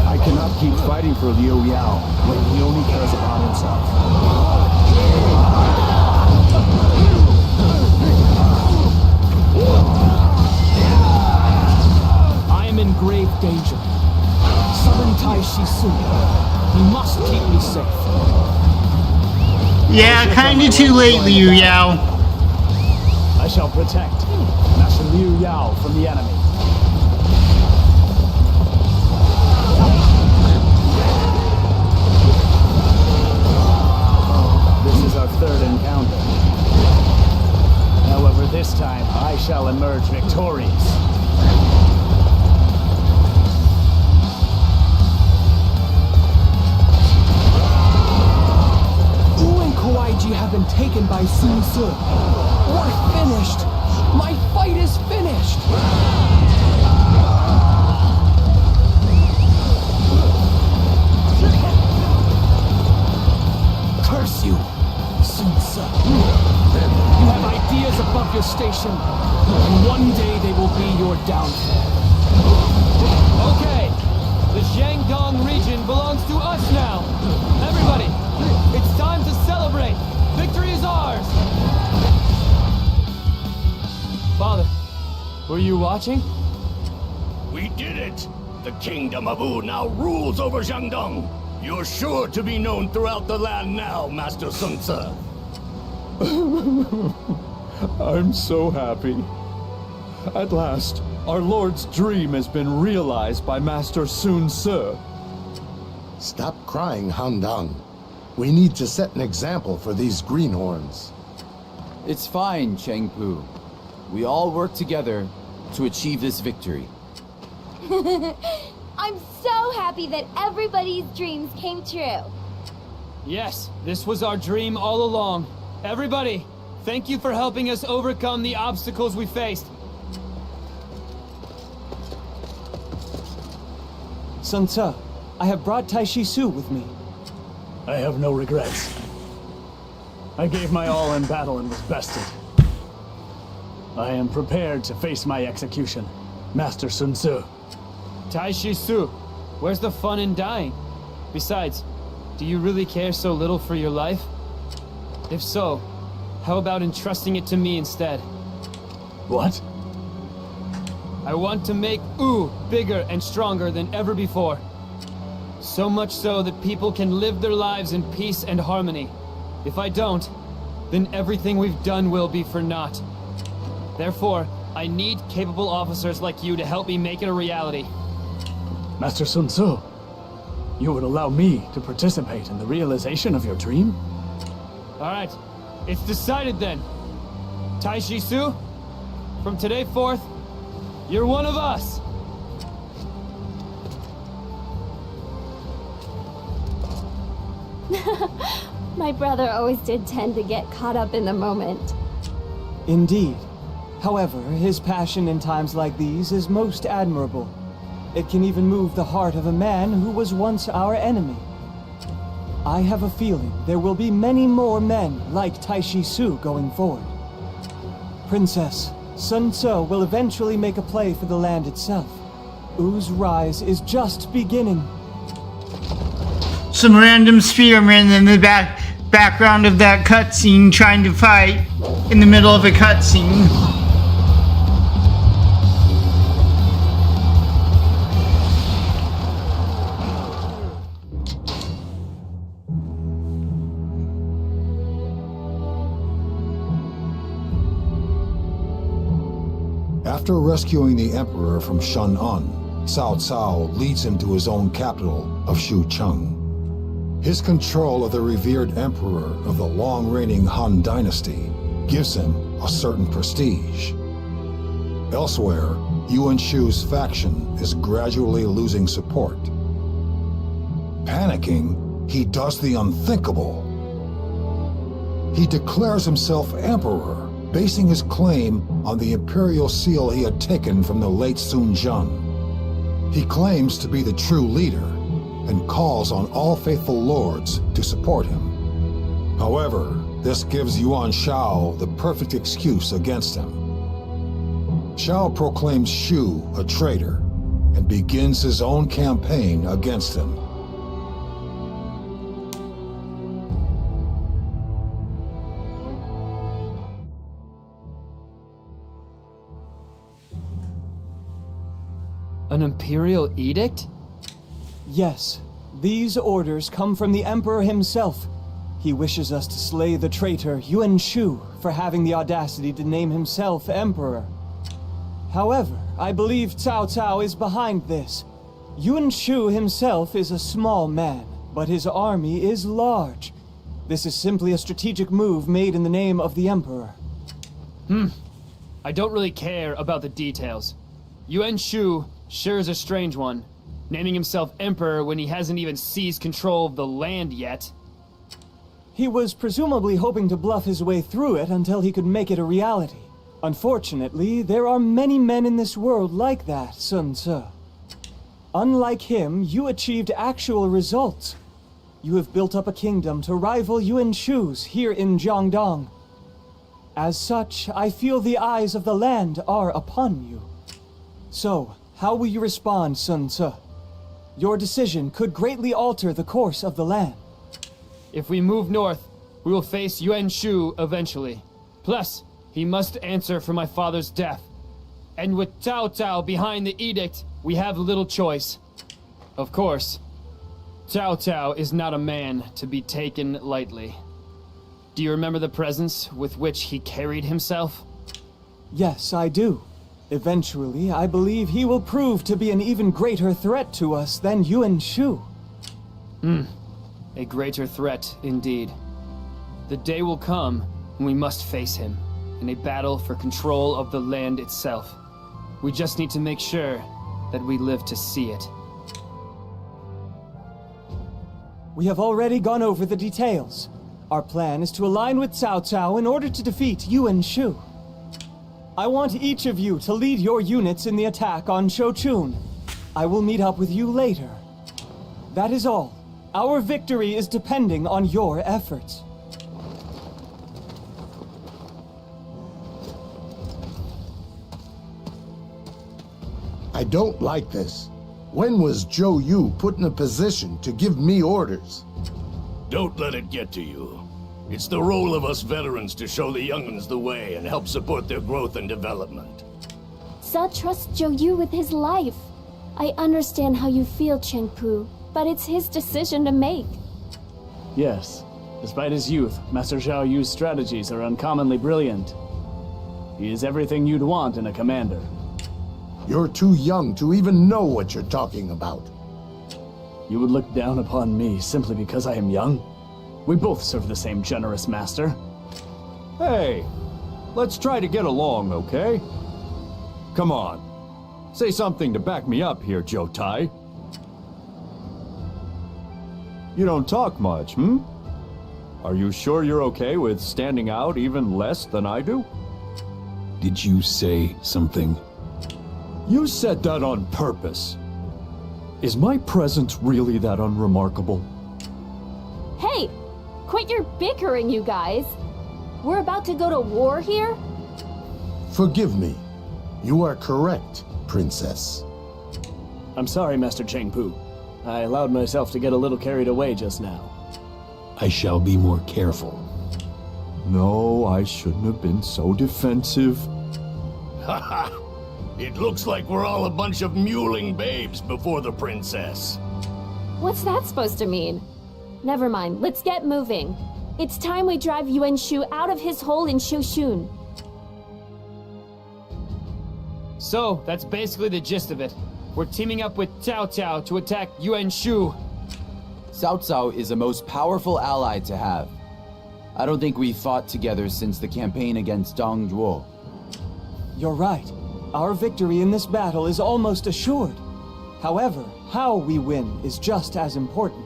I cannot keep fighting for Liu Yao when he only cares about himself. I am Yeah, kinda too late, Liu Yao. I shall protect Master Liu Yao from the enemy. This is our third encounter. However, this time I shall emerge victorious. Kawaiji have been taken by Sun Ce. We're finished. My fight is finished. Curse you, Sun Ce. You have ideas above your station, and one day they will be your downfall. Okay, the Jiangdong region belongs to us now. Everybody, it's time to celebrate! Victory is ours! Father, were you watching? We did it! The Kingdom of Wu now rules over Jiangdong! You're sure to be known throughout the land now, Master Sun Ce. I'm so happy. At last, our Lord's dream has been realized by Master Sun Ce. Stop crying, Han Dang. We need to set an example for these greenhorns. It's fine, Cheng Pu. We all work together to achieve this victory. I'm so happy that everybody's dreams came true. Yes, this was our dream all along. Everybody, thank you for helping us overcome the obstacles we faced. Sun Ce, I have brought Taishi Su with me. I have no regrets. I gave my all in battle and was bested. I am prepared to face my execution, Master Sun Ce. Taishi Su, where's the fun in dying? Besides, do you really care so little for your life? If so, how about entrusting it to me instead? What? I want to make Wu bigger and stronger than ever before. So much so that people can live their lives in peace and harmony. If I don't, then everything we've done will be for naught. Therefore, I need capable officers like you to help me make it a reality. Master Sun Ce, you would allow me to participate in the realization of your dream? Alright, it's decided then. Taishi Su, from today forth, you're one of us! My brother always did tend to get caught up in the moment. Indeed. However, his passion in times like these is most admirable. It can even move the heart of a man who was once our enemy. I have a feeling there will be many more men like Taishi Su going forward. Princess, Sun Ce will eventually make a play for the land itself. Wu's rise is just beginning. Some random spearmen in the background of that cutscene trying to fight in the middle of a cutscene. After rescuing the Emperor from Shen'an, Cao Cao leads him to his own capital of Xucheng. His control of the revered Emperor of the long-reigning Han Dynasty gives him a certain prestige. Elsewhere, Yuan Shu's faction is gradually losing support. Panicking, he does the unthinkable. He declares himself Emperor, basing his claim on the imperial seal he had taken from the late Sun Jian. He claims to be the true leader and calls on all faithful lords to support him. However, this gives Yuan Shao the perfect excuse against him. Shao proclaims Shu a traitor and begins his own campaign against him. An imperial edict? Yes. These orders come from the Emperor himself. He wishes us to slay the traitor Yuan Shu for having the audacity to name himself Emperor. However, I believe Cao Cao is behind this. Yuan Shu himself is a small man, but his army is large. This is simply a strategic move made in the name of the Emperor. I don't really care about the details. Yuan Shu sure is a strange one, naming himself Emperor when he hasn't even seized control of the land yet. He was presumably hoping to bluff his way through it until he could make it a reality. Unfortunately, there are many men in this world like that, Sun Tzu. Unlike him, you achieved actual results. You have built up a kingdom to rival Yuan Shu's here in Jiangdong. As such, I feel the eyes of the land are upon you. So, how will you respond, Sun Tzu? Your decision could greatly alter the course of the land. If we move north, we will face Yuan Shu eventually. Plus, he must answer for my father's death. And with Cao Cao behind the edict, we have little choice. Of course, Cao Cao is not a man to be taken lightly. Do you remember the presence with which he carried himself? Yes, I do. Eventually, I believe he will prove to be an even greater threat to us than Yuan Shu. A greater threat, indeed. The day will come when we must face him, in a battle for control of the land itself. We just need to make sure that we live to see it. We have already gone over the details. Our plan is to align with Cao Cao in order to defeat Yuan Shu. I want each of you to lead your units in the attack on Shochun. I will meet up with you later. That is all. Our victory is depending on your efforts. I don't like this. When was Zhou Yu put in a position to give me orders? Don't let it get to you. It's the role of us veterans to show the young'uns the way and help support their growth and development. Sa trusts Zhou Yu with his life. I understand how you feel, Cheng Pu, but it's his decision to make. Yes. Despite his youth, Master Zhao Yu's strategies are uncommonly brilliant. He is everything you'd want in a commander. You're too young to even know what you're talking about. You would look down upon me simply because I am young? We both serve the same generous master. Hey, let's try to get along, okay? Come on. Say something to back me up here, Joe Tai. You don't talk much, hmm? Are you sure you're okay with standing out even less than I do? Did you say something? You said that on purpose. Is my presence really that unremarkable? Hey! Quit your bickering, you guys! We're about to go to war here? Forgive me. You are correct, Princess. I'm sorry, Master Cheng Pu. I allowed myself to get a little carried away just now. I shall be more careful. No, I shouldn't have been so defensive. Haha! It looks like we're all a bunch of mewling babes before the princess. What's that supposed to mean? Never mind, let's get moving. It's time we drive Yuan Shu out of his hole in Shoshun. So, that's basically the gist of it. We're teaming up with Cao Cao to attack Yuan Shu. Cao Cao is a most powerful ally to have. I don't think we fought together since the campaign against Dong Zhuo. You're right. Our victory in this battle is almost assured. However, how we win is just as important.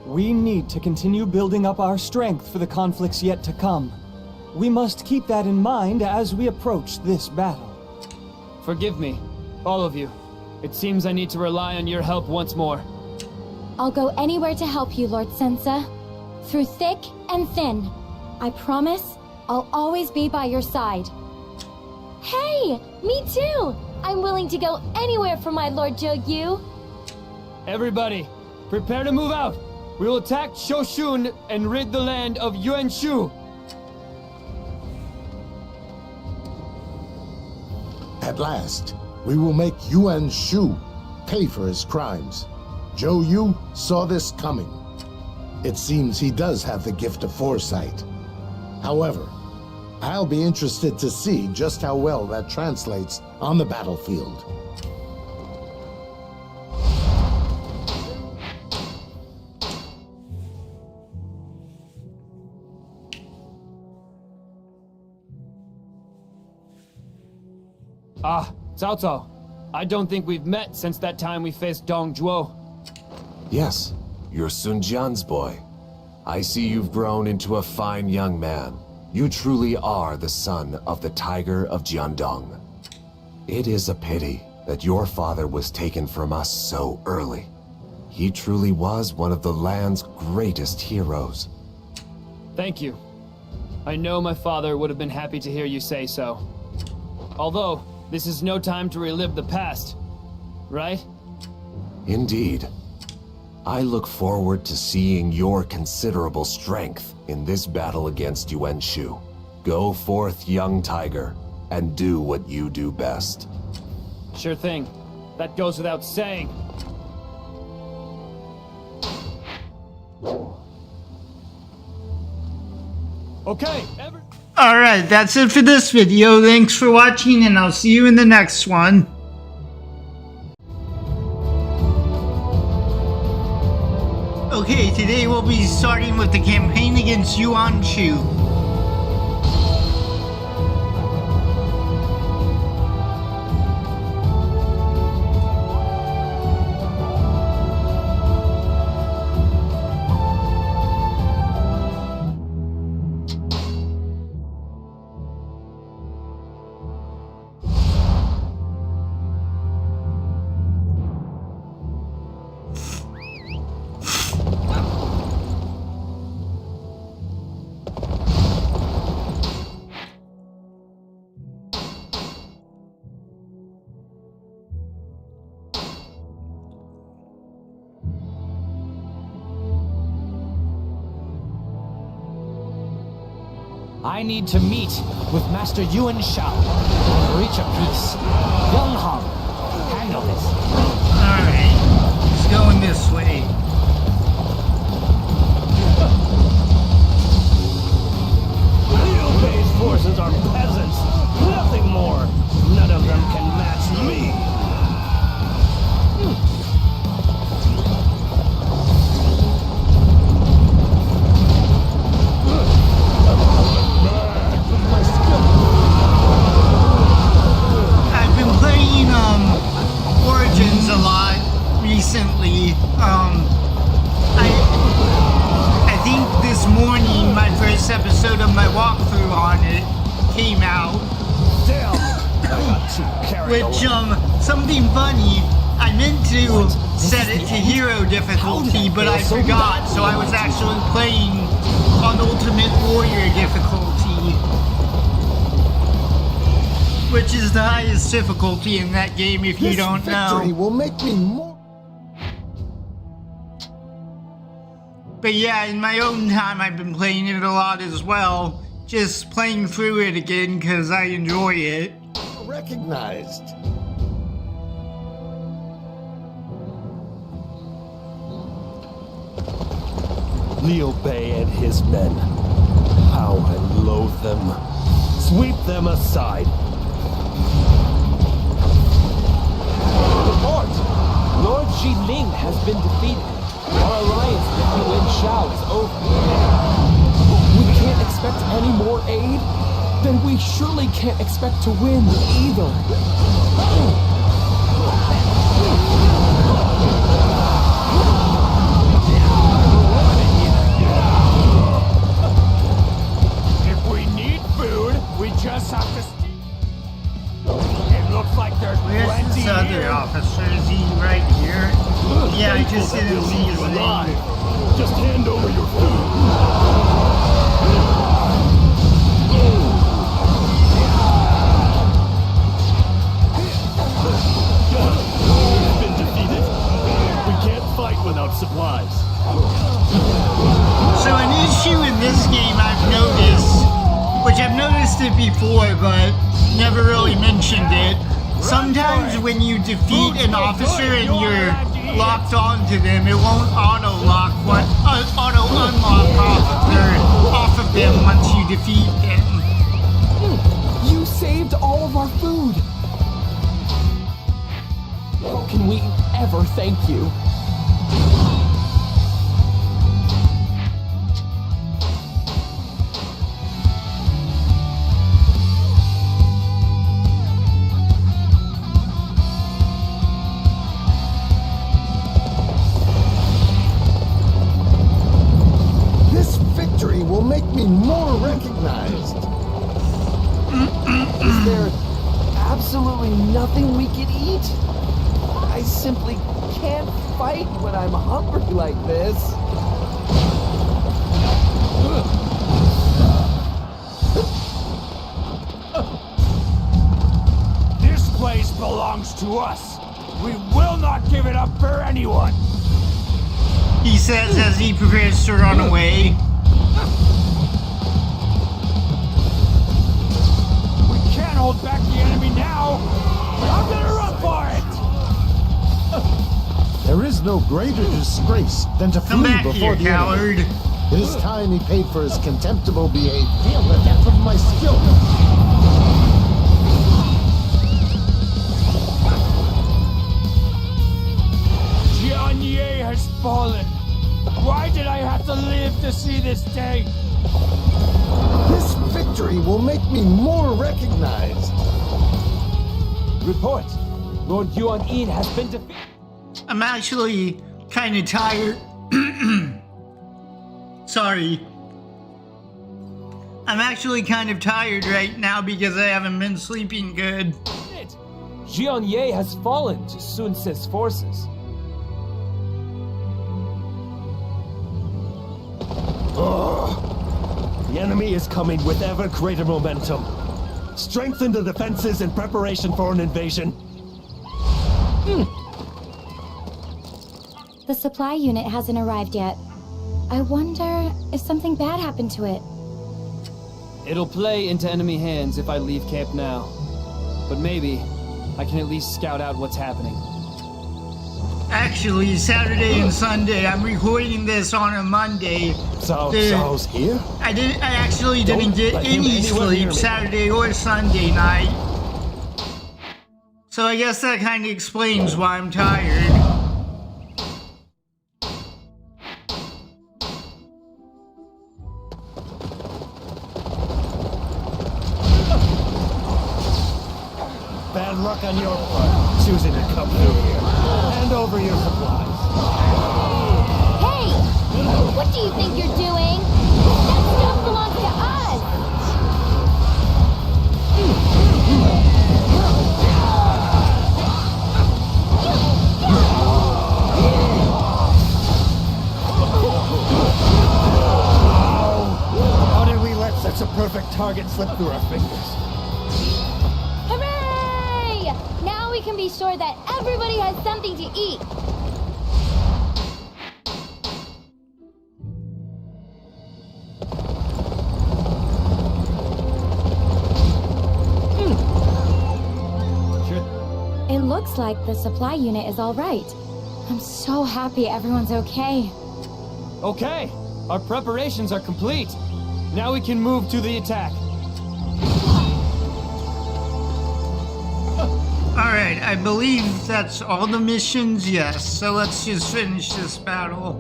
We need to continue building up our strength for the conflicts yet to come. We must keep that in mind as we approach this battle. Forgive me, all of you. It seems I need to rely on your help once more. I'll go anywhere to help you, Lord Sensa. Through thick and thin. I promise I'll always be by your side. Hey! Me too! I'm willing to go anywhere for my Lord Zhou Yu. Everybody, prepare to move out! We will attack Shoshun and rid the land of Yuan Shu! At last, we will make Yuan Shu pay for his crimes. Zhou Yu saw this coming. It seems he does have the gift of foresight. However, I'll be interested to see just how well that translates on the battlefield. Cao Cao. I don't think we've met since that time we faced Dong Zhuo. Yes, you're Sun Jian's boy. I see you've grown into a fine young man. You truly are the son of the Tiger of Jiangdong. It is a pity that your father was taken from us so early. He truly was one of the land's greatest heroes. Thank you. I know my father would have been happy to hear you say so. Although, this is no time to relive the past, right? Indeed. I look forward to seeing your considerable strength in this battle against Yuan Shu. Go forth, young tiger, and do what you do best. Sure thing. That goes without saying. Okay, Alright, that's it for this video. Thanks for watching, and I'll see you in the next one. Okay, today we'll be starting with the campaign against Yuan Shu. I need to meet with Master Yuan Shao and reach a peace. Young Huang, handle this. Alright, it's going this way. Liu Bei's forces are peasants, nothing more. None of them can match me. I've been playing Origins a lot recently. I think this morning my first episode of my walkthrough on it came out. Damn, I got too carried Which away. something funny, I meant to set it to hero difficulty, but I forgot, so I was actually playing on Ultimate Warrior difficulty, which is the highest difficulty in that game if you don't know. Victory will make me more. But yeah, in my own time I've been playing it a lot as well, just playing through it again because I enjoy it. Recognized. Liu Bei and his men. How I loathe them. Sweep them aside. Report! Lord Ning has been defeated. Our alliance with Yuan Shao is over. We can't expect any more aid? Then we surely can't expect to win either. If we need food, we just have to It looks like there's Where's plenty this other here. officer? Is he right here? Yeah, I just didn't see his name. Just hand over your food. We've been defeated. We can't fight without supplies. So an issue in this game I've noticed, which I've noticed it before but never really mentioned it, sometimes when you defeat an officer and you're locked onto them. It won't auto-unlock off of them once you defeat them. You saved all of our food! How can we ever thank you? This victory will make me more recognized. Is there absolutely nothing we can eat? I simply can't fight when I'm hungry like this. This place belongs to us. We will not give it up for anyone. He says as he prepares to run away. We can't hold back the enemy now. I'm gonna run for it. There is no greater disgrace than to Come flee back before here, the coward. enemy. It is time he paid for his contemptible behavior. Feel the depth of my skill. Xiangyang has fallen. Why did I have to live to see this day? This victory will make me more recognized. Report. Lord Yuan has been defeated. I'm actually kind of tired. Sorry. I'm actually kind of tired right now because I haven't been sleeping good. Xiangyang has fallen to Sun Ce's forces. The enemy is coming with ever greater momentum. Strengthen the defenses in preparation for an invasion. The supply unit hasn't arrived yet. I wonder if something bad happened to it. It'll play into enemy hands if I leave camp now. But maybe I can at least scout out what's happening. Actually, Saturday and Sunday. I'm recording this on a Monday. Zhao's here? I actually didn't get any sleep Saturday or Sunday night. So I guess that kind of explains why I'm tired. Bad luck on your part, choosing to come through here. Hand over your supplies. Hey! What do you think you're doing? That stuff belongs to us! How did we let such a perfect target slip through our fingers? Hooray! Now we can be sure that everybody has something to eat. It looks like the supply unit is all right. I'm so happy everyone's okay. Okay, our preparations are complete. Now we can move to the attack. Alright, I believe that's all the missions, yes. So let's just finish this battle.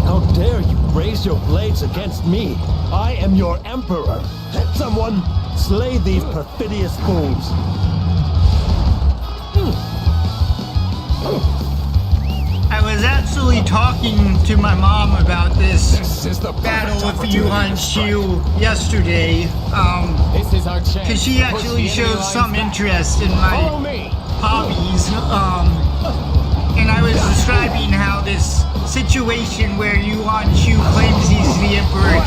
How dare you raise your blades against me? I am your emperor. Let someone slay these perfidious fools. I was actually talking to my mom about this battle with Yuan yesterday. This is our chance. Because she actually showed some interest in my hobbies. And I was describing how this situation where Yuan claims he's the emperor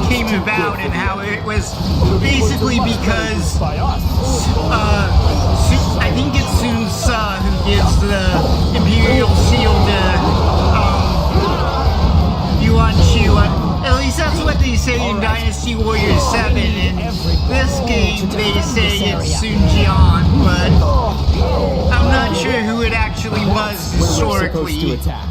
came about, and how it was basically because I think it's Sun Ce who gives the Imperial Seal to Yuan. At least that's what they say in Dynasty Warriors 7, and they say it's Xiangyang, but I'm not sure who it actually was historically. We're supposed to attack.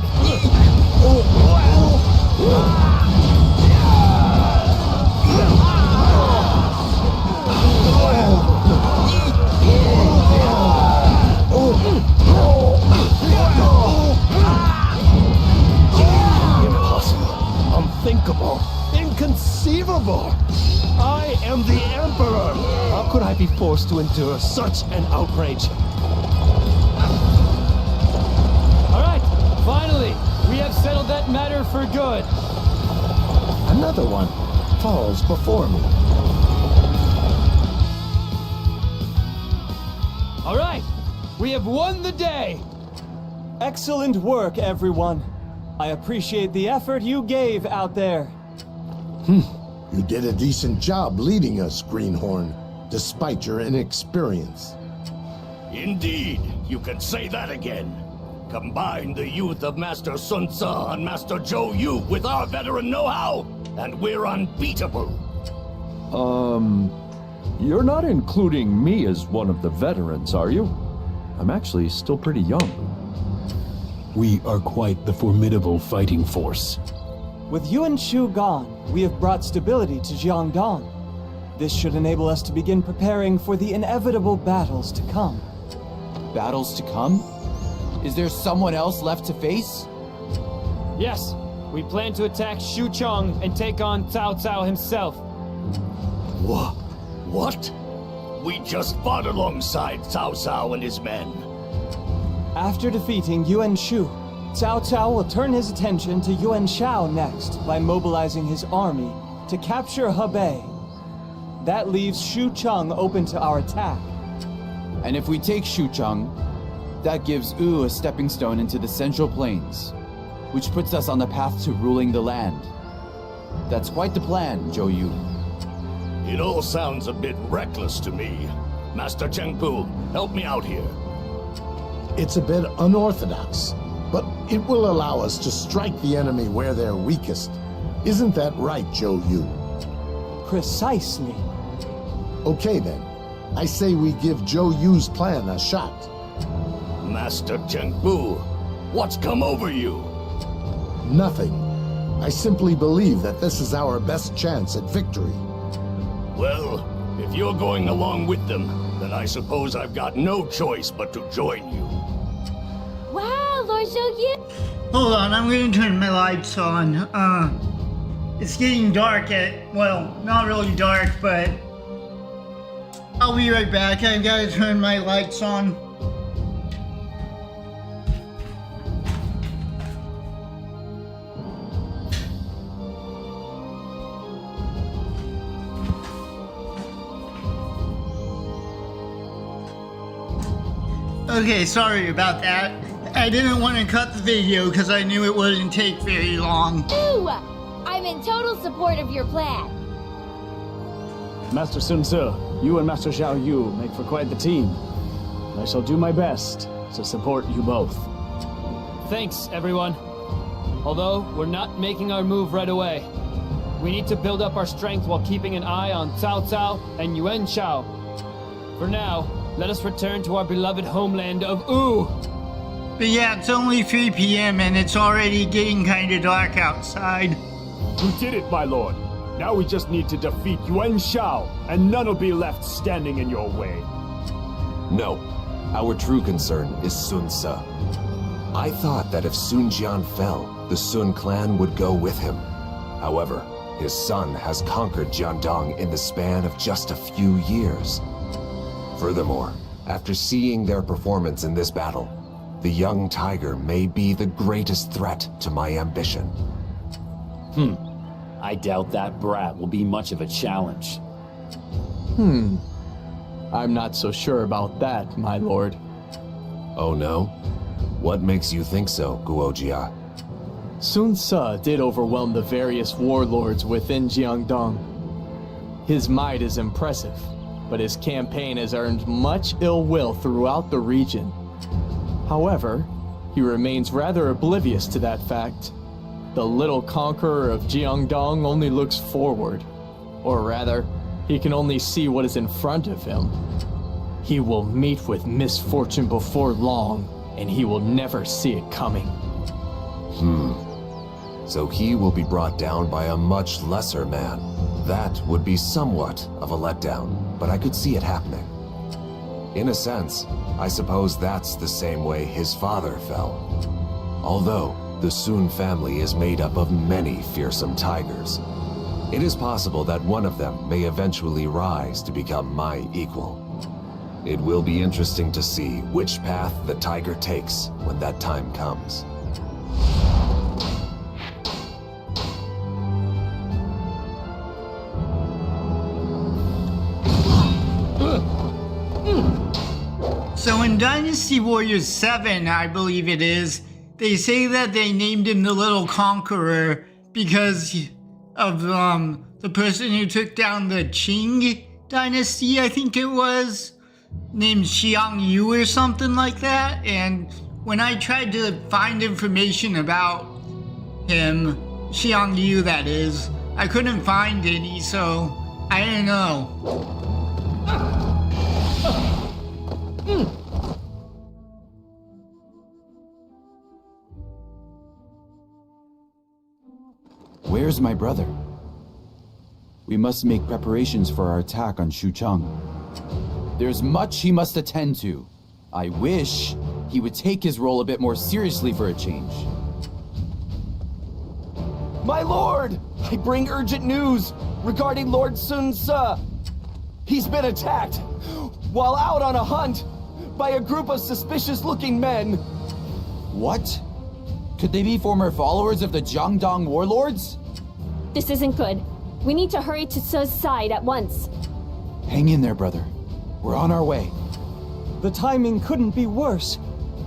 Impossible. Unthinkable. Inconceivable. I am the Emperor. How could I be forced to endure such an outrage? All right, finally, we have settled that matter for good. Another one falls before me. All right, we have won the day. Excellent work, everyone. I appreciate the effort you gave out there. You did a decent job leading us, Greenhorn, despite your inexperience. Indeed, you can say that again. Combine the youth of Master Sun Ce and Master Zhou Yu with our veteran know-how, and we're unbeatable. You're not including me as one of the veterans, are you? I'm actually still pretty young. We are quite the formidable fighting force. With Yuan Shu gone, we have brought stability to Jiangdong. This should enable us to begin preparing for the inevitable battles to come. Battles to come? Is there someone else left to face? Yes, we plan to attack Xucheng and take on Cao Cao himself. What? We just fought alongside Cao Cao and his men. After defeating Yuan Shu, Cao Cao will turn his attention to Yuan Shao next by mobilizing his army to capture Hebei. That leaves Xucheng open to our attack. And if we take Xucheng, that gives Wu a stepping stone into the Central Plains, which puts us on the path to ruling the land. That's quite the plan, Zhou Yu. It all sounds a bit reckless to me. Master Cheng Pu, help me out here. It's a bit unorthodox, but it will allow us to strike the enemy where they're weakest. Isn't that right, Zhou Yu? Precisely. Okay then. I say we give Zhou Yu's plan a shot. Master Cheng Pu, what's come over you? Nothing. I simply believe that this is our best chance at victory. Well, if you're going along with them, then I suppose I've got no choice but to join you. Wow, Lord Zhou Yu! Hold on, I'm gonna turn my lights on. It's getting dark well, not really dark, but I'll be right back. I've gotta turn my lights on. Okay, sorry about that. I didn't want to cut the video because I knew it wouldn't take very long. Ooh! I'm in total support of your plan. Master Sun Ce, you and Master Zhou Yu make for quite the team. I shall do my best to support you both. Thanks, everyone. Although we're not making our move right away. We need to build up our strength while keeping an eye on Cao Cao and Yuan Shao. For now, let us return to our beloved homeland of Wu. But yeah, it's only 3 p.m. and it's already getting kind of dark outside. You did it, my lord. Now we just need to defeat Yuan Shao, and none will be left standing in your way. No. Our true concern is Sun Ce. I thought that if Sun Jian fell, the Sun clan would go with him. However, his son has conquered Jiangdong in the span of just a few years. Furthermore, after seeing their performance in this battle, the young tiger may be the greatest threat to my ambition. I doubt that brat will be much of a challenge. I'm not so sure about that, my lord. Oh no? What makes you think so, Guojia? Sun Ce did overwhelm the various warlords within Jiangdong. His might is impressive, but his campaign has earned much ill will throughout the region. However, he remains rather oblivious to that fact. The little conqueror of Jiangdong only looks forward, or rather, he can only see what is in front of him. He will meet with misfortune before long, and he will never see it coming. So he will be brought down by a much lesser man. That would be somewhat of a letdown, but I could see it happening. In a sense, I suppose that's the same way his father fell. Although, the Sun family is made up of many fearsome tigers. It is possible that one of them may eventually rise to become my equal. It will be interesting to see which path the tiger takes when that time comes. So in Dynasty Warriors 7, I believe it is, they say that they named him the Little Conqueror because of the person who took down the Qing dynasty, I think it was, named Xiangyang or something like that. And when I tried to find information about him, Xiangyang that is, I couldn't find any, so I don't know. Where's my brother? We must make preparations for our attack on Xuchang. There's much he must attend to. I wish he would take his role a bit more seriously for a change. My lord! I bring urgent news regarding Lord Sun Ce. He's been attacked while out on a hunt by a group of suspicious-looking men. What? Could they be former followers of the Jiangdong warlords? This isn't good. We need to hurry to Ce's side at once. Hang in there, brother. We're on our way. The timing couldn't be worse.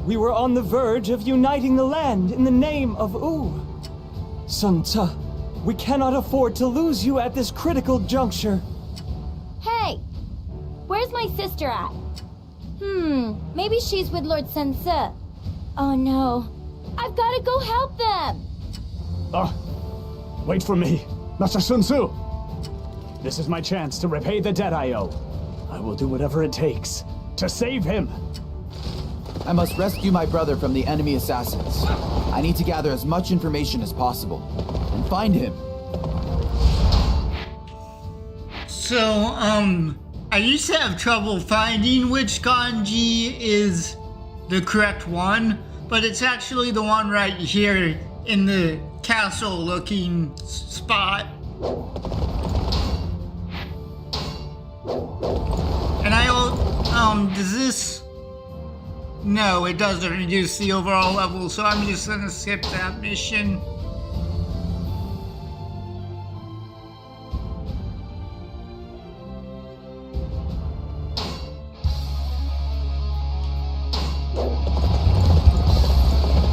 We were on the verge of uniting the land in the name of Wu. Sun Ce, we cannot afford to lose you at this critical juncture. Hey! Where's my sister at? Maybe she's with Lord Sun Ce. Oh no. I've gotta go help them! Wait for me, Master Sun Ce. This is my chance to repay the debt I owe. I will do whatever it takes to save him. I must rescue my brother from the enemy assassins. I need to gather as much information as possible and find him. So, I used to have trouble finding which kanji is the correct one, but it's actually the one right here in the castle-looking spot. And does this... No, it doesn't reduce the overall level, so I'm just gonna skip that mission.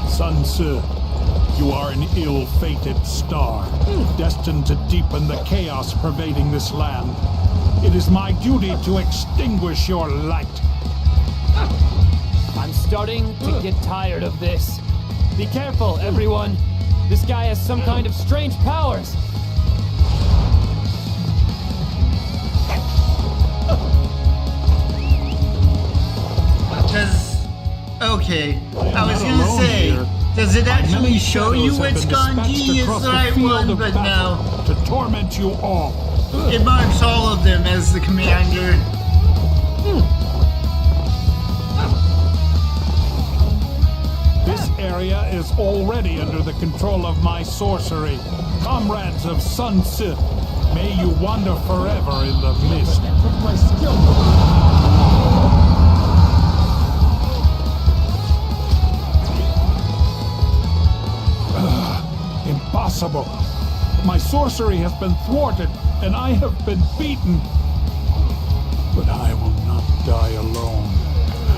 Sun Ce, you are an ill-fated star, destined to deepen the chaos pervading this land. It is my duty to extinguish your light. I'm starting to get tired of this. Be careful, everyone. This guy has some kind of strange powers. Okay, I was gonna say, does it actually show you which kanji is the right one? But no. To torment you all. It marks all of them as the commander. This area is already under the control of my sorcery. Comrades of Sun Ce, may you wander forever in the mist. Impossible. My sorcery has been thwarted, and I have been beaten. But I will not die alone.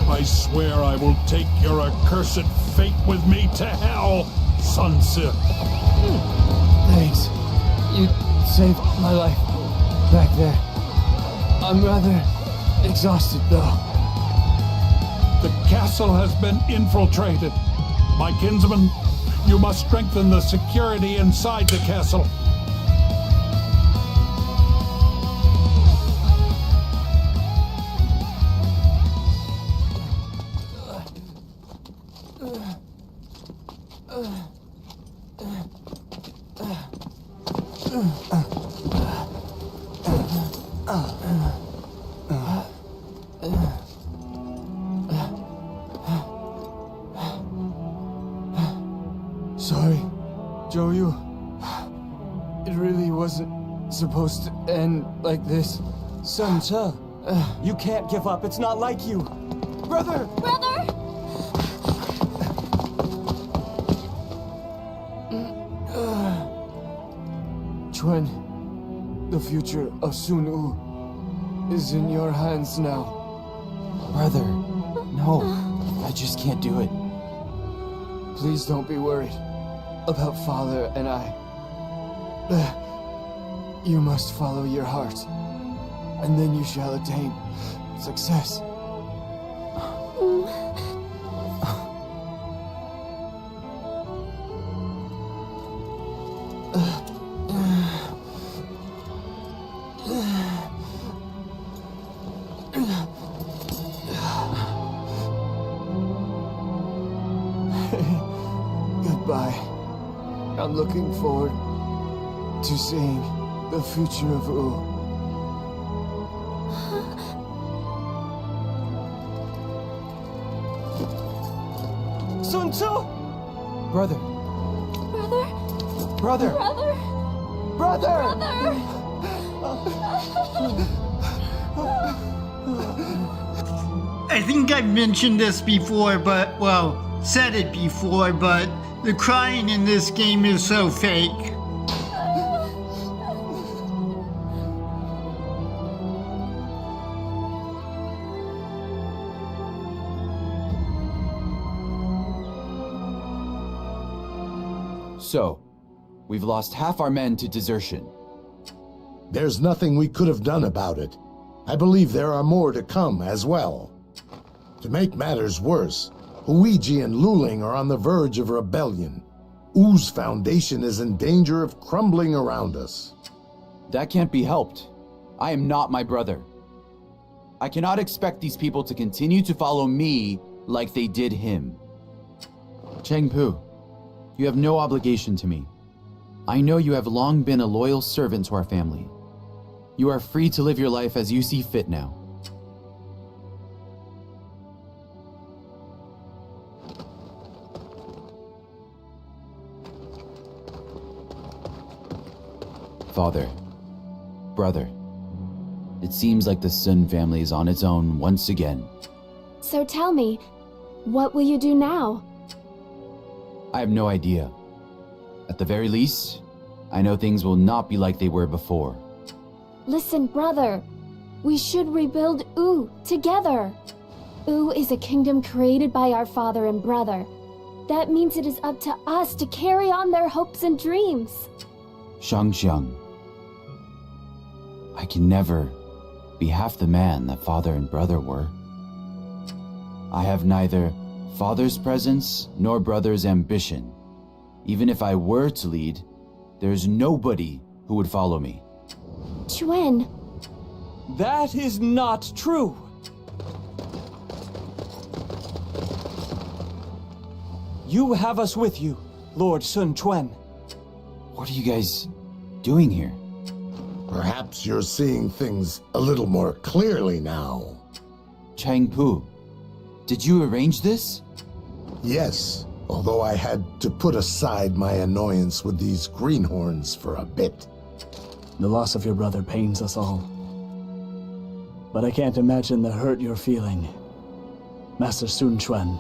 I swear I will take your accursed fate with me to hell, Sun Ce. Thanks. You saved my life back there. I'm rather exhausted, though. The castle has been infiltrated. My kinsman, you must strengthen the security inside the castle. Sorry, Joyu. It really wasn't supposed to end like this. Sun Ce, you can't give up. It's not like you. Brother! Brother! Chuan, the future of Sun Wu is in your hands now. Brother, no. I just can't do it. Please don't be worried about Father and I. You must follow your heart, and then you shall attain success. Goodbye. I'm looking forward to seeing the future of Wu. Sun Ce! Brother. Brother? Brother! Brother? Brother! I think I've mentioned this before, but, well, said it before, but the crying in this game is so fake. So, we've lost half our men to desertion. There's nothing we could have done about it. I believe there are more to come as well. To make matters worse, Huiji and Luoyang are on the verge of rebellion. Wu's foundation is in danger of crumbling around us. That can't be helped. I am not my brother. I cannot expect these people to continue to follow me like they did him. Cheng Pu, you have no obligation to me. I know you have long been a loyal servant to our family. You are free to live your life as you see fit now. Father, brother, it seems like the Sun family is on its own once again. So tell me, what will you do now? I have no idea. At the very least, I know things will not be like they were before. Listen, brother. We should rebuild Wu together. Wu is a kingdom created by our father and brother. That means it is up to us to carry on their hopes and dreams. Xiangyang, I can never be half the man that father and brother were. I have neither father's presence nor brother's ambition. Even if I were to lead, there's nobody who would follow me. Chuan. That is not true. You have us with you, Lord Sun Quan. What are you guys doing here? Perhaps you're seeing things a little more clearly now. Cheng Pu, did you arrange this? Yes, although I had to put aside my annoyance with these greenhorns for a bit. The loss of your brother pains us all. But I can't imagine the hurt you're feeling, Master Sun Quan.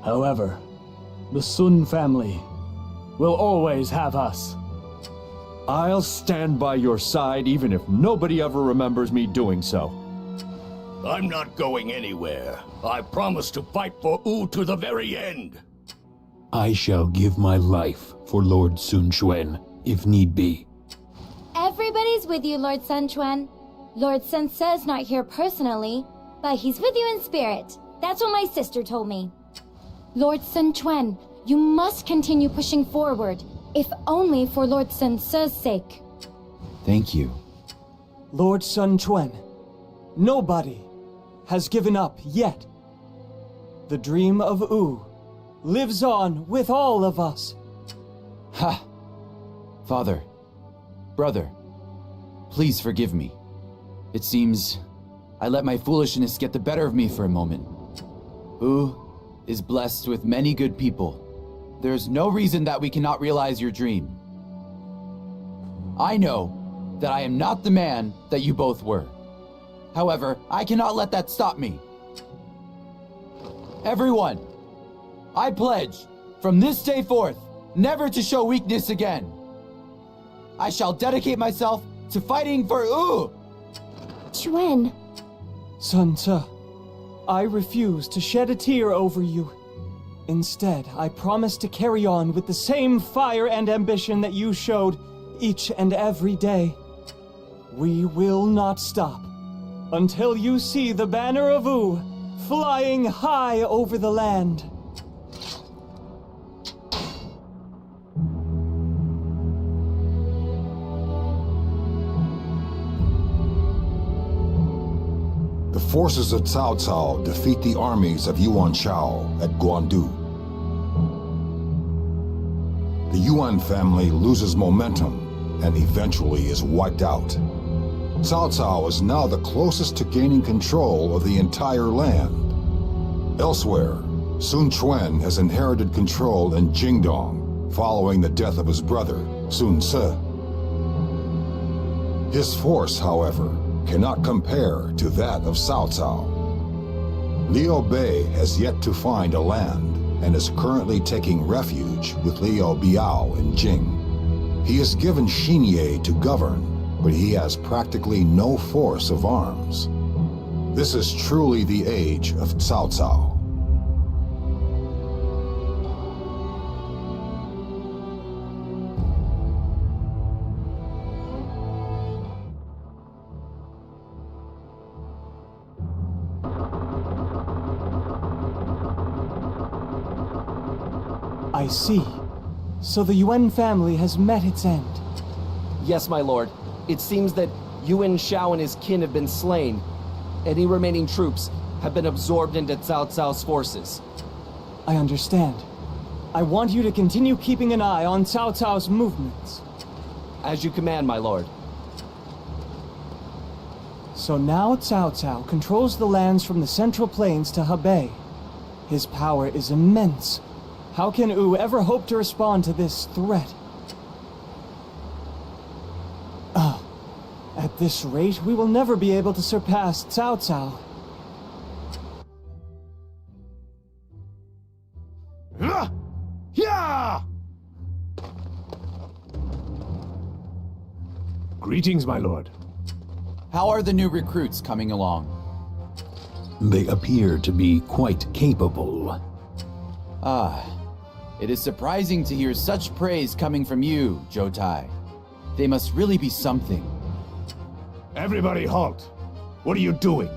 However, the Sun family will always have us. I'll stand by your side even if nobody ever remembers me doing so. I'm not going anywhere. I promise to fight for Wu to the very end. I shall give my life for Lord Sun Quan, if need be. Everybody's with you, Lord Sun Quan. Lord Sun Ce's not here personally, but he's with you in spirit. That's what my sister told me. Lord Sun Quan, you must continue pushing forward, if only for Lord Sun Ce's sake. Thank you. Lord Sun Quan, nobody has given up yet. The dream of U lives on with all of us. Ha! Father, brother, please forgive me. It seems I let my foolishness get the better of me for a moment. U is blessed with many good people. There's no reason that we cannot realize your dream. I know that I am not the man that you both were. However, I cannot let that stop me. Everyone, I pledge, from this day forth, never to show weakness again. I shall dedicate myself to fighting for U! Yuan. Sun Ce, I refuse to shed a tear over you. Instead, I promise to carry on with the same fire and ambition that you showed each and every day. We will not stop until you see the banner of U flying high over the land. The forces of Cao Cao defeat the armies of Yuan Shao at Guandu. The Yuan family loses momentum and eventually is wiped out. Cao Cao is now the closest to gaining control of the entire land. Elsewhere, Sun Quan has inherited control in Jiangdong following the death of his brother, Sun Ce. His force, however, cannot compare to that of Cao Cao. Liu Bei has yet to find a land and is currently taking refuge with Liu Biao in Jing. He is given Xinye to govern, but he has practically no force of arms. This is truly the age of Cao Cao. I see. So the Yuan family has met its end. Yes, my lord. It seems that Yuan Shao and his kin have been slain. Any remaining troops have been absorbed into Cao Cao's forces. I understand. I want you to continue keeping an eye on Cao Cao's movements. As you command, my lord. So now Cao Cao controls the lands from the Central Plains to Hebei. His power is immense. How can U ever hope to respond to this threat? At this rate, we will never be able to surpass Cao Cao. Yeah! Greetings, my lord. How are the new recruits coming along? They appear to be quite capable. It is surprising to hear such praise coming from you, Zhou Tai. They must really be something. Everybody halt! What are you doing?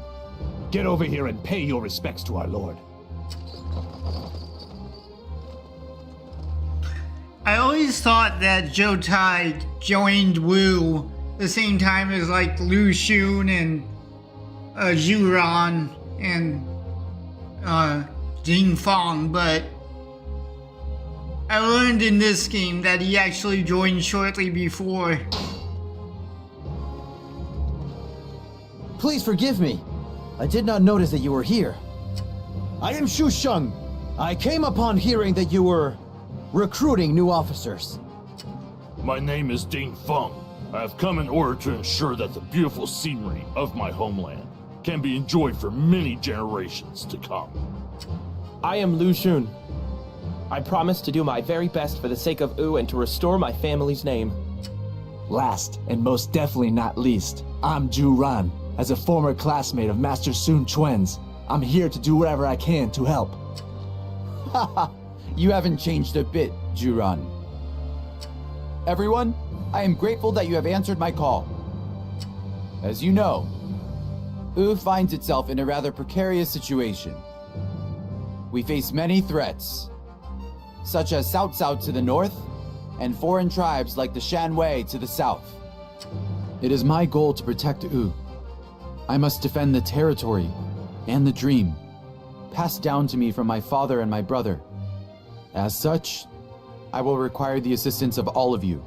Get over here and pay your respects to our lord. I always thought that Zhou Tai joined Wu the same time as like Lu Xun and Zhu Ran and Jing Fang, but I learned in this game that he actually joined shortly before. Please forgive me. I did not notice that you were here. I am Shu Sheng. I came upon hearing that you were recruiting new officers. My name is Ding Feng. I have come in order to ensure that the beautiful scenery of my homeland can be enjoyed for many generations to come. I am Lu Xun. I promise to do my very best for the sake of U and to restore my family's name. Last, and most definitely not least, I'm Zhu Ran. As a former classmate of Master Sun Quan's, I'm here to do whatever I can to help. Haha, you haven't changed a bit, Zhu Ran. Everyone, I am grateful that you have answered my call. As you know, U finds itself in a rather precarious situation. We face many threats, such as Cao Cao to the north, and foreign tribes like the Shanwei to the south. It is my goal to protect U. I must defend the territory and the dream. passed down to me from my father and my brother. As such, I will require the assistance of all of you.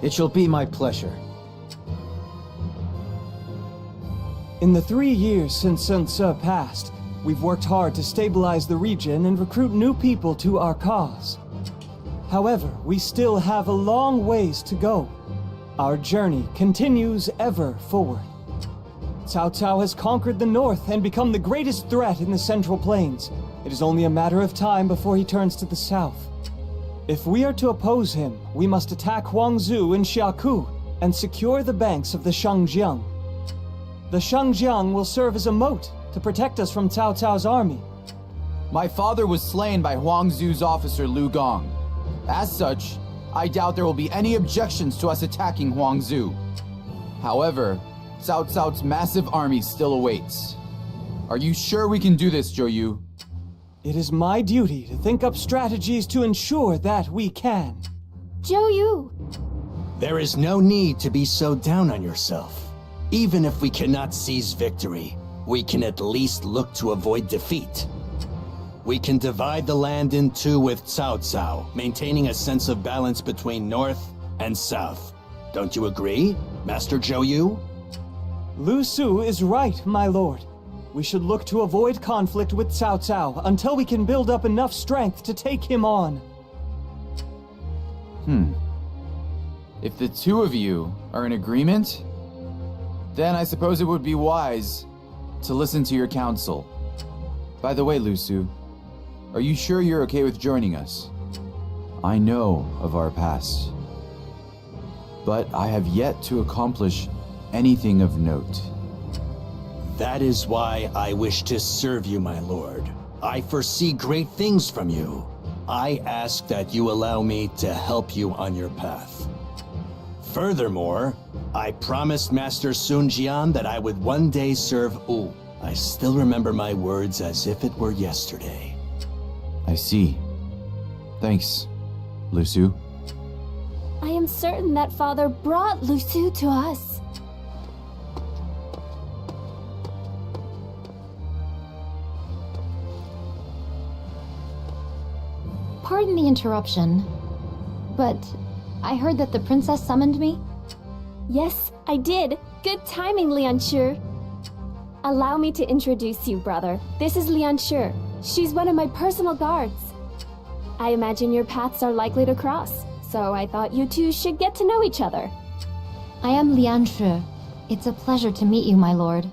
It shall be my pleasure. In the 3 years since Sun Ce passed, we've worked hard to stabilize the region and recruit new people to our cause. However, we still have a long ways to go. Our journey continues ever forward. Cao Cao has conquered the north and become the greatest threat in the Central Plains. It is only a matter of time before he turns to the south. If we are to oppose him, we must attack Huangzhou and Xiakou and secure the banks of the Xiangyang. The Xiangyang will serve as a moat to protect us from Cao Cao's army. My father was slain by Huangzhou's officer Lu Gong. As such, I doubt there will be any objections to us attacking Huangzhou. However, Cao Cao's massive army still awaits. Are you sure we can do this, Zhou Yu? It is my duty to think up strategies to ensure that we can. Zhou Yu! There is no need to be so down on yourself. Even if we cannot seize victory, we can at least look to avoid defeat. We can divide the land in two with Cao Cao, maintaining a sense of balance between north and south. Don't you agree, Master Zhou Yu? Lu Su is right, my lord. We should look to avoid conflict with Cao Cao until we can build up enough strength to take him on. If the two of you are in agreement, then I suppose it would be wise to listen to your counsel. By the way, Lu Su, are you sure you're okay with joining us? I know of our past, but I have yet to accomplish anything of note. That is why I wish to serve you, my lord. I foresee great things from you. I ask that you allow me to help you on your path. Furthermore, I promised Master Sun Jian that I would one day serve Wu. I still remember my words as if it were yesterday. I see. Thanks, Lu Su. I am certain that father brought Lu Su to us. Pardon the interruption, but I heard that the princess summoned me? Yes, I did. Good timing, Lian Shi. Allow me to introduce you, brother. This is Lian Shi. She's one of my personal guards. I imagine your paths are likely to cross, so I thought you two should get to know each other. I am Lian Shi. It's a pleasure to meet you, my lord.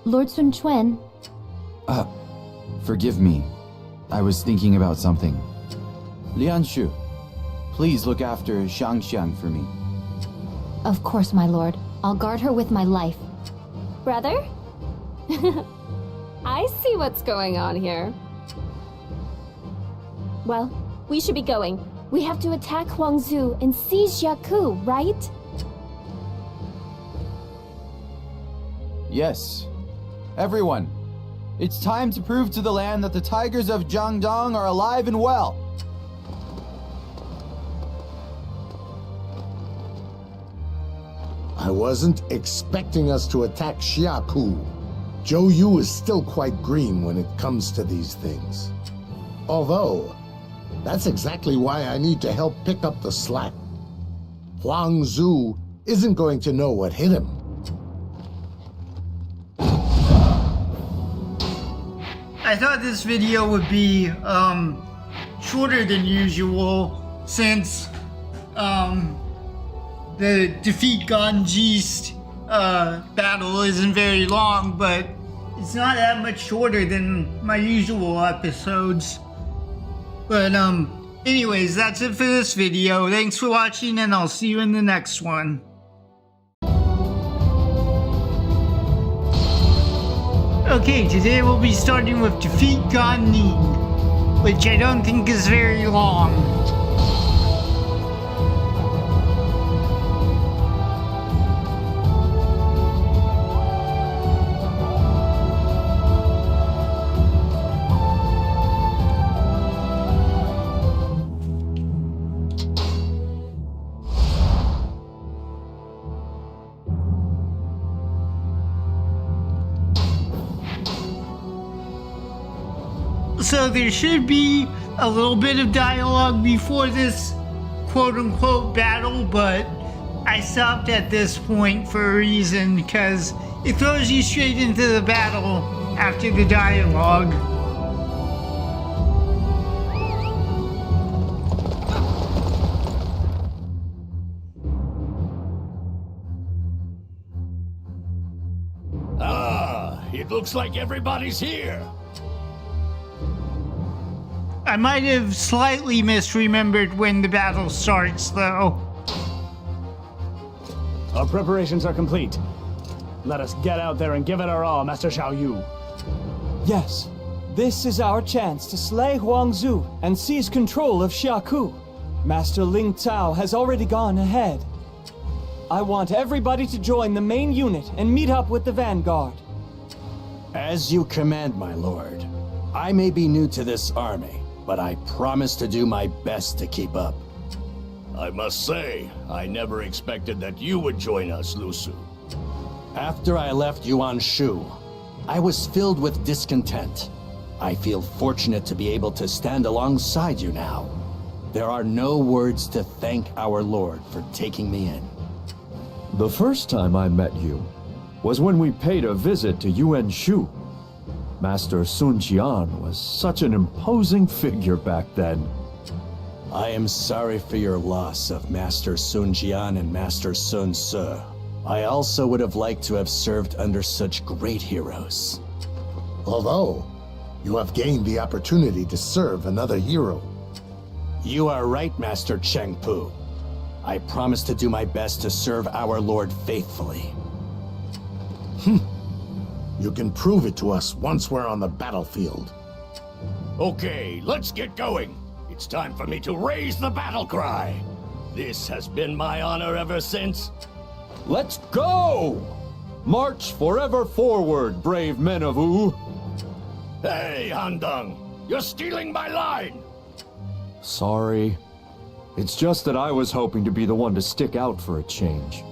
Lord Sun Quan? Forgive me. I was thinking about something. Lian Shi, please look after Xiangyang for me. Of course, my lord. I'll guard her with my life. Brother? I see what's going on here. Well, we should be going. We have to attack Huangzhou and seize Xiakou, right? Yes. Everyone, it's time to prove to the land that the tigers of Jiangdong are alive and well. I wasn't expecting us to attack Xiakou. Zhou Yu is still quite green when it comes to these things. Although, that's exactly why I need to help pick up the slack. Huangzhou isn't going to know what hit him. I thought this video would be shorter than usual since the defeat Ganjist battle isn't very long, but it's not that much shorter than my usual episodes. But anyways, that's it for this video. Thanks for watching, and I'll see you in the next one. Okay, today we'll be starting with Defeat Ning, which I don't think is very long. So there should be a little bit of dialogue before this quote-unquote battle, but I stopped at this point for a reason, because it throws you straight into the battle after the dialogue. It looks like everybody's here. I might have slightly misremembered when the battle starts, though. Our preparations are complete. Let us get out there and give it our all, Master Xiaoyu. Yes, this is our chance to slay Huang and seize control of Xiaku. Master Ling Cao has already gone ahead. I want everybody to join the main unit and meet up with the vanguard. As you command, my lord. I may be new to this army, but I promise to do my best to keep up. I must say, I never expected that you would join us, Lusu. After I left Yuan Shu, I was filled with discontent. I feel fortunate to be able to stand alongside you now. There are no words to thank our Lord for taking me in. The first time I met you was when we paid a visit to Yuan Shu. Master Sun Jian was such an imposing figure back then. I am sorry for your loss of Master Sun Jian and Master Sun Ce. I also would have liked to have served under such great heroes. Although, you have gained the opportunity to serve another hero. You are right, Master Cheng Pu. I promise to do my best to serve our Lord faithfully. You can prove it to us once we're on the battlefield. Okay, let's get going. It's time for me to raise the battle cry. This has been my honor ever since. Let's go! March forever forward, brave men of Wu. Hey, Jiangdong, you're stealing my line. Sorry. It's just that I was hoping to be the one to stick out for a change.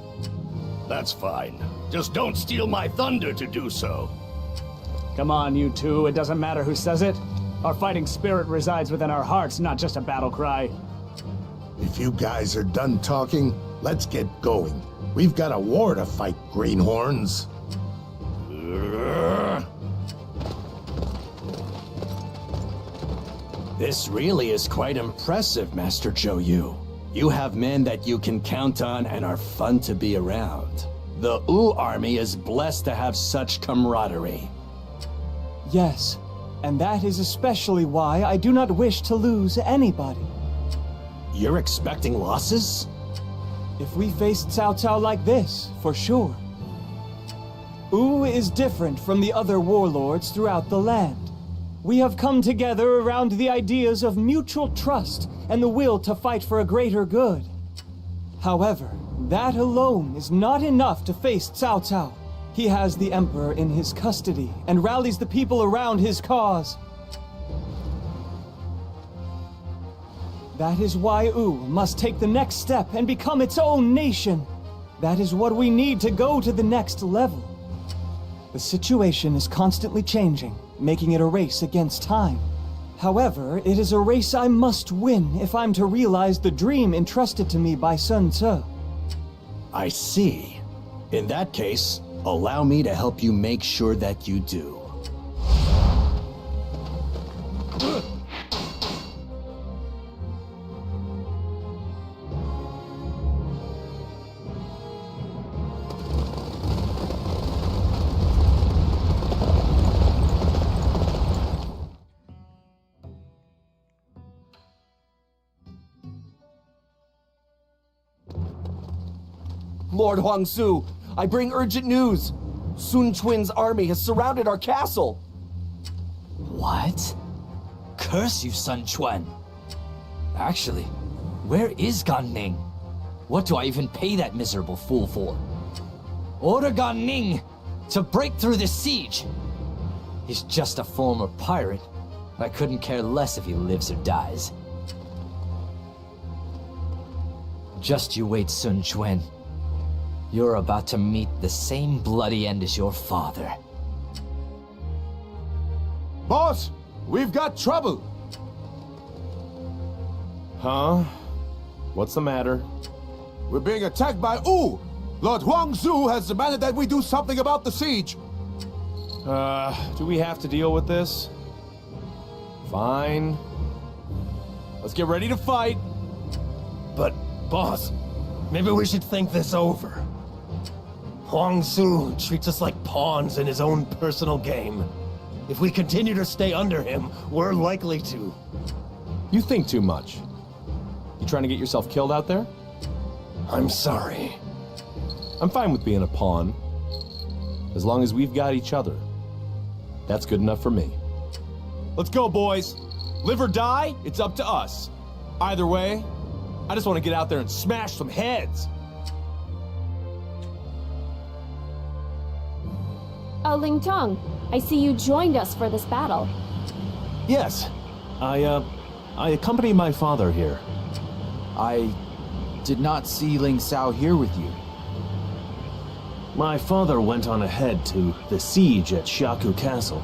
That's fine. Just don't steal my thunder to do so. Come on, you two. It doesn't matter who says it. Our fighting spirit resides within our hearts, not just a battle cry. If you guys are done talking, let's get going. We've got a war to fight, greenhorns. This really is quite impressive, Master Zhou Yu. You have men that you can count on and are fun to be around. The Wu army is blessed to have such camaraderie. Yes, and that is especially why I do not wish to lose anybody. You're expecting losses? If we face Cao Cao like this, for sure. Wu is different from the other warlords throughout the land. We have come together around the ideas of mutual trust and the will to fight for a greater good. However, that alone is not enough to face Cao Cao. He has the Emperor in his custody and rallies the people around his cause. That is why Wu must take the next step and become its own nation. That is what we need to go to the next level. The situation is constantly changing, making it a race against time. However, it is a race I must win if I'm to realize the dream entrusted to me by Sun Ce. I see. In that case, allow me to help you make sure that you do. Lord Huangsu, I bring urgent news. Sun Quan's army has surrounded our castle. What? Curse you, Sun Quan. Actually, where is Gan Ning? What do I even pay that miserable fool for? Order Gan Ning to break through the siege. He's just a former pirate. I couldn't care less if he lives or dies. Just you wait, Sun Quan. You're about to meet the same bloody end as your father. Boss, We've got trouble! Huh? What's the matter? We're being attacked by Wu! Lord Huang has demanded that we do something about the siege! Do we have to deal with this? Fine. Let's get ready to fight. But, boss, maybe we should think this over. Huang Su treats us like pawns in his own personal game. If we continue to stay under him, we're likely to. You think too much. You trying to get yourself killed out there? I'm sorry. I'm fine with being a pawn. As long as we've got each other. That's good enough for me. Let's go, boys. Live or die, it's up to us. Either way, I just want to get out there and smash some heads. Oh, Ling Tong, I see you joined us for this battle. Yes. I accompany my father here. I did not see Ling Sao here with you. My father went on ahead to the siege at Xiakou Castle.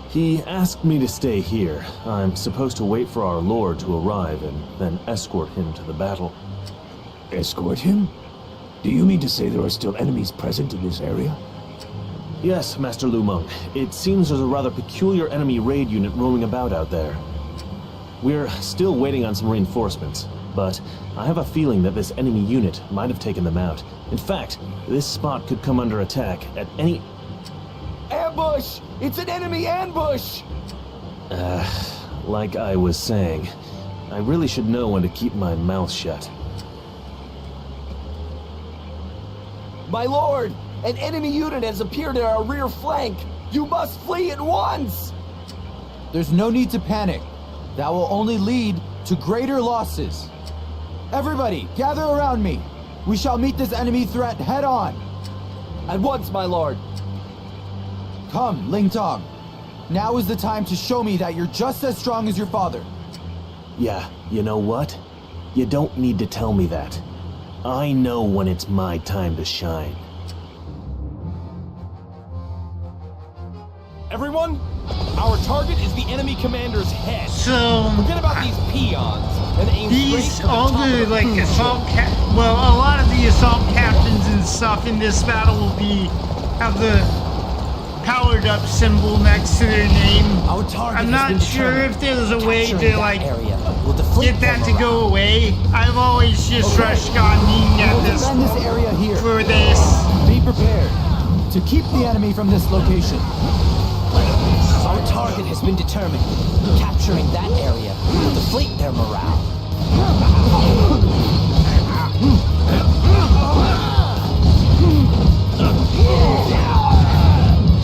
He asked me to stay here. I'm supposed to wait for our lord to arrive and then escort him to the battle. Escort him? Do you mean to say there are still enemies present in this area? Yes, Master Lu Meng. It seems there's a rather peculiar enemy raid unit roaming about out there. We're still waiting on some reinforcements, but I have a feeling that this enemy unit might have taken them out. In fact, this spot could come under attack at any... Ambush! It's an enemy ambush! Like I was saying, I really should know when to keep my mouth shut. My lord! An enemy unit has appeared at our rear flank! You must flee at once! There's no need to panic. That will only lead to greater losses. Everybody, gather around me. We shall meet this enemy threat head on. At once, my lord. Come, Ling Tong. Now is the time to show me that you're just as strong as your father. Yeah, you know what? You don't need to tell me that. I know when it's my time to shine. Everyone, our target is the enemy commander's head. So forget about these peons and aim these all the the like assault well, a lot of the assault captains and stuff in this battle will have the powered up symbol next to their name. Our target I'm not sure if there's a way to like get that to go away. I've always just rushed Ning at this defend this area here. for this. Be prepared to keep the enemy from this location. Our target has been determined. Capturing that area will deflate their morale.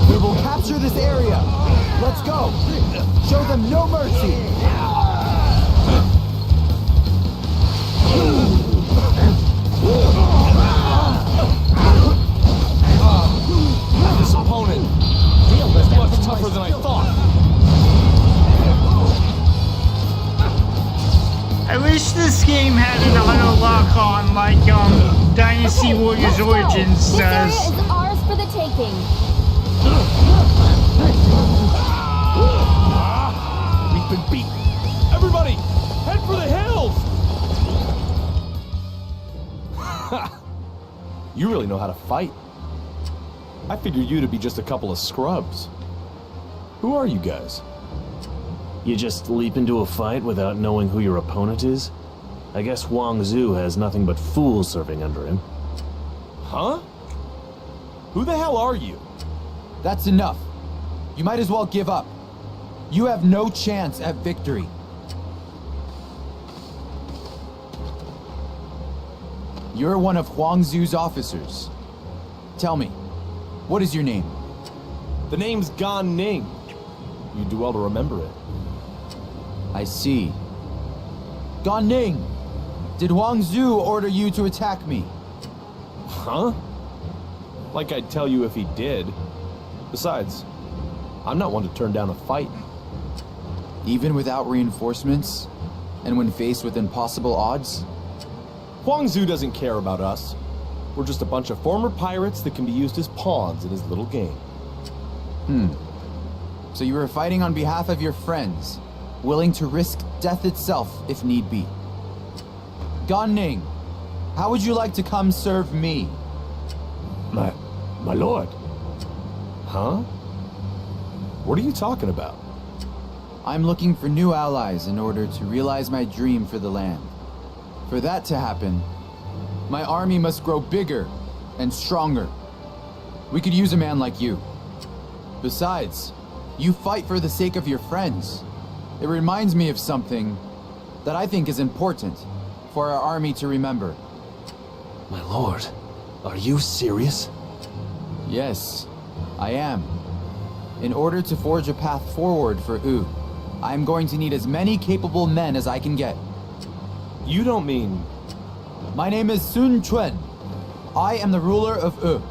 We will capture this area. Let's go. Show them no mercy. This opponent is much tougher than I thought. I wish this game had an auto lock on like Dynasty Warriors Origins This area does. is ours for the taking. We've been beaten. Everybody, head for the hills! You really know how to fight. I figured you to be just a couple of scrubs. Who are you guys? You just leap into a fight without knowing who your opponent is? I guess Huang Zu has nothing but fools serving under him. Huh? Who the hell are you? That's enough. You might as well give up. You have no chance at victory. You're one of Huang Zu's officers. Tell me, what is your name? The name's Ning. You'd do well to remember it. I see. Ning, did Huang Zu order you to attack me? Huh? Like I'd tell you if he did. Besides, I'm not one to turn down a fight. Even without reinforcements? And when faced with impossible odds? Huang Zu doesn't care about us. We're just a bunch of former pirates that can be used as pawns in his little game. So you were fighting on behalf of your friends, willing to risk death itself if need be. Gan Ning, how would you like to come serve me? My lord. Huh? What are you talking about? I'm looking for new allies in order to realize my dream for the land. For that to happen, my army must grow bigger and stronger. We could use a man like you. Besides, you fight for the sake of your friends. It reminds me of something that I think is important for our army to remember. My lord, are you serious? Yes, I am. In order to forge a path forward for Wu, I'm going to need as many capable men as I can get. You don't mean... My name is Sun Quan. I am the ruler of Wu.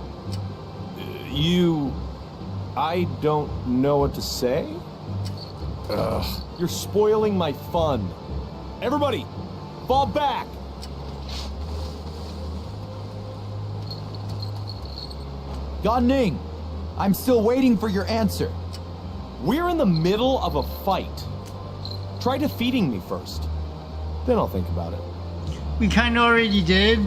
I don't know what to say? Ugh, you're spoiling my fun. Everybody, fall back! Gan Ning, I'm still waiting for your answer. We're in the middle of a fight. Try defeating me first. Then I'll think about it. We kind of already did.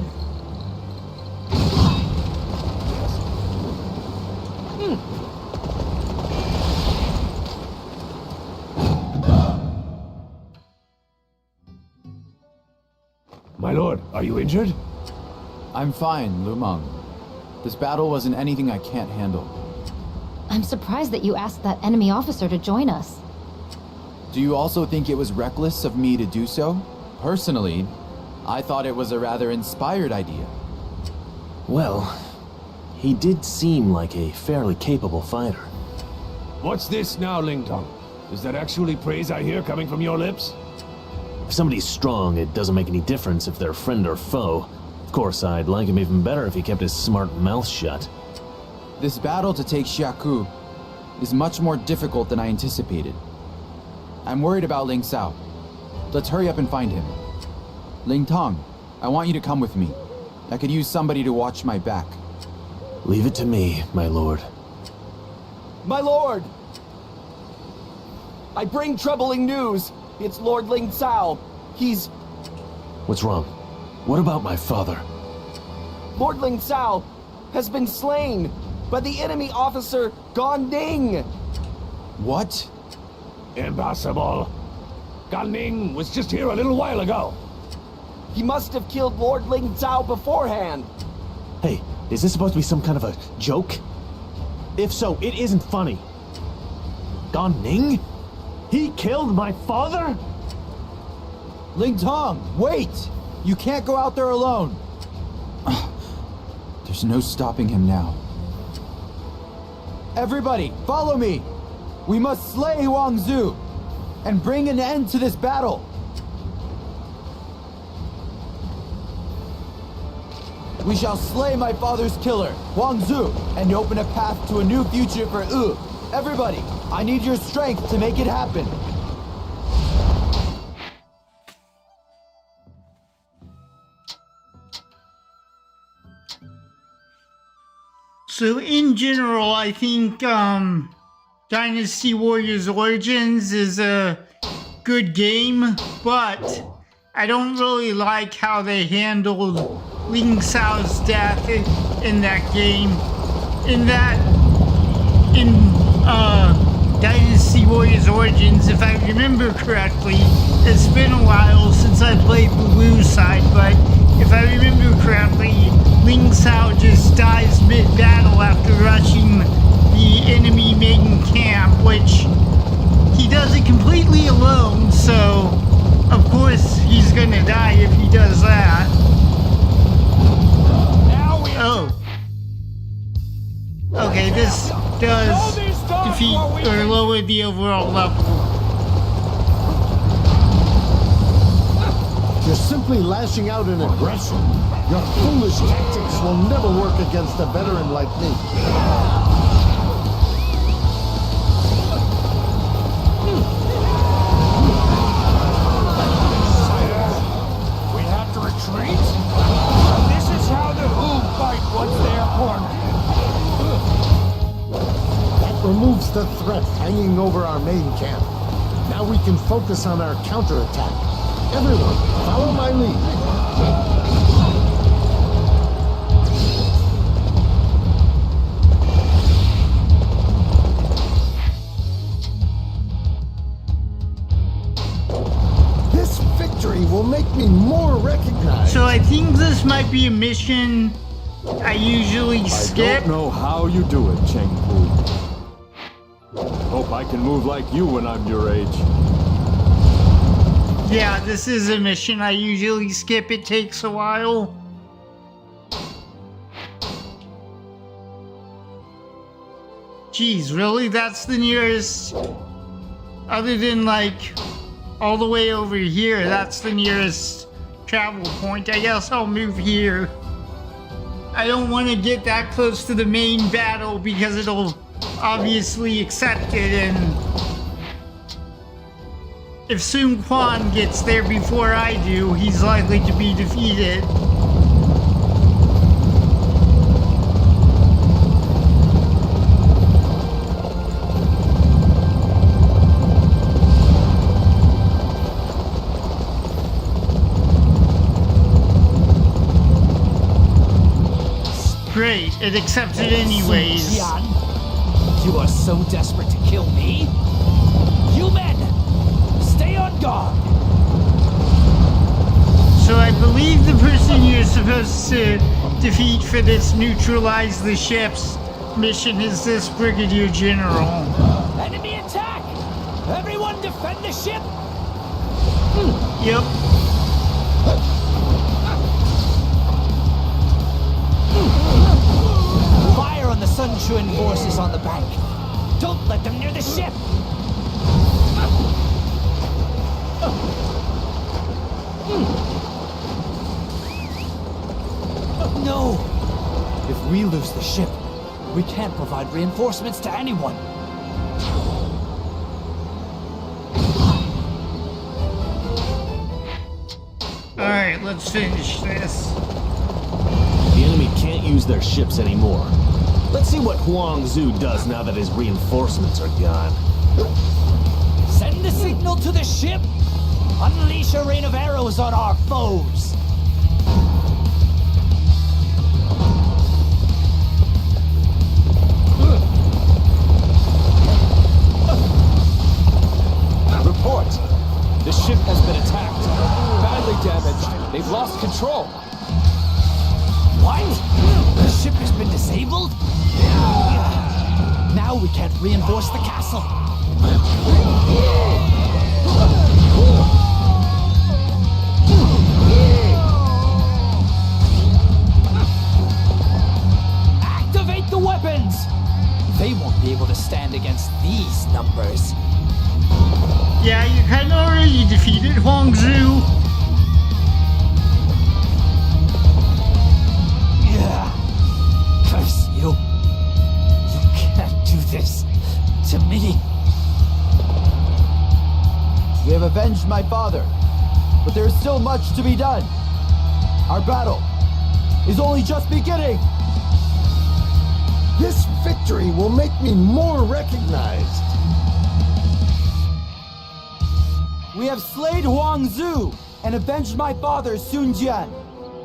My lord, are you injured? I'm fine, Luoyang. This battle wasn't anything I can't handle. I'm surprised that you asked that enemy officer to join us. Do you also think it was reckless of me to do so? Personally, I thought it was a rather inspired idea. Well, he did seem like a fairly capable fighter. What's this now, Ling Tong? Is that actually praise I hear coming from your lips? If somebody's strong, it doesn't make any difference if they're friend or foe. Of course, I'd like him even better if he kept his smart mouth shut. This battle to take Xiaku is much more difficult than I anticipated. I'm worried about Ling Sao. Let's hurry up and find him. Ling Tong, I want you to come with me. I could use somebody to watch my back. Leave it to me, my lord. My lord! I bring troubling news. It's Lord Ling Sao. He's... What's wrong? What about my father? Lord Ling Sao has been slain by the enemy officer Gan Ning. What? Impossible. Gan Ning was just here a little while ago. He must have killed Lord Ling Sao beforehand. Hey, is this supposed to be some kind of a joke? If so, it isn't funny. Gan Ning? He killed my father? Ling Tong, wait! You can't go out there alone. There's no stopping him now. Everybody, follow me! We must slay Huang Zu and bring an end to this battle. We shall slay my father's killer, Huang Zu, and open a path to a new future for Wu. Everybody, I need your strength to make it happen. So in general, I think Dynasty Warriors Origins is a good game, but I don't really like how they handled Ling Sao's death in that game. In Dynasty Warriors Origins, if I remember correctly, it's been a while since I played the Wu side, but if I remember correctly, Ling Sao just dies mid-battle after rushing the enemy main camp, which he does it completely alone, so of course he's gonna die if he does that. Oh. Okay, this does defeat or lower the overall level. You're simply lashing out in aggression. Your foolish tactics will never work against a veteran like me. We have to retreat? This is how the Wu fight once they are cornered. removes the threat hanging over our main camp. Now we can focus on our counterattack. Everyone, follow my lead. This victory will make me more recognized. So I think this might be a mission I usually skip. I don't know how you do it, Cheng Pu. Hope I can move like you when I'm your age. Yeah, this is a mission I usually skip. It takes a while. Geez, really? That's the nearest... Other than, like, all the way over here, that's the nearest travel point. I guess I'll move here. I don't want to get that close to the main battle because it'll obviously accept it, and if Sun Quan gets there before I do, he's likely to be defeated. Great, it accepts it anyways. Xian, you are so desperate to kill me? You men, stay on guard. So I believe the person you're supposed to defeat for this neutralize the ships mission is this Brigadier General. Enemy attack! Everyone defend the ship! Yep. Fire on the Sun Chuan forces on the bank. Don't let them near the ship! No! If we lose the ship, we can't provide reinforcements to anyone. Alright, let's finish this. The enemy can't use their ships anymore. Let's see what Huang Zhu does now that his reinforcements are gone. Send the signal to the ship! Unleash a rain of arrows on our foes! Report! The ship has been attacked. Badly damaged. They've lost control. What? The ship has been disabled? Now we can't reinforce the castle. Activate the weapons! They won't be able to stand against these numbers. Yeah, you kind of already defeated Huang Zhu. Yeah. Curse you. You can't do this to me. We have avenged my father, but there is still much to be done. Our battle is only just beginning. This victory will make me more recognized. We have slayed Huang Zhu and avenged my father, Sun Jian.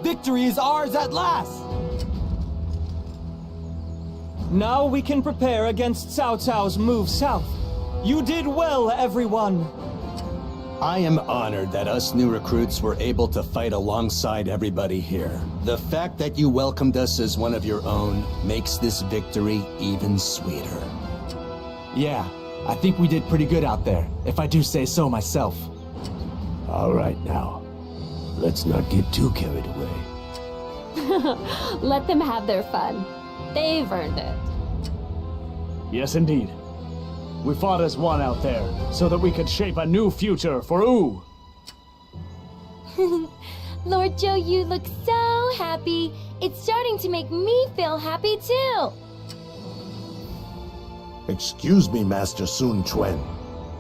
Victory is ours at last! Now we can prepare against Cao Cao's move south. You did well, everyone. I am honored that us new recruits were able to fight alongside everybody here. The fact that you welcomed us as one of your own makes this victory even sweeter. Yeah, I think we did pretty good out there, if I do say so myself. All right now, let's not get too carried away. Let them have their fun. They've earned it. Yes, indeed. We fought as one out there, so that we could shape a new future for Wu. Lord Zhou, you look so happy. It's starting to make me feel happy too. Excuse me, Master Sun Quan.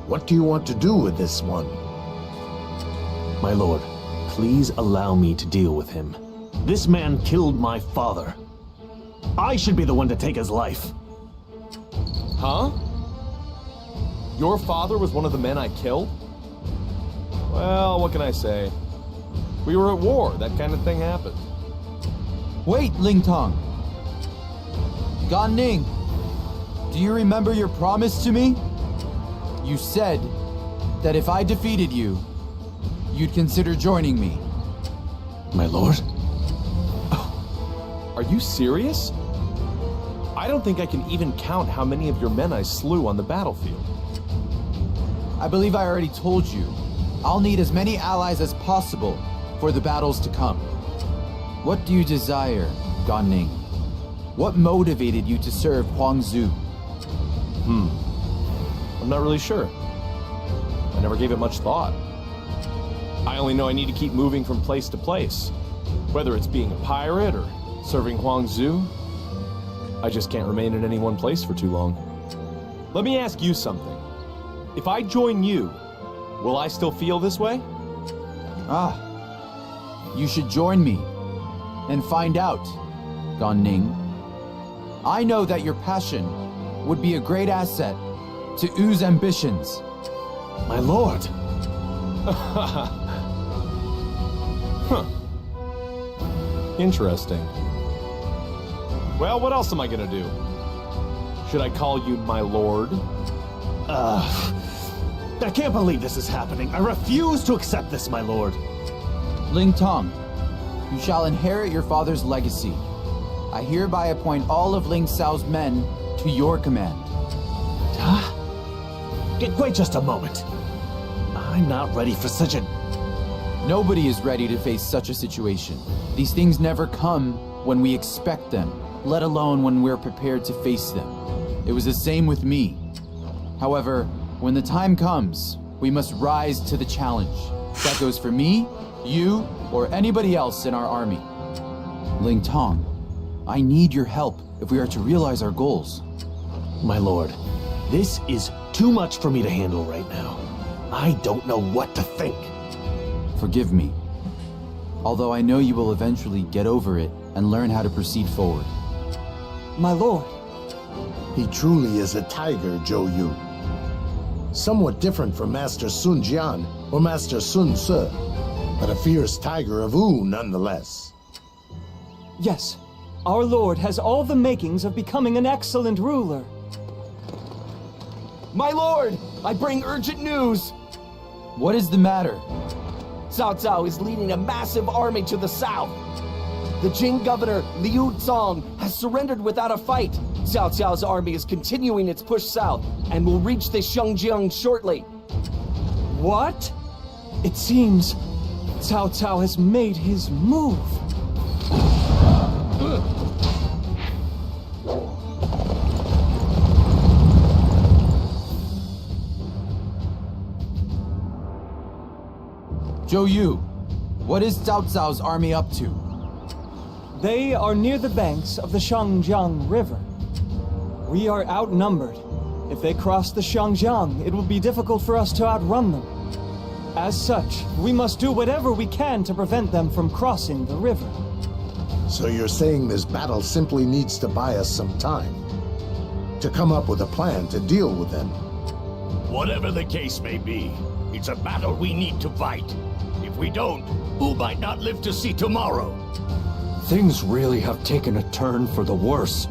What do you want to do with this one? My lord, please allow me to deal with him. This man killed my father. I should be the one to take his life. Huh? Your father was one of the men I killed? Well, what can I say? We were at war. That kind of thing happened. Wait, Ling Tong. Gan Ning, do you remember your promise to me? You said that if I defeated you, you'd consider joining me. My lord? Are you serious? I don't think I can even count how many of your men I slew on the battlefield. I believe I already told you. I'll need as many allies as possible for the battles to come. What do you desire, Gan Ning? What motivated you to serve Huang Zu? I'm not really sure. I never gave it much thought. I only know I need to keep moving from place to place. Whether it's being a pirate or serving Huang Zu, I just can't remain in any one place for too long. Let me ask you something. If I join you, will I still feel this way? You should join me and find out, Gan Ning. I know that your passion would be a great asset to Wu's ambitions. My lord. Huh. Interesting. Well, what else am I gonna do? Should I call you my lord? I can't believe this is happening. I refuse to accept this, my lord. Ling Tong, you shall inherit your father's legacy. I hereby appoint all of Ling Xiao's men to your command. Wait just a moment. I'm not ready for such a... Nobody is ready to face such a situation. These things never come when we expect them, let alone when we're prepared to face them. It was the same with me. However, when the time comes, we must rise to the challenge. That goes for me, you, or anybody else in our army. Ling Tong, I need your help if we are to realize our goals. My lord, this is too much for me to handle right now. I don't know what to think. Forgive me. Although I know you will eventually get over it and learn how to proceed forward. My lord. He truly is a tiger, Zhou Yu. Somewhat different from Master Sun Jian or Master Sun Ce, but a fierce tiger of Wu nonetheless. Yes, our lord has all the makings of becoming an excellent ruler. My lord, I bring urgent news. What is the matter? Cao Cao is leading a massive army to the south. The Jing governor, Liu Zong, has surrendered without a fight. Cao Cao's army is continuing its push south and will reach the Xiangyang shortly. What? It seems Cao Cao has made his move. Zhou Yu, what is Cao Cao's army up to? They are near the banks of the Xiangyang River. We are outnumbered. If they cross the Xiangyang, it will be difficult for us to outrun them. As such, we must do whatever we can to prevent them from crossing the river. So you're saying this battle simply needs to buy us some time? To come up with a plan to deal with them? Whatever the case may be, it's a battle we need to fight. If we don't, Wu might not live to see tomorrow. Things really have taken a turn for the worse.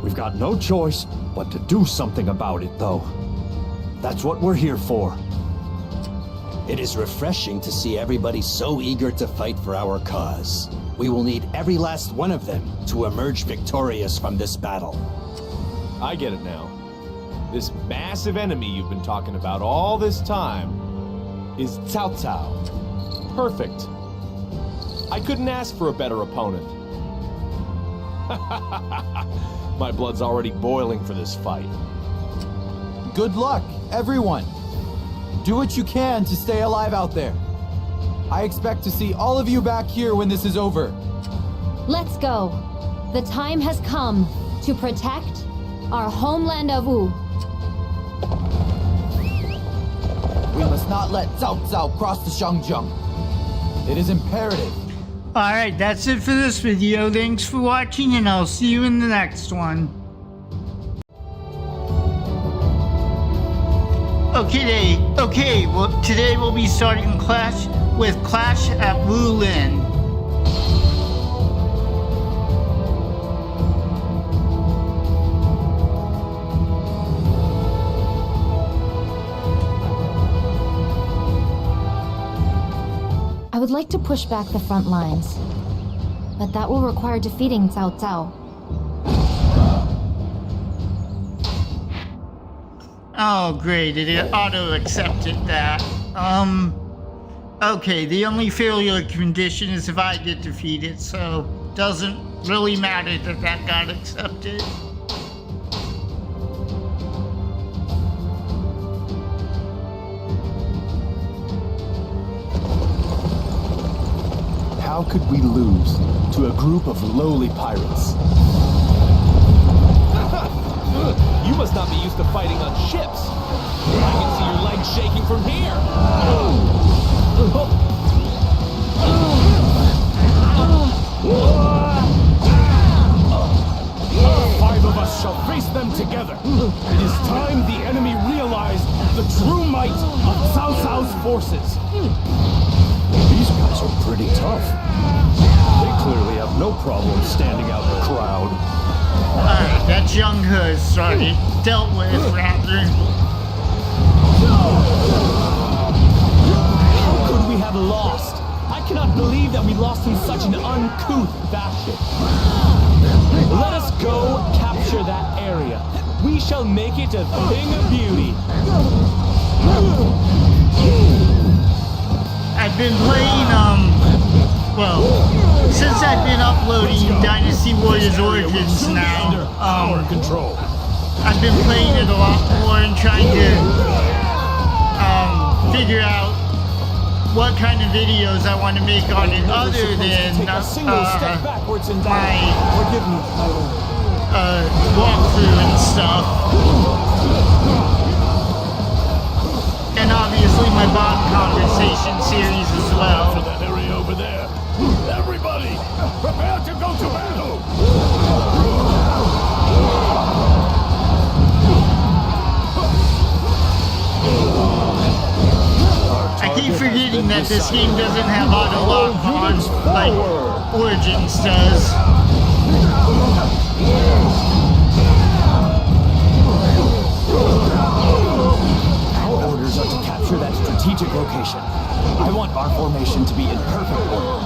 We've got no choice but to do something about it, though. That's what we're here for. It is refreshing to see everybody so eager to fight for our cause. We will need every last one of them to emerge victorious from this battle. I get it now. This massive enemy you've been talking about all this time is Cao Cao. Perfect. I couldn't ask for a better opponent. My blood's already boiling for this fight. Good luck, everyone. Do what you can to stay alive out there. I expect to see all of you back here when this is over. Let's go. The time has come to protect our homeland of Wu. We must not let Cao Cao cross the Xiangyang. It is imperative. Alright, that's it for this video. Thanks for watching, and I'll see you in the next one. Okay, well, today we'll be starting Clash at Wulin. I would like to push back the front lines, but that will require defeating Cao Cao. Oh, great, it auto-accepted that. Okay, the only failure condition is if I get defeated, so doesn't really matter that that got accepted. How could we lose to a group of lowly pirates? You must not be used to fighting on ships. I can see your legs shaking from here. 5 of us shall face them together. It is time the enemy realized the true might of Cao Cao's forces. These guys are pretty tough. They clearly have no problem standing out in the crowd. Alright, that Xiangyang is already dealt with, rather. How could we have lost? I cannot believe that we lost in such an uncouth fashion. Let us go capture that area. We shall make it a thing of beauty. I've been playing, well, since I've been uploading Dynasty Warriors Origins now, I've been playing it a lot more and trying to, figure out what kind of videos I want to make on it other than, my, walkthrough and stuff. And obviously my bot conversation series as well. To that area over there. Everybody, prepare to go to battle! I keep forgetting that this game doesn't have auto lock on like Origins does. Our orders are to capture that strategic location. I want our formation to be in perfect order.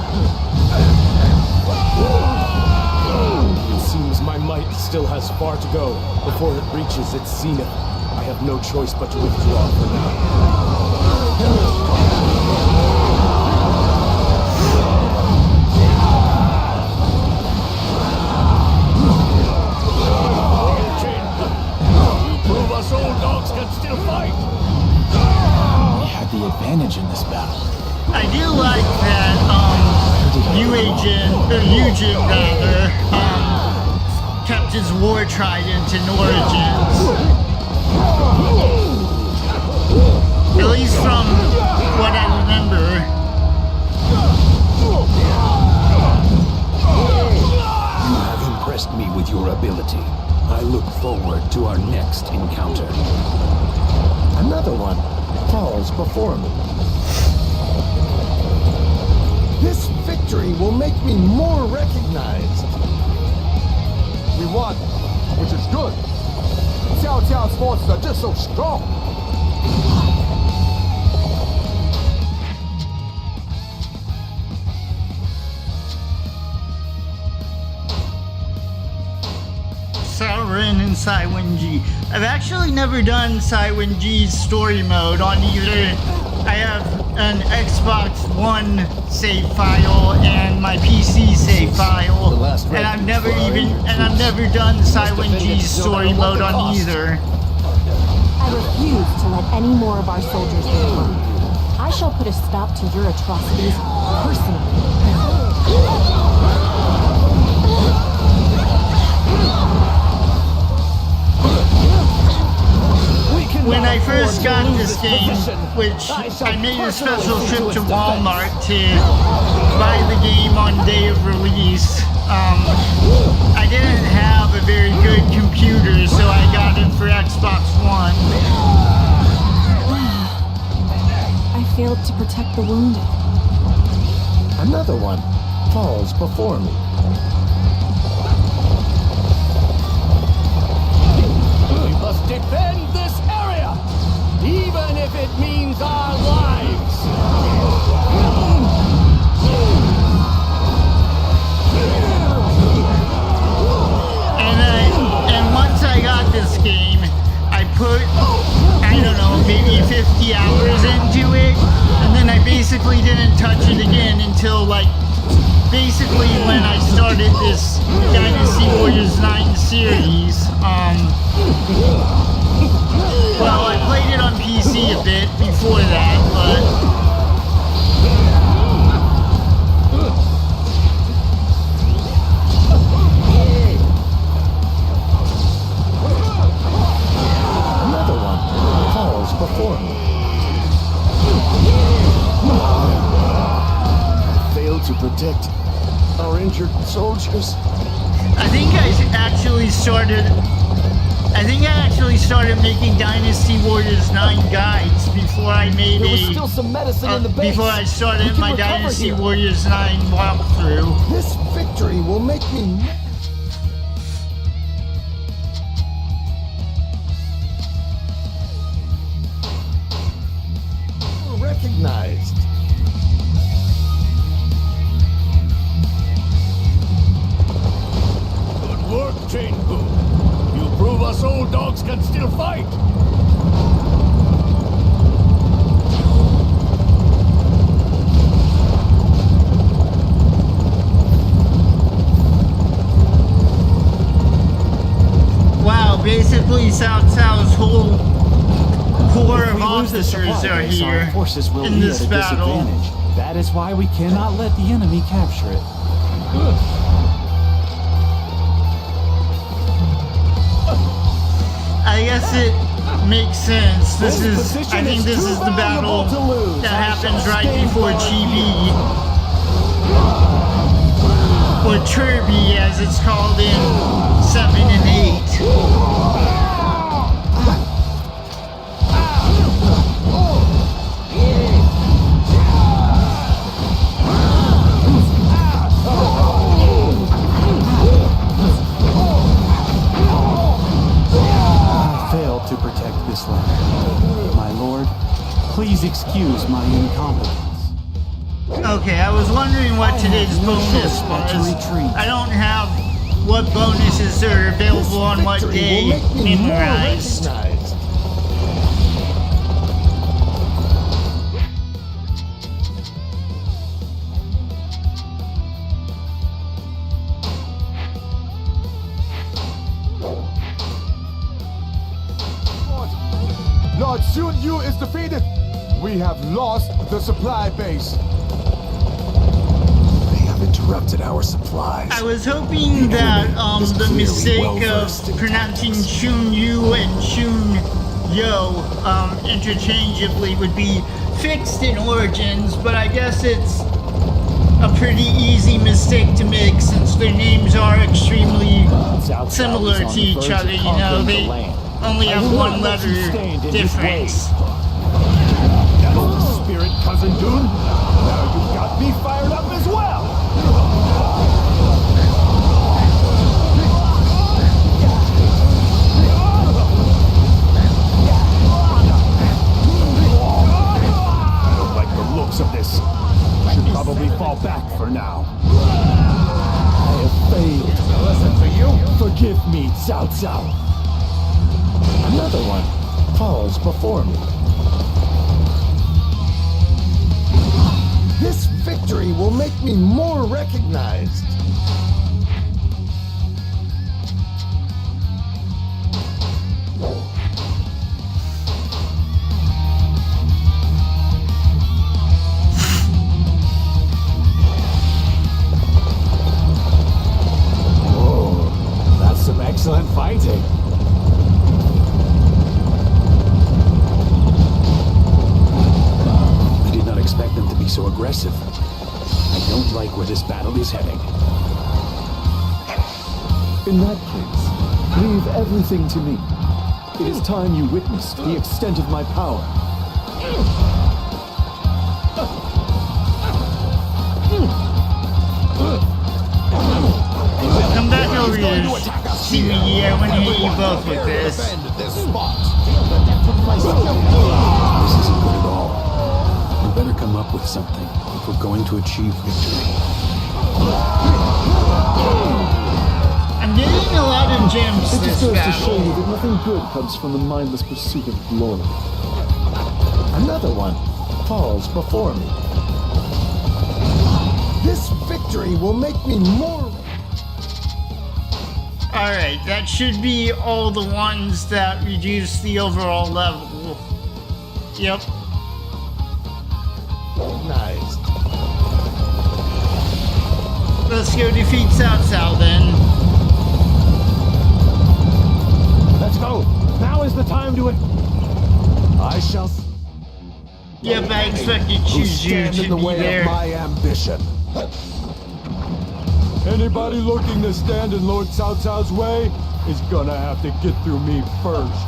It seems my might still has far to go before it reaches its zenith. I have no choice but to withdraw for now. Prove us old dogs can still fight! We had the advantage in this battle. I do like that, Eugen rather, kept his war trident in Origins. At least from what I remember. You have impressed me with your ability. I look forward to our next encounter. Another one falls before me. This victory will make me more recognized. We won, which is good. Xiao Jiang's forces are just so strong. Sauron and Saiwenji. I've actually never done Saiwenji's story mode on either. I have an Xbox One save file and my PC save file, and I've never done Saiwenji's story mode on either. I refuse to let any more of our soldiers be harmed. I shall put a stop to your atrocities personally. When I first got this game, which I made a special trip to Walmart to buy the game on day of release, I didn't have a very good computer, so I got it for Xbox One. failed to protect the wounded. Another one falls before me. We must defend this area, even if it means our lives. And once I got this game, I put, I don't know, maybe 50 hours into it, and then I basically didn't touch it again until, like, basically when I started this Dynasty Warriors 9 series. Well, I played it on PC a bit before that, but... Before me. I failed to protect our injured soldiers. I think I actually started making Dynasty Warriors 9 guides before I made There was still some medicine in the base. before I started We can my recover Dynasty here. Warriors 9 walkthrough. This victory will make me recognized. Good work, Cheng Pu. You prove us old dogs can still fight. Wow, basically Cao Cao's whole core of officers are here our forces will in be this at a battle. disadvantage. That is why we cannot let the enemy capture it. I guess it makes sense. I think this is the battle that happens right before Chibi. Or Turby as it's called in 7 and 8. To protect this land. My lord, please excuse my incompetence. Okay, I was wondering what today's bonus was. I don't have what bonuses are available on what day memorized. Lord Sun Yu is defeated. We have lost the supply base. They have interrupted our supplies. I was hoping that the mistake of pronouncing Chun Yu and Chun Yo interchangeably would be fixed in Origins, but I guess it's a pretty easy mistake to make since their names are extremely similar to each other, you know, they only have one letter difference. That's the spirit, Cousin Dune. Now you've got me fired up as well. I don't like the looks of this. Should probably fall back for now. I have failed. Listen to you. Forgive me, Cao Cao. Another one falls before me. This victory will make me more recognized. Oh, that's some excellent fighting. Expect them to be so aggressive. I don't like where this battle is heading. In that case, leave everything to me. It is time you witnessed the extent of my power. Warriors. Chibi, I want to hit you both with this. This isn't good at all. We better come up with something if we're going to achieve victory. I'm getting a lot of gems It this just goes to show battle. you that nothing good comes from the mindless pursuit of glory. Another one falls before me. This victory will make me more... Alright, that should be all the ones that reduce the overall level. Yep. Nice. Let's go defeat Cao Cao then. Let's go! Now is the time to it! I shall... Yep, I expected Chuju to be there. ambition. Anybody looking to stand in Lord Cao Cao's way is gonna have to get through me first.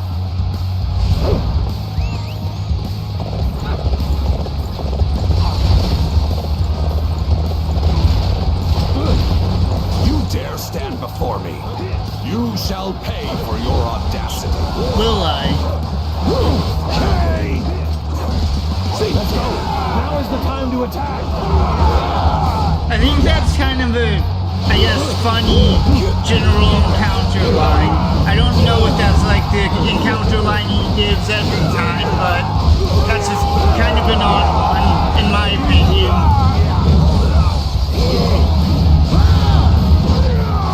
You dare stand before me. You shall pay for your audacity. Will I? Hey! Let's go! Now is the time to attack! I think that's kind of a, I guess, funny general encounter line. I don't know if that's like the encounter line he gives every time, but that's just kind of an odd one, in my opinion.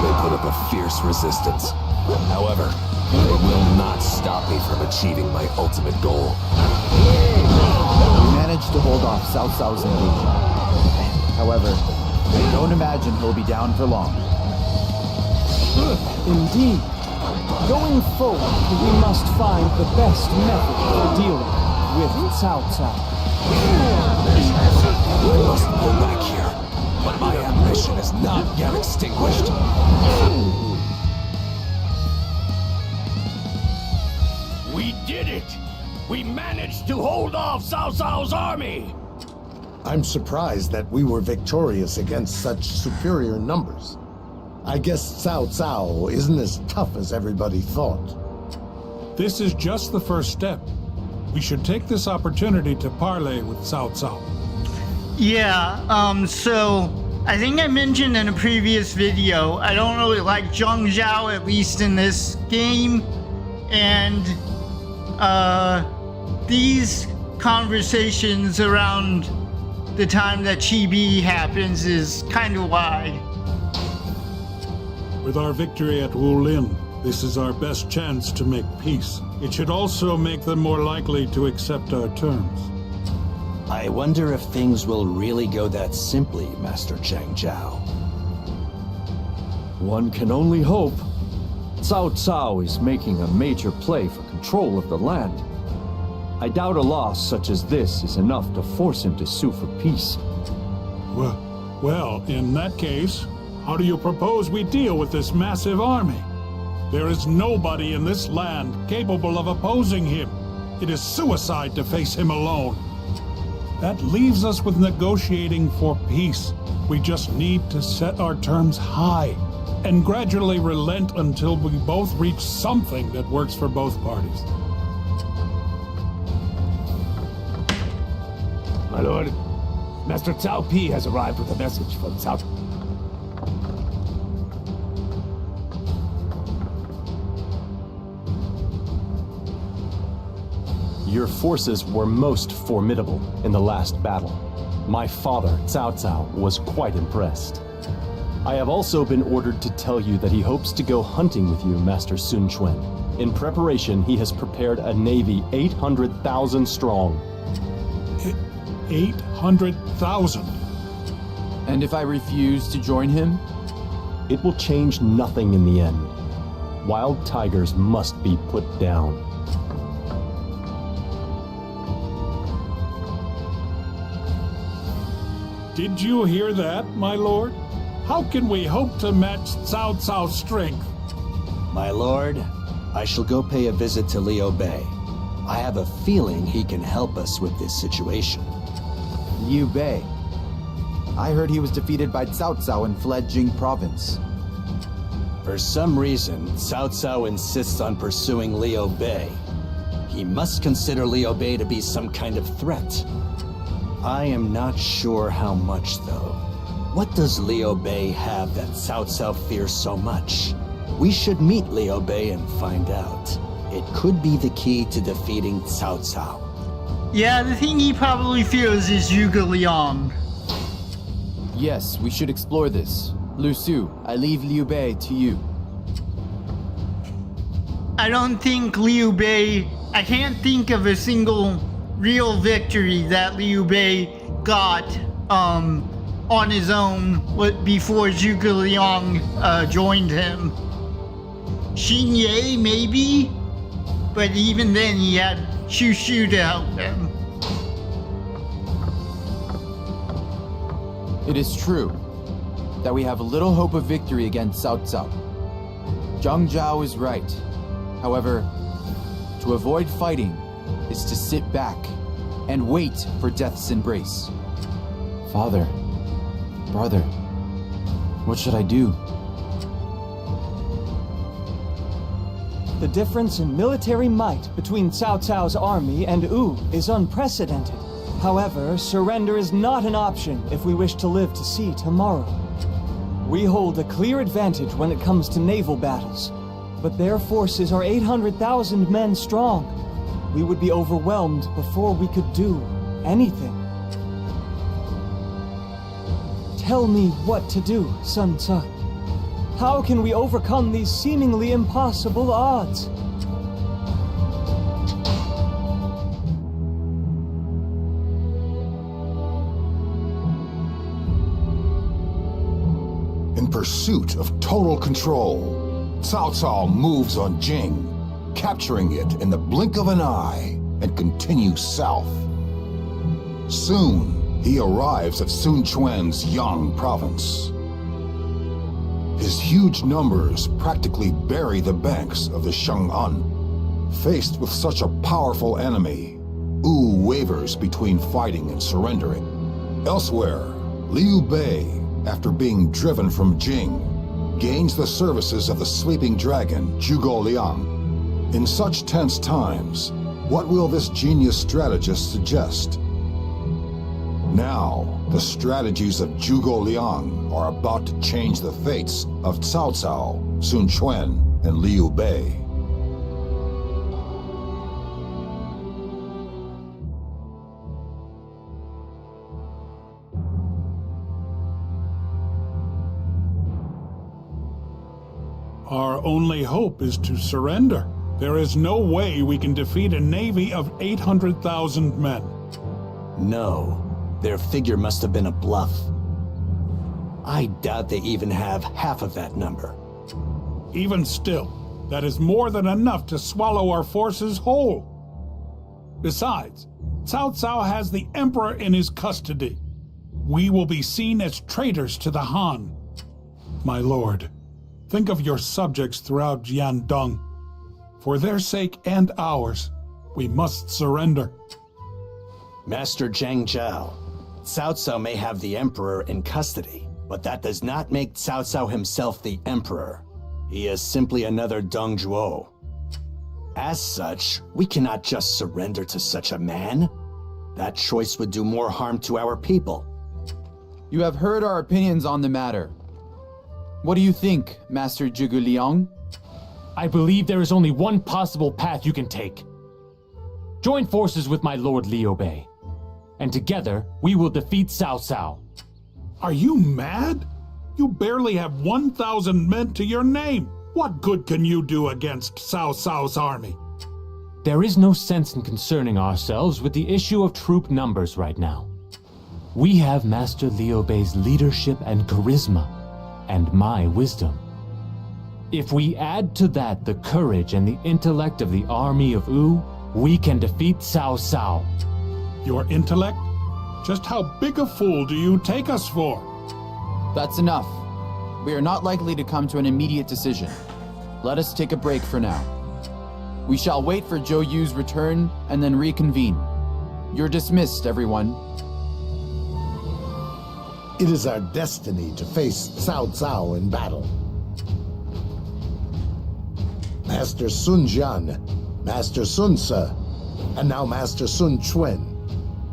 They put up a fierce resistance. However, they will not stop me from achieving my ultimate goal. We managed to hold off Cao Cao's invasion. However, don't imagine he'll be down for long. Indeed. Going forward, we must find the best method for dealing with Cao Cao. I must go back here, but my ambition is not yet extinguished. We did it! We managed to hold off Cao Cao's army! I'm surprised that we were victorious against such superior numbers. I guess Cao Cao isn't as tough as everybody thought. This is just the first step. We should take this opportunity to parley with Cao Cao. Yeah, so I think I mentioned in a previous video, I don't really like Zhang Zhao, at least in this game, and these conversations around the time that Chibi happens is kind of why. With our victory at Wulin, this is our best chance to make peace. It should also make them more likely to accept our terms. I wonder if things will really go that simply, Master Cheng Zhao. One can only hope. Cao Cao is making a major play for control of the land. I doubt a loss such as this is enough to force him to sue for peace. Well, in that case, how do you propose we deal with this massive army? There is nobody in this land capable of opposing him. It is suicide to face him alone. That leaves us with negotiating for peace. We just need to set our terms high and gradually relent until we both reach something that works for both parties. My lord, Master Cao Pi has arrived with a message from Cao... Your forces were most formidable in the last battle. My father, Cao Cao, was quite impressed. I have also been ordered to tell you that he hopes to go hunting with you, Master Sun Quan. In preparation, he has prepared a navy 800,000 strong. 800,000? And if I refuse to join him? It will change nothing in the end. Wild tigers must be put down. Did you hear that, my lord? How can we hope to match Cao Cao's strength? My lord, I shall go pay a visit to Liu Bei. I have a feeling he can help us with this situation. Liu Bei. I heard he was defeated by Cao Cao in fled Jing province. For some reason, Cao Cao insists on pursuing Liu Bei. He must consider Liu Bei to be some kind of threat. I am not sure how much, though. What does Liu Bei have that Cao Cao fears so much? We should meet Liu Bei and find out. It could be the key to defeating Cao Cao. Yeah, the thing he probably fears is Zhuge Liang. Yes, we should explore this. Lu Su, I leave Liu Bei to you. I don't think Liu Bei... I can't think of a single real victory that Liu Bei got on his own before Zhuge Liang joined him. Xiangyang, maybe? But even then he had Shu Shu to help him. It is true that we have little hope of victory against Cao Cao. Zhang Zhao is right. However, to avoid fighting is to sit back and wait for death's embrace. Father, brother, what should I do? The difference in military might between Cao Cao's army and Wu is unprecedented. However, surrender is not an option if we wish to live to see tomorrow. We hold a clear advantage when it comes to naval battles, but their forces are 800,000 men strong. We would be overwhelmed before we could do anything. Tell me what to do, Sun Ce. How can we overcome these seemingly impossible odds? In pursuit of total control, Cao Cao moves on Jing, capturing it in the blink of an eye, and continues south. Soon, he arrives at Sun Quan's Yang province. His huge numbers practically bury the banks of the Shang'an. Faced with such a powerful enemy, Wu wavers between fighting and surrendering. Elsewhere, Liu Bei, after being driven from Jing, gains the services of the sleeping dragon, Zhuge Liang. In such tense times, what will this genius strategist suggest? Now, the strategies of Zhuge Liang are about to change the fates of Cao Cao, Sun Quan, and Liu Bei. Our only hope is to surrender. There is no way we can defeat a navy of 800,000 men. No, their figure must have been a bluff. I doubt they even have half of that number. Even still, that is more than enough to swallow our forces whole. Besides, Cao Cao has the Emperor in his custody. We will be seen as traitors to the Han. My lord, think of your subjects throughout Jiangdong. For their sake and ours, we must surrender. Master Zhang Zhao, Cao Cao may have the Emperor in custody, but that does not make Cao Cao himself the Emperor. He is simply another Dong Zhuo. As such, we cannot just surrender to such a man. That choice would do more harm to our people. You have heard our opinions on the matter. What do you think, Master Zhuge Liang? I believe there is only one possible path you can take. Join forces with my lord Liu Bei, and together we will defeat Cao Cao. Are you mad? You barely have 1,000 men to your name. What good can you do against Cao Cao's army? There is no sense in concerning ourselves with the issue of troop numbers right now. We have Master Liu Bei's leadership and charisma, and my wisdom. If we add to that the courage and the intellect of the army of Wu, we can defeat Cao Cao. Your intellect? Just how big a fool do you take us for? That's enough. We are not likely to come to an immediate decision. Let us take a break for now. We shall wait for Zhou Yu's return and then reconvene. You're dismissed, everyone. It is our destiny to face Cao Cao in battle. Master Sun Jian, Master Sun Ce, and now Master Sun Quan.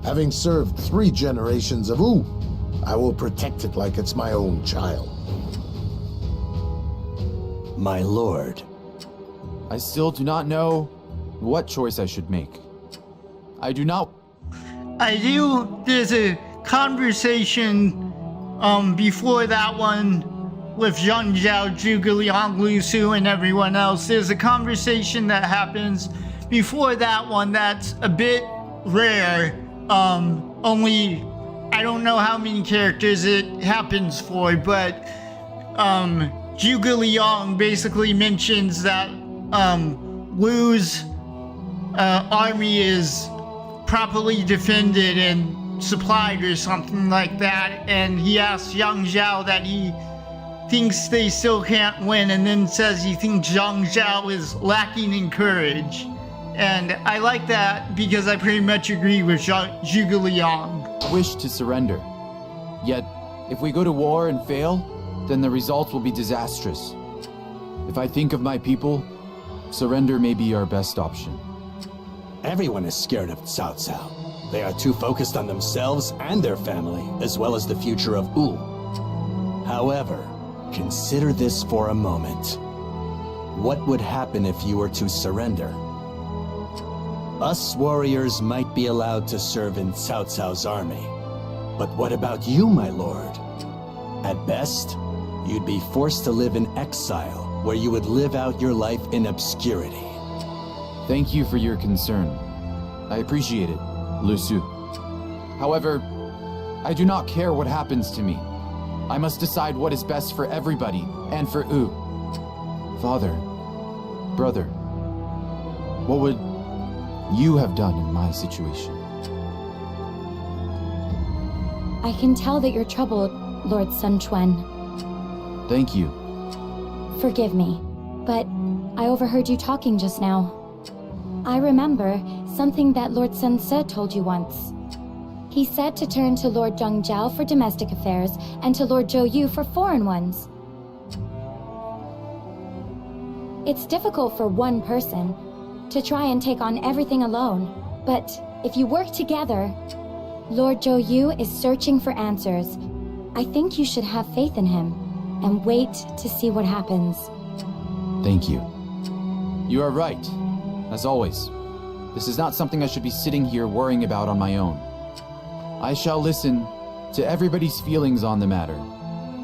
Having served 3 generations of Wu, I will protect it like it's my own child. My lord. I still do not know what choice I should make. I do not... There's a conversation before that one with Xiangyang, Zhuge Liang, Lu Su, and everyone else. There's a conversation that happens before that one that's a bit rare. Only, I don't know how many characters it happens for, but Zhuge Liang basically mentions that Wu's army is properly defended and supplied or something like that, and he asks Xiangyang that he thinks they still can't win, and then says he thinks Xiangyang is lacking in courage. And I like that because I pretty much agree with Zhuge Liang. Wish to surrender. Yet, if we go to war and fail, then the results will be disastrous. If I think of my people, surrender may be our best option. Everyone is scared of Cao Cao. They are too focused on themselves and their family, as well as the future of Wu. However, consider this for a moment. What would happen if you were to surrender? Us warriors might be allowed to serve in Cao Cao's army. But what about you, my lord? At best, you'd be forced to live in exile, where you would live out your life in obscurity. Thank you for your concern. I appreciate it, Lu Su. However, I do not care what happens to me. I must decide what is best for everybody, and for Wu. Father, brother, what would you have done in my situation? I can tell that you're troubled, Lord Sun Quan. Thank you. Forgive me, but I overheard you talking just now. I remember something that Lord Sun Ce told you once. He said to turn to Lord Jiangdong for domestic affairs and to Lord Zhou Yu for foreign ones. It's difficult for one person to try and take on everything alone, but if you work together, Lord Zhou Yu is searching for answers. I think you should have faith in him and wait to see what happens. Thank you. You are right. As always, this is not something I should be sitting here worrying about on my own. I shall listen to everybody's feelings on the matter,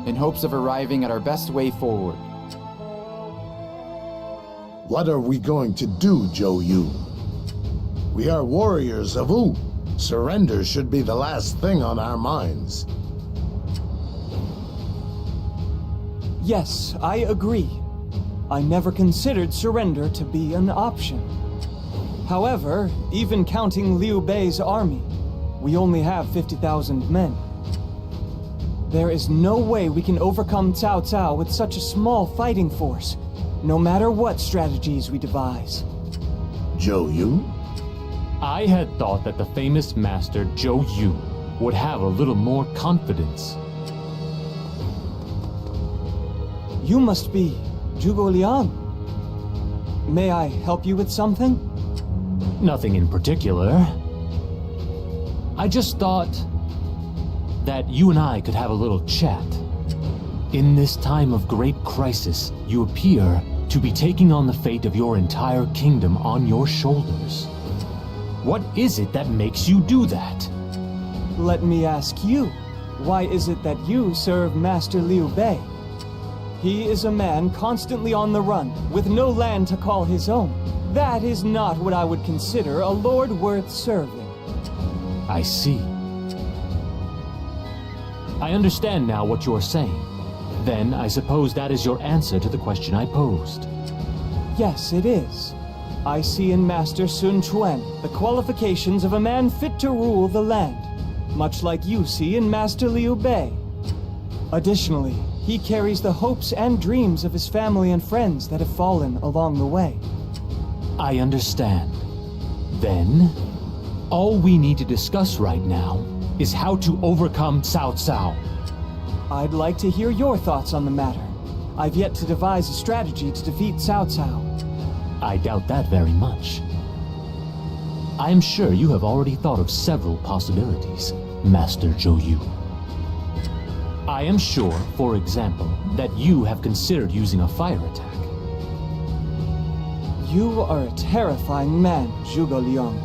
in hopes of arriving at our best way forward. What are we going to do, Zhou Yu? We are warriors of Wu. Surrender should be the last thing on our minds. Yes, I agree. I never considered surrender to be an option. However, even counting Liu Bei's army, we only have 50,000 men. There is no way we can overcome Cao Cao with such a small fighting force, no matter what strategies we devise. Zhou Yu? I had thought that the famous master Zhou Yu would have a little more confidence. You must be Zhuge Liang. May I help you with something? Nothing in particular. I just thought that you and I could have a little chat. In this time of great crisis, you appear to be taking on the fate of your entire kingdom on your shoulders. What is it that makes you do that? Let me ask you, why is it that you serve Master Liu Bei? He is a man constantly on the run, with no land to call his own. That is not what I would consider a lord worth serving. I see. I understand now what you're saying. Then I suppose that is your answer to the question I posed. Yes, it is. I see in Master Sun Quan the qualifications of a man fit to rule the land, much like you see in Master Liu Bei. Additionally, he carries the hopes and dreams of his family and friends that have fallen along the way. I understand. Then, all we need to discuss right now is how to overcome Cao Cao. I'd like to hear your thoughts on the matter. I've yet to devise a strategy to defeat Cao Cao. I doubt that very much. I am sure you have already thought of several possibilities, Master Zhou Yu. I am sure, for example, that you have considered using a fire attack. You are a terrifying man, Zhuge Liang.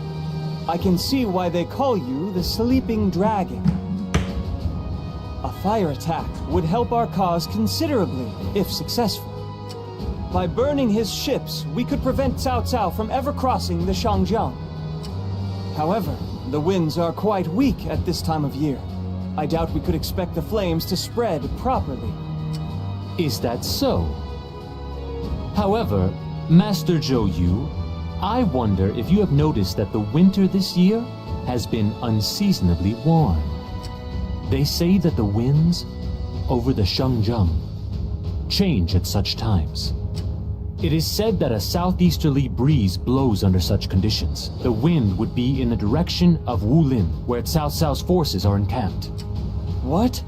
I can see why they call you the Sleeping Dragon. A fire attack would help our cause considerably, if successful. By burning his ships, we could prevent Cao Cao from ever crossing the Xiangyang. However, the winds are quite weak at this time of year. I doubt we could expect the flames to spread properly. Is that so? However, Master Zhou Yu, I wonder if you have noticed that the winter this year has been unseasonably warm. They say that the winds over the Xiangyang change at such times. It is said that a southeasterly breeze blows under such conditions. The wind would be in the direction of Wulin, where Cao Cao's forces are encamped. What?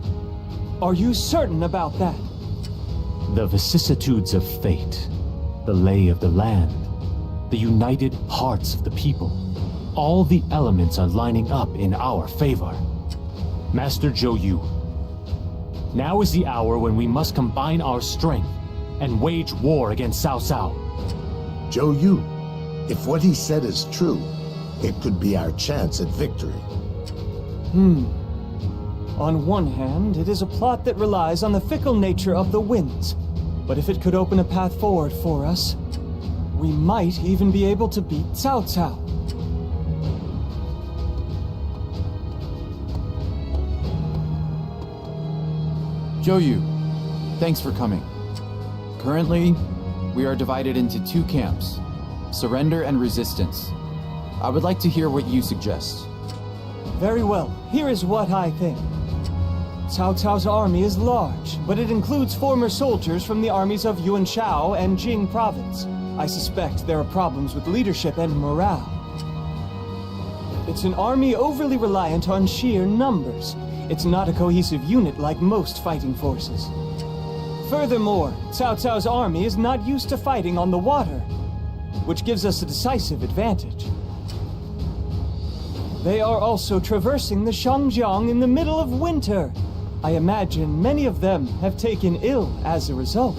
Are you certain about that? The vicissitudes of fate, the lay of the land, the united hearts of the people, all the elements are lining up in our favor. Master Zhou Yu, now is the hour when we must combine our strength and wage war against Cao Cao. Zhou Yu, if what he said is true, it could be our chance at victory. On one hand, it is a plot that relies on the fickle nature of the winds. But if it could open a path forward for us, we might even be able to beat Cao Cao. Zhou Yu, thanks for coming. Currently, we are divided into two camps, surrender and resistance. I would like to hear what you suggest. Very well, here is what I think. Cao Cao's army is large, but it includes former soldiers from the armies of Yuan Shao and Jing province. I suspect there are problems with leadership and morale. It's an army overly reliant on sheer numbers. It's not a cohesive unit like most fighting forces. Furthermore, Cao Cao's army is not used to fighting on the water, which gives us a decisive advantage. They are also traversing the Xiangyang in the middle of winter. I imagine many of them have taken ill as a result.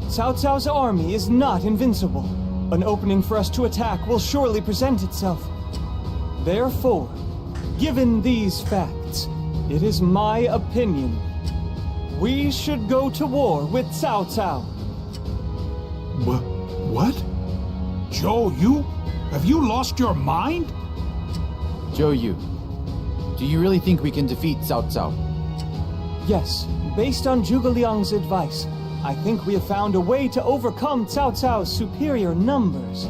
Cao Cao's army is not invincible. An opening for us to attack will surely present itself. Therefore, given these facts, it is my opinion we should go to war with Cao Cao. What? Zhou Yu? Have you lost your mind? Zhou Yu, do you really think we can defeat Cao Cao? Yes, based on Zhuge Liang's advice, I think we have found a way to overcome Cao Cao's superior numbers.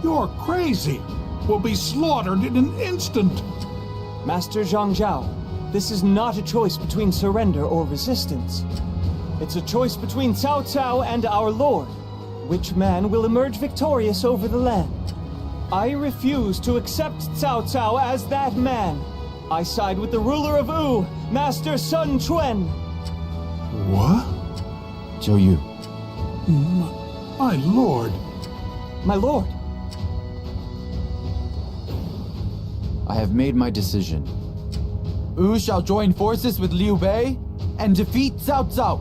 You're crazy. We'll be slaughtered in an instant. Master Zhang Zhao, this is not a choice between surrender or resistance. It's a choice between Cao Cao and our Lord. Which man will emerge victorious over the land? I refuse to accept Cao Cao as that man. I side with the ruler of Wu, Master Sun Quan. What? Zhou Yu. My lord. My lord. I have made my decision. Wu shall join forces with Liu Bei and defeat Cao Cao.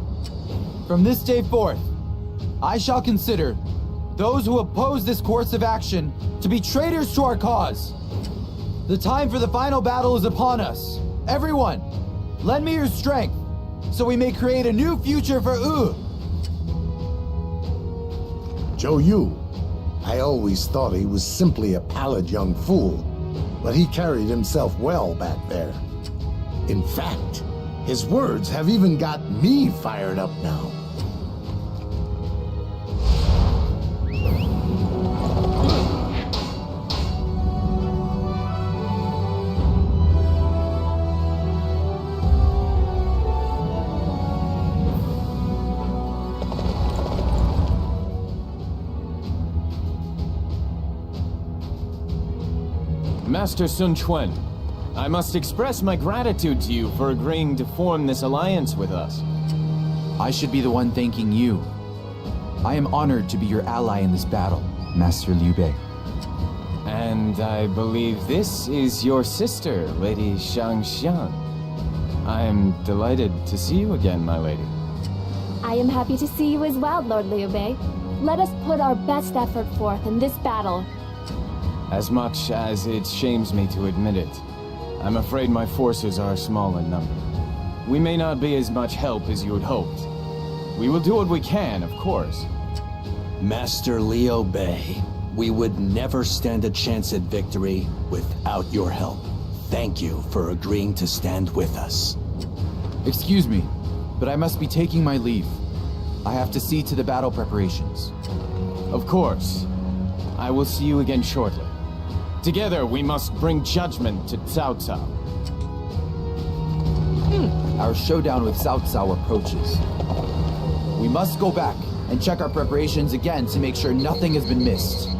From this day forth, I shall consider those who oppose this course of action to be traitors to our cause. The time for the final battle is upon us. Everyone, lend me your strength so we may create a new future for Wu. Zhou Yu, I always thought he was simply a pallid young fool, but he carried himself well back there. In fact, his words have even got me fired up now. Master Sun Quan, I must express my gratitude to you for agreeing to form this alliance with us. I should be the one thanking you. I am honored to be your ally in this battle. Master Liu Bei. And I believe this is your sister, Lady Xiangyang. I am delighted to see you again, my lady. I am happy to see you as well, Lord Liu Bei. Let us put our best effort forth in this battle. As much as it shames me to admit it, I'm afraid my forces are small in number. We may not be as much help as you had hoped. We will do what we can, of course. Master Liu Bei, we would never stand a chance at victory without your help. Thank you for agreeing to stand with us. Excuse me, but I must be taking my leave. I have to see to the battle preparations. Of course. I will see you again shortly. Together, we must bring judgment to Cao Cao. Our showdown with Cao Cao approaches. We must go back and check our preparations again to make sure nothing has been missed.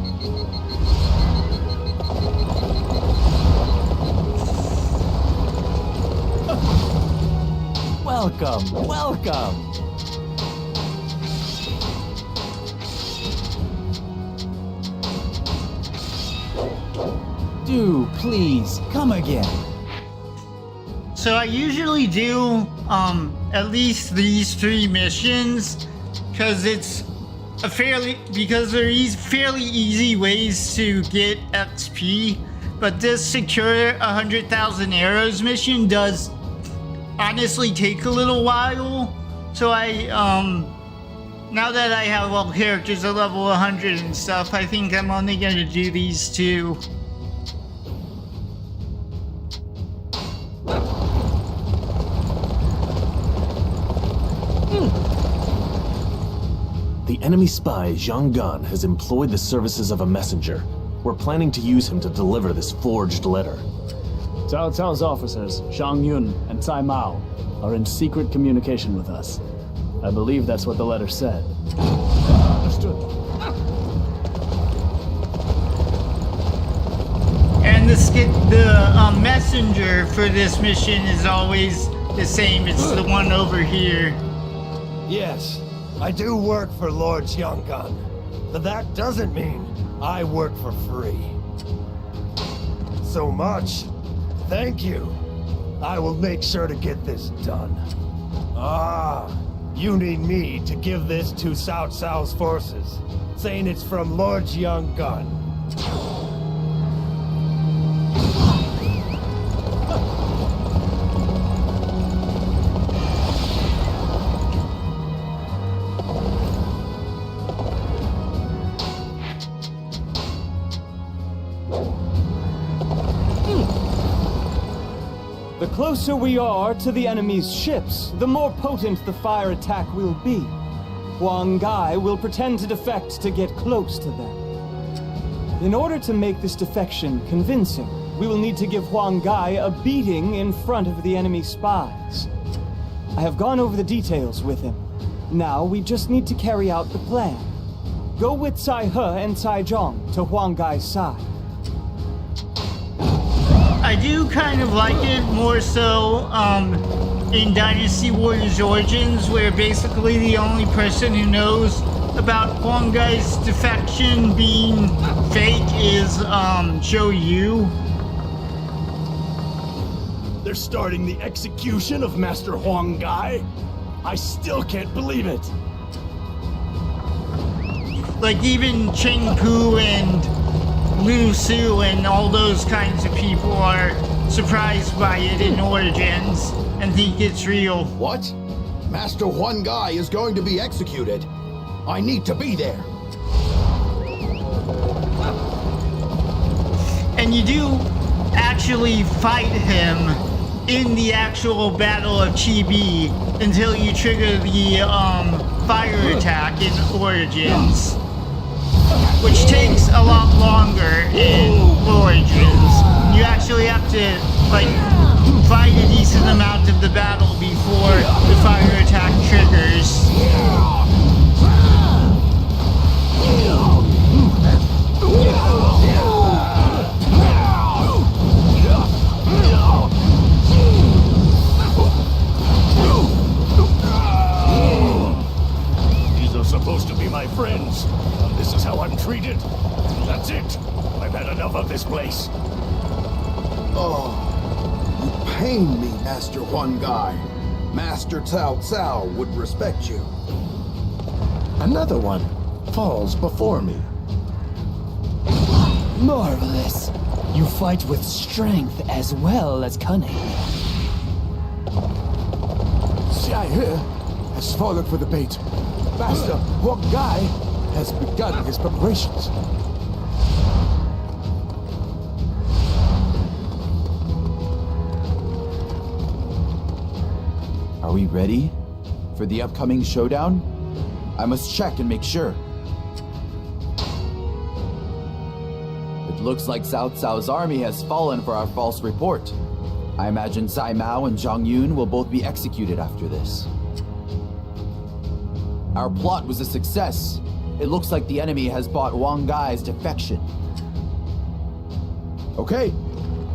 Welcome, welcome! Do please come again. So I usually do at least these 3 missions because because there are fairly easy ways to get XP, but this secure 100,000 arrows mission does honestly take a little while. So I now that I have all characters at level 100 and stuff, I think I'm only gonna do these 2. The enemy spy, Jiangdong, has employed the services of a messenger. We're planning to use him to deliver this forged letter. Cao Cao's officers, Shang Yun and Cai Mao, are in secret communication with us. I believe that's what the letter said. Understood. And the messenger for this mission is always the same. It's the one over here. Yes, I do work for Lord Xiangyang, but that doesn't mean I work for free. So much. Thank you. I will make sure to get this done. Ah, you need me to give this to Cao Cao's forces, saying it's from Lord Jiangdong. The closer we are to the enemy's ships, the more potent the fire attack will be. Huang Gai will pretend to defect to get close to them. In order to make this defection convincing, we will need to give Huang Gai a beating in front of the enemy spies. I have gone over the details with him. Now we just need to carry out the plan. Go with Cai He and Cai Zhong to Huang Gai's side. I do kind of like it more so in Dynasty Warriors Origins, where basically the only person who knows about Huang Gai's defection being fake is Zhou Yu. They're starting the execution of Master Huang Gai? I still can't believe it. Like even Cheng Pu and Lu Su and all those kinds of people are surprised by it in Origins and think it's real. What? Master Huang Gai is going to be executed. I need to be there. And you do actually fight him in the actual Battle of Chibi until you trigger the fire attack in Origins, which takes a lot longer in Origins. You actually have to like fight a decent amount of the battle before the fire attack triggers. These are supposed to be my friends. This is how I'm treated. had enough of this place. Oh, you pain me, Master Huang Gai. Master Cao Cao would respect you. Another one falls before me. Marvelous. You fight with strength as well as cunning. Xia He has fallen for the bait. Master Huang Gai has begun his preparations. Are we ready for the upcoming showdown? I must check and make sure. It looks like Cao Cao's army has fallen for our false report. I imagine Zai Mao and Zhang Yun will both be executed after this. Our plot was a success. It looks like the enemy has bought Huang Gai's defection. Okay,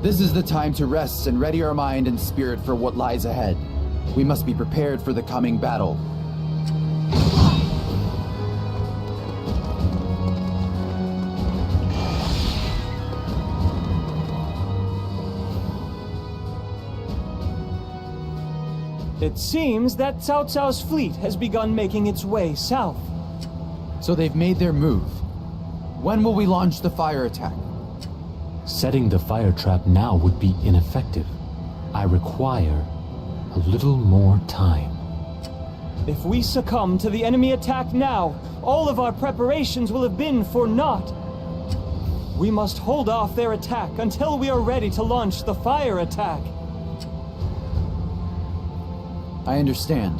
this is the time to rest and ready our mind and spirit for what lies ahead. We must be prepared for the coming battle. It seems that Cao Cao's fleet has begun making its way south. So they've made their move. When will we launch the fire attack? Setting the fire trap now would be ineffective. I require a little more time. If we succumb to the enemy attack now, all of our preparations will have been for naught. We must hold off their attack until we are ready to launch the fire attack. I understand.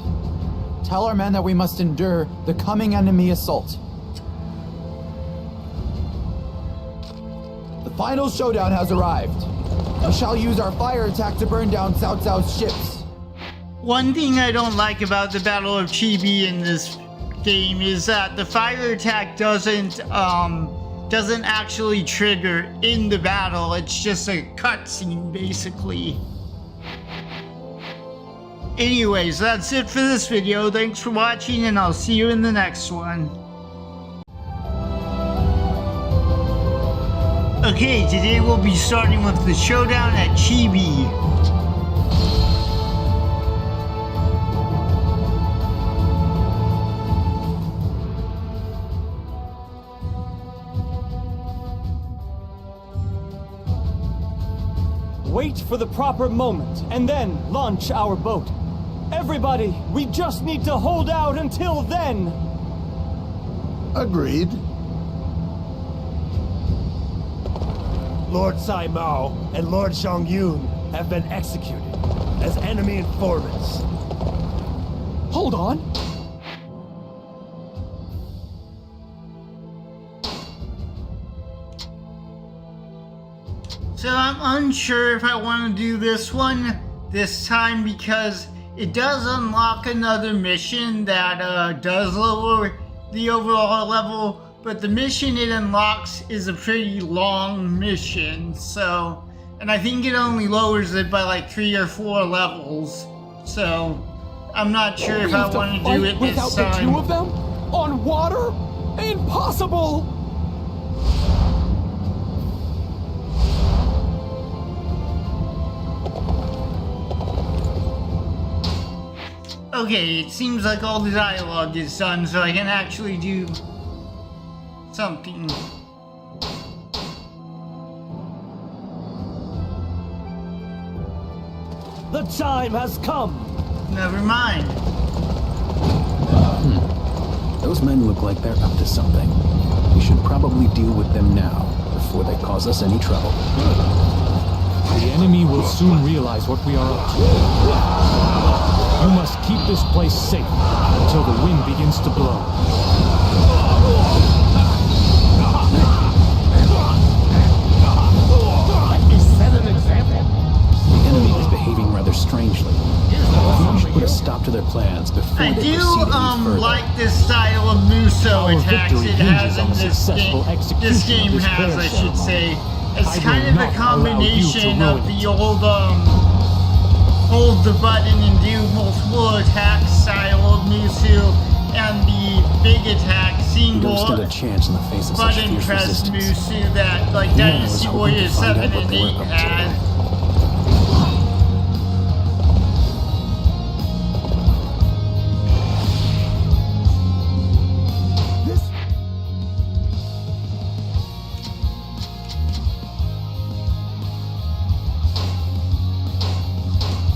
Tell our men that we must endure the coming enemy assault. The final showdown has arrived. We shall use our fire attack to burn down Cao Cao's ships. One thing I don't like about the Battle of Chibi in this game is that the fire attack doesn't actually trigger in the battle. It's just a cutscene, basically. Anyways, that's it for this video. Thanks for watching, and I'll see you in the next one. Okay, today we'll be starting with the showdown at Chibi. Wait for the proper moment, and then launch our boat. Everybody, we just need to hold out until then! Agreed. Lord Zai Mao and Lord Zhang Yun have been executed as enemy informants. Hold on. So I'm unsure if I want to do this one this time because it does unlock another mission that does lower the overall level, but the mission it unlocks is a pretty long mission, so, and I think it only lowers it by like 3 or 4 levels, so I'm not sure if I want to do it this without time. the 2 of them? On water? Impossible! Okay, it seems like all the dialogue is done, so I can actually do something. The time has come! Never mind. Those men look like they're up to something. We should probably deal with them now, before they cause us any trouble. The enemy will soon realize what we are up to. You must keep this place safe until the wind begins to blow. Is that an example? The enemy is behaving rather strangely. We should put a stop to their plans before I they do proceed any further. like this style of Muso attacks it has in this game has, I should say. It's kind of a combination of the old hold the button and do multiple attack style of Musu, and the big attack We don't single. stand a chance in the face of But such fierce impressed resistance. Musu that like Yeah, I was Dynasty hoping to Warriors find 7 out what and they were 8 up to. had.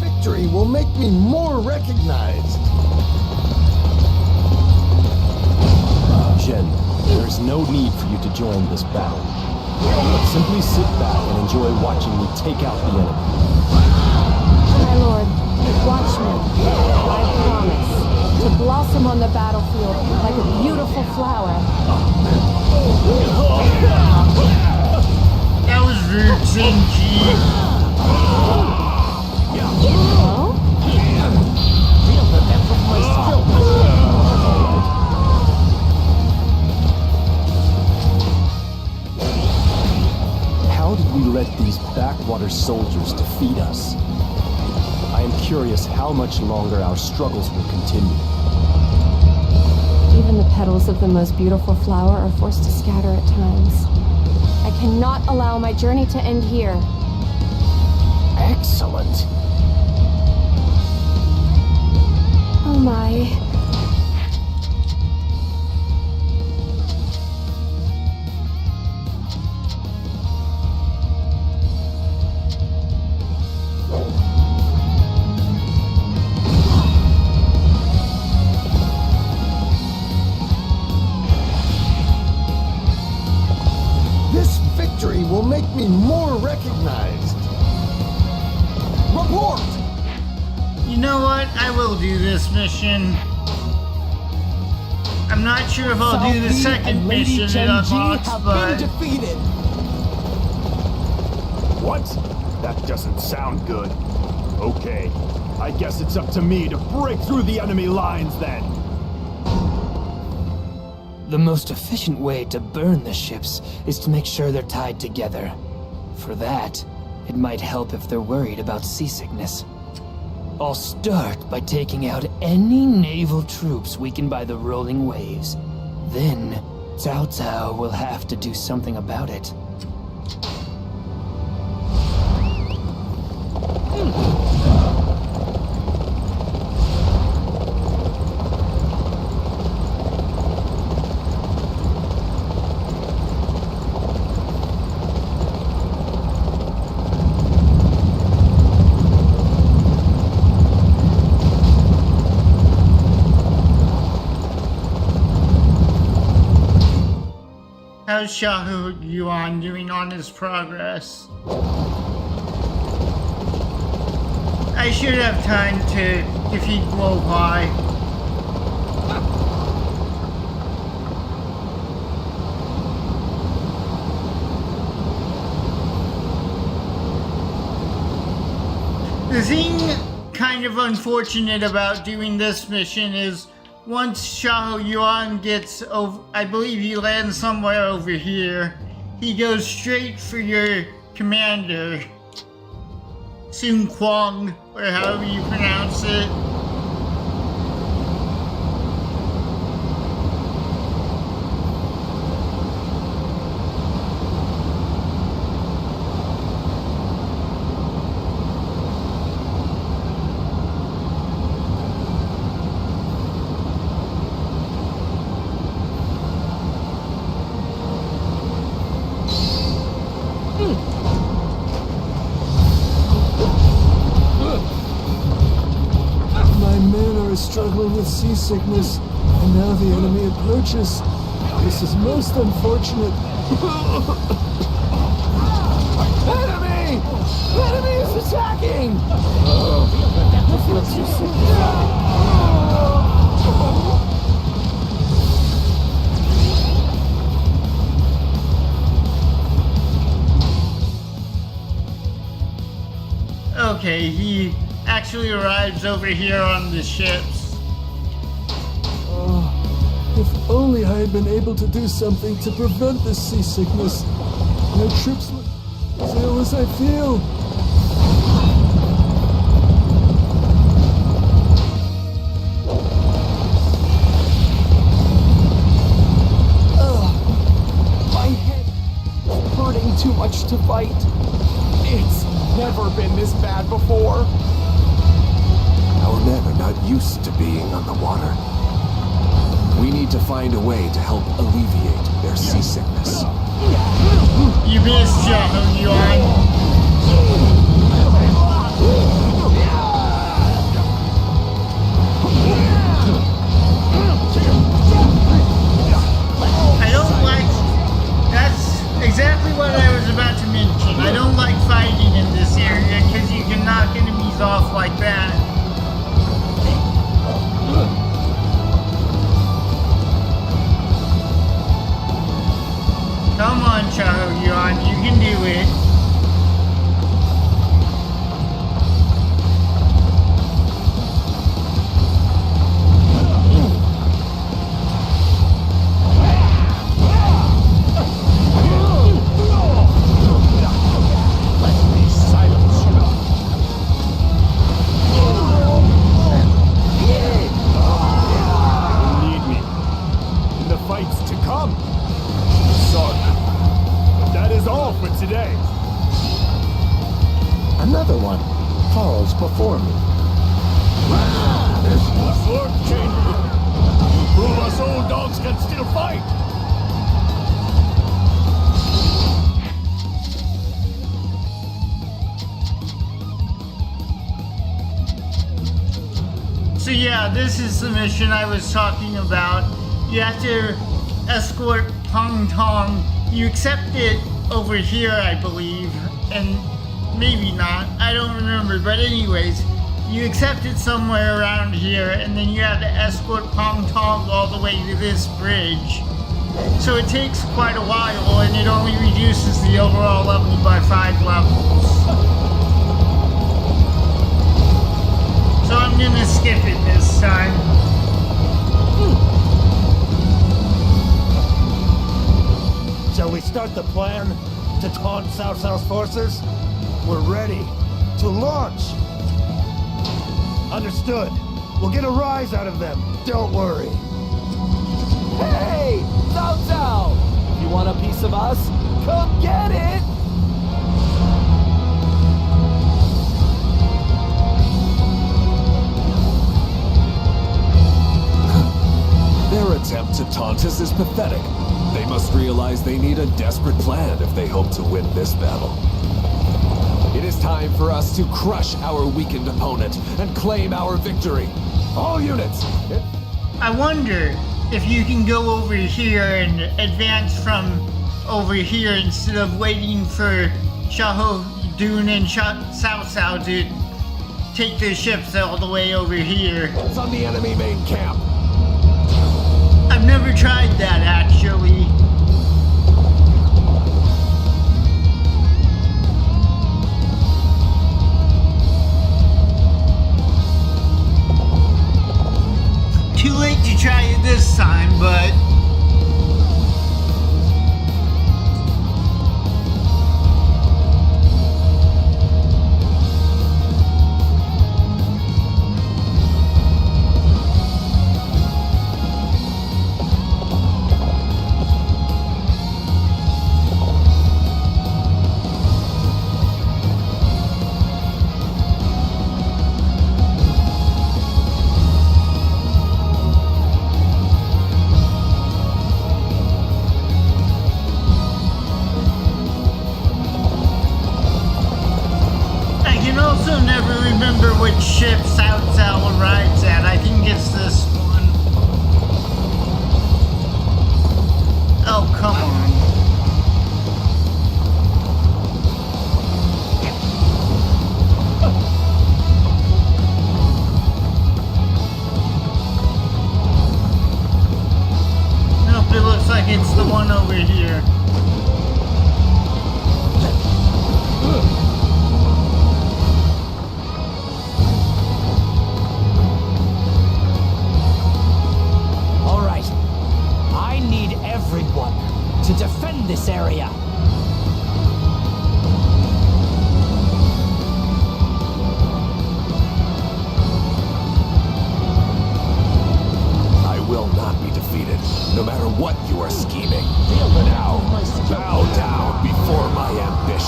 Victory will make me more recognized. Jen, there is no need for you to join this battle. Simply sit back and enjoy watching me take out the enemy. My lord, watch me. I promise to blossom on the battlefield like a beautiful flower. That was rude, Zinji. Hello? Feel the depth of my skill. How did we let these backwater soldiers defeat us? I am curious how much longer our struggles will continue. Even the petals of the most beautiful flower are forced to scatter at times. I cannot allow my journey to end here. Excellent. Oh my. This victory will make me more recognized. Report! You know what? I will do this mission. I'm not sure if I'll do the second mission it unlocks, but defeated. What? That doesn't sound good. Okay, I guess it's up to me to break through the enemy lines then. The most efficient way to burn the ships is to make sure they're tied together. For that, it might help if they're worried about seasickness. I'll start by taking out any naval troops weakened by the rolling waves. Then, Cao Cao will have to do something about it. how's Xiahou Yuan doing on his progress? I should have time to defeat Luoyang. The thing kind of unfortunate about doing this mission is once Xiahou Yuan gets over, I believe he lands somewhere over here, he goes straight for your commander, Sun Huang, or however you pronounce it. Struggling with seasickness, and now the enemy approaches. This is most unfortunate. Enemy! Enemy is attacking! Okay, he actually arrives over here on the ships. If only I had been able to do something to prevent this seasickness. My troops would feel as I feel. fighting too much to fight. It's never been this bad before. Our men are not used to being on the water. We need to find a way to help alleviate their seasickness. You missed, Yuan. I don't like... That's exactly what I was about to mention. I don't like fighting in this area because you can knock enemies off like that. Come on, Yuan, you can do it. Another one falls before me. Sword chamber! You prove us old dogs can still fight! So yeah, this is the mission I was talking about. You have to escort Peng Tong. You accept it over here, I believe, and maybe not, I don't remember, but anyways, you accept it somewhere around here, and then you have to escort Peng Tong all the way to this bridge. So it takes quite a while, and it only reduces the overall level by 5 levels. So I'm gonna skip it this time. Shall we start the plan to taunt Cao Cao's forces? We're ready to launch. Understood. We'll get a rise out of them. Don't worry. Hey, Cao Cao! You want a piece of us? Come get it! Their attempt to taunt us is pathetic. They must realize they need a desperate plan if they hope to win this battle. It is time for us to crush our weakened opponent and claim our victory. All units! I wonder if you can go over here and advance from over here instead of waiting for Showdown and Cao Cao to take their ships all the way over here. It's on the enemy main camp. I've never tried that, actually. Too late to try it this time, but... which ship Cao Cao arrives at. I think it's this one. Oh, come on. Nope, it looks like it's the one over here. To defend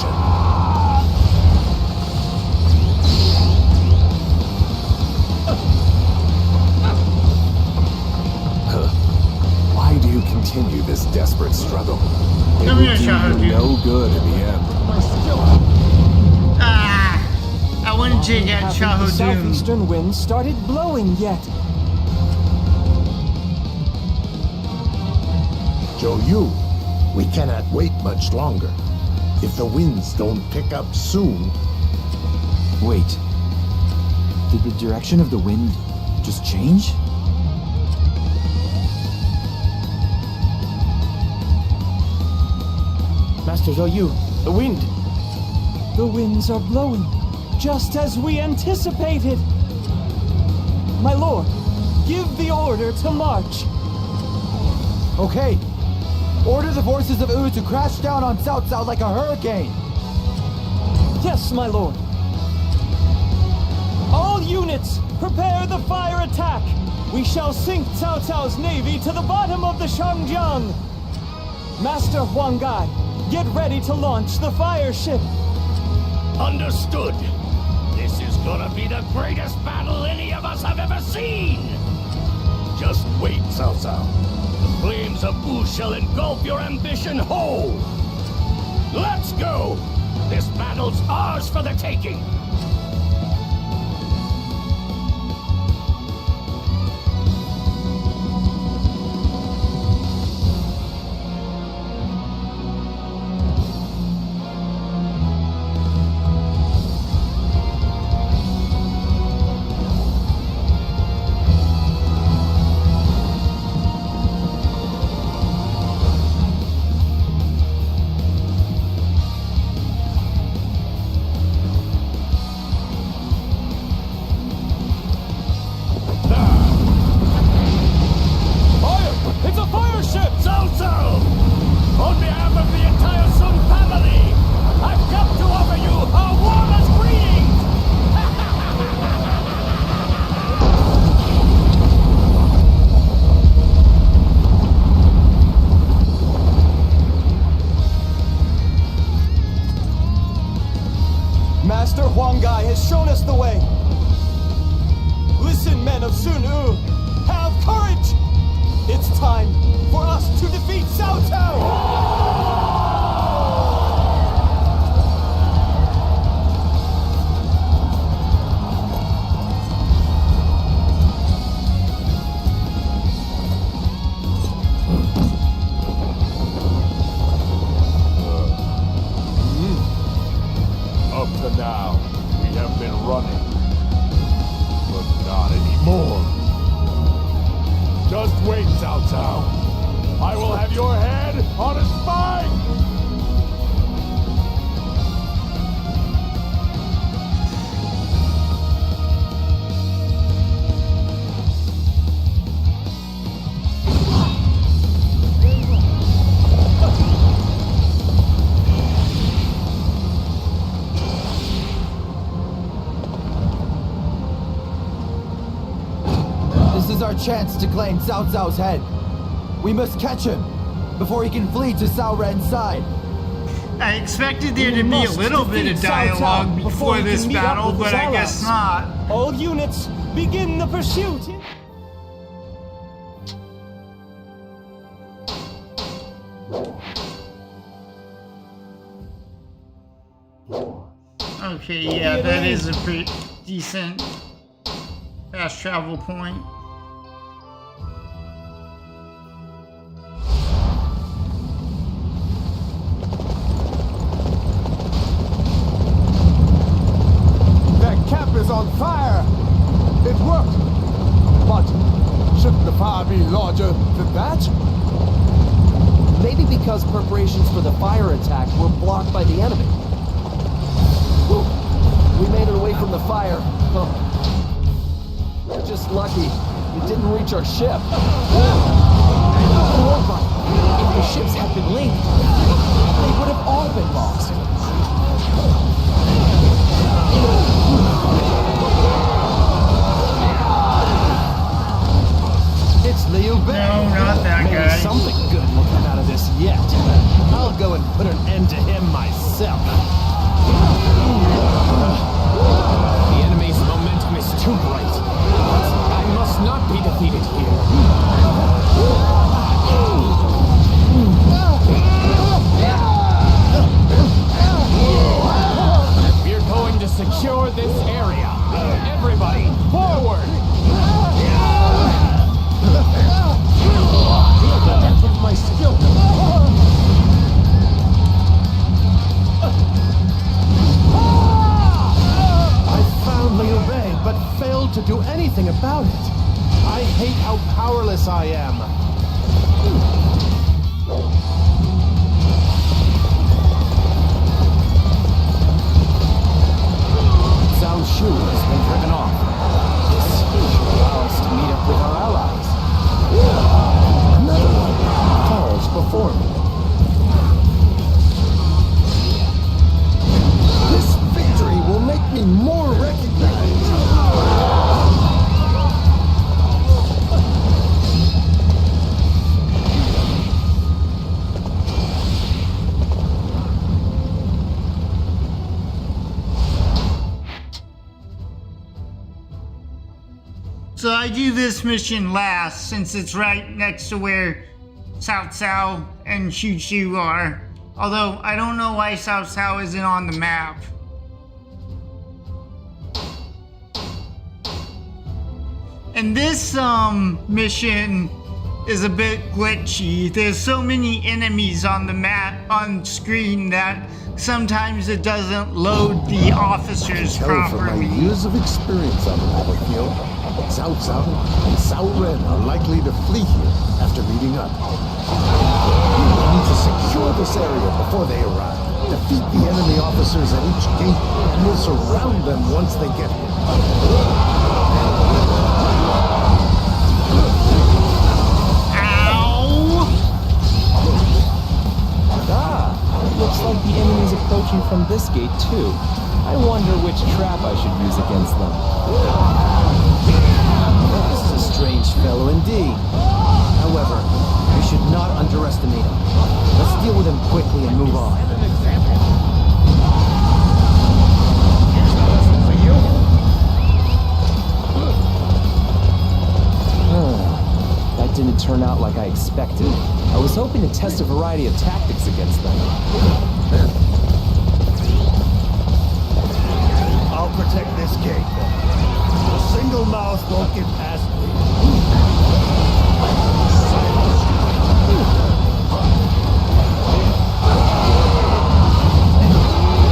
ambition. Why do you continue this desperate struggle? It will do you no good in the end. I wouldn't take that Haven't the southeastern wind started blowing yet? Zhou Yu, we cannot wait much longer. If the winds don't pick up soon... Wait. Did the direction of the wind just change? Master Zhou Yu, the wind. The winds are blowing, just as we anticipated. My lord, give the order to march. Okay. Order the forces of Wu to crash down on Cao Cao like a hurricane. Yes, my lord. All units, prepare the fire attack. We shall sink Cao Cao's navy to the bottom of the Xiangyang. Master Huang, get ready to launch the fire ship. Understood. This is gonna be the greatest battle any of us have ever seen. Just wait, Cao Cao. The flames of Wu shall engulf your ambition whole. Let's go. This battle's ours for the taking. Master Huang has shown us the way. Listen, men of Sun Wu, have courage! It's time for us to defeat Cao Cao! Up to now, we have been running. But not anymore. Just wait, Cao Cao. I will have your head on a spike! This is our chance to claim Cao Cao's head. We must catch him before he can flee to Cao Ren's side. I expected there to be a little bit of dialogue before this battle, but I guess not. All units, begin the pursuit! Okay, yeah, that is a pretty decent fast travel point. That camp is on fire! It worked! But shouldn't the fire be larger than that? Maybe because preparations for the fire attack were blocked by the enemy. We made it away from the fire. We're just lucky it didn't reach our ship. If the ships had been linked, they would have all been lost. It's Liu Bei. No, not that Maybe guy. something good will come out of this yet. I'll go and put an end to him myself. nothing about it. I hate how powerless I am. Zhao Shu has been driven off. This should allow us to meet up with our allies. Another one falls before me. This victory will make me more recognized. So I do this mission last since it's right next to where Cao Cao and Shu Shu are. Although I don't know why Cao Cao isn't on the map. And this mission is a bit glitchy. There's so many enemies on the map on screen that sometimes it doesn't load the officers Tell from properly. my years of experience on the battlefield, Cao Cao and Cao Ren are likely to flee here after meeting up. We need to secure this area before they arrive. Defeat the enemy officers at each gate, and we'll surround them once they get here. Looks like the enemy's approaching from this gate, too. I wonder which trap I should use against them. This is a strange fellow indeed. However, we should not underestimate him. Let's deal with him quickly and move on. That didn't turn out like I expected. I was hoping to test a variety of tactics against them. I'll protect this gate. A single mouse won't get past me.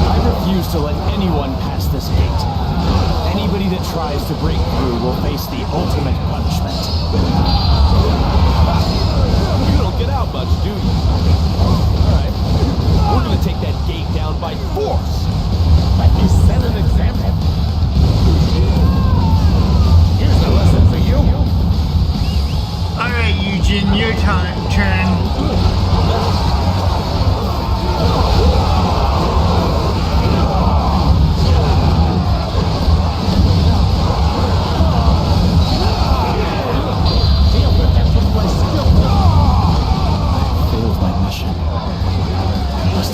I refuse to let anyone pass this gate. Anybody that tries to break through will face the ultimate punishment. You don't get out much, do you? Alright. We're gonna take that gate down by force. Let me set an example. Here's a lesson for you. Alright, Eugen, your turn.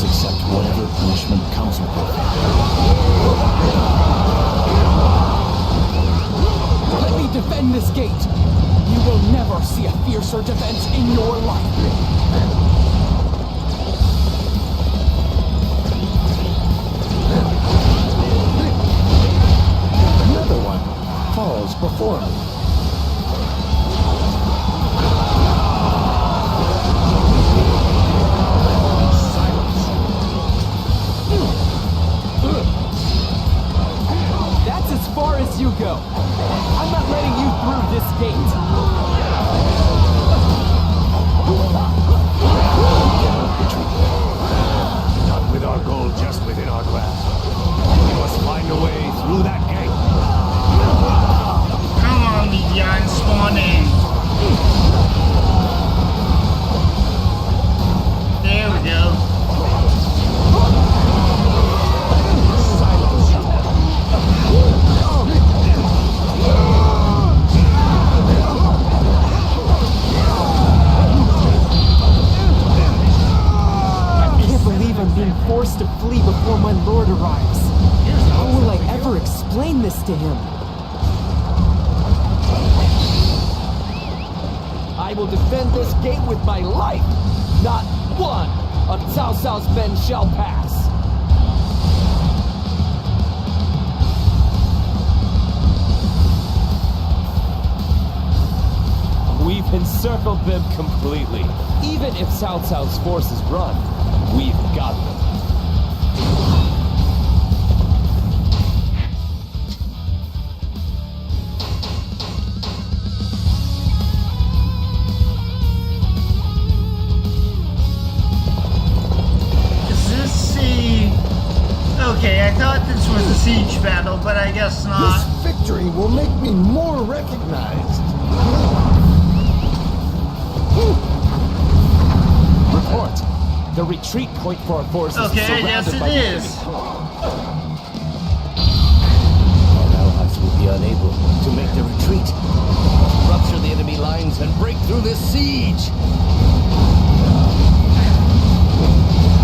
Accept whatever punishment comes with it. Let me defend this gate! You will never see a fiercer defense in your life! Another one falls before me. As far as you go. I'm not letting you through this gate. Not with our goal just within our grasp. We must find a way through that gate. Come on, Yuan, spawn in. There we go. Being forced to flee before my lord arrives. How will I ever explain this to him? I will defend this gate with my life. Not one of Cao Cao's men shall pass. We've encircled them completely. Even if Cao Cao's forces run, we've got them. Okay, I thought this was a siege battle, but I guess not. This victory will make me more recognized. Report. The retreat point for our forces is Okay, surrounded yes by it the is. Our allies will be unable to make the retreat. Rupture the enemy lines and break through this siege.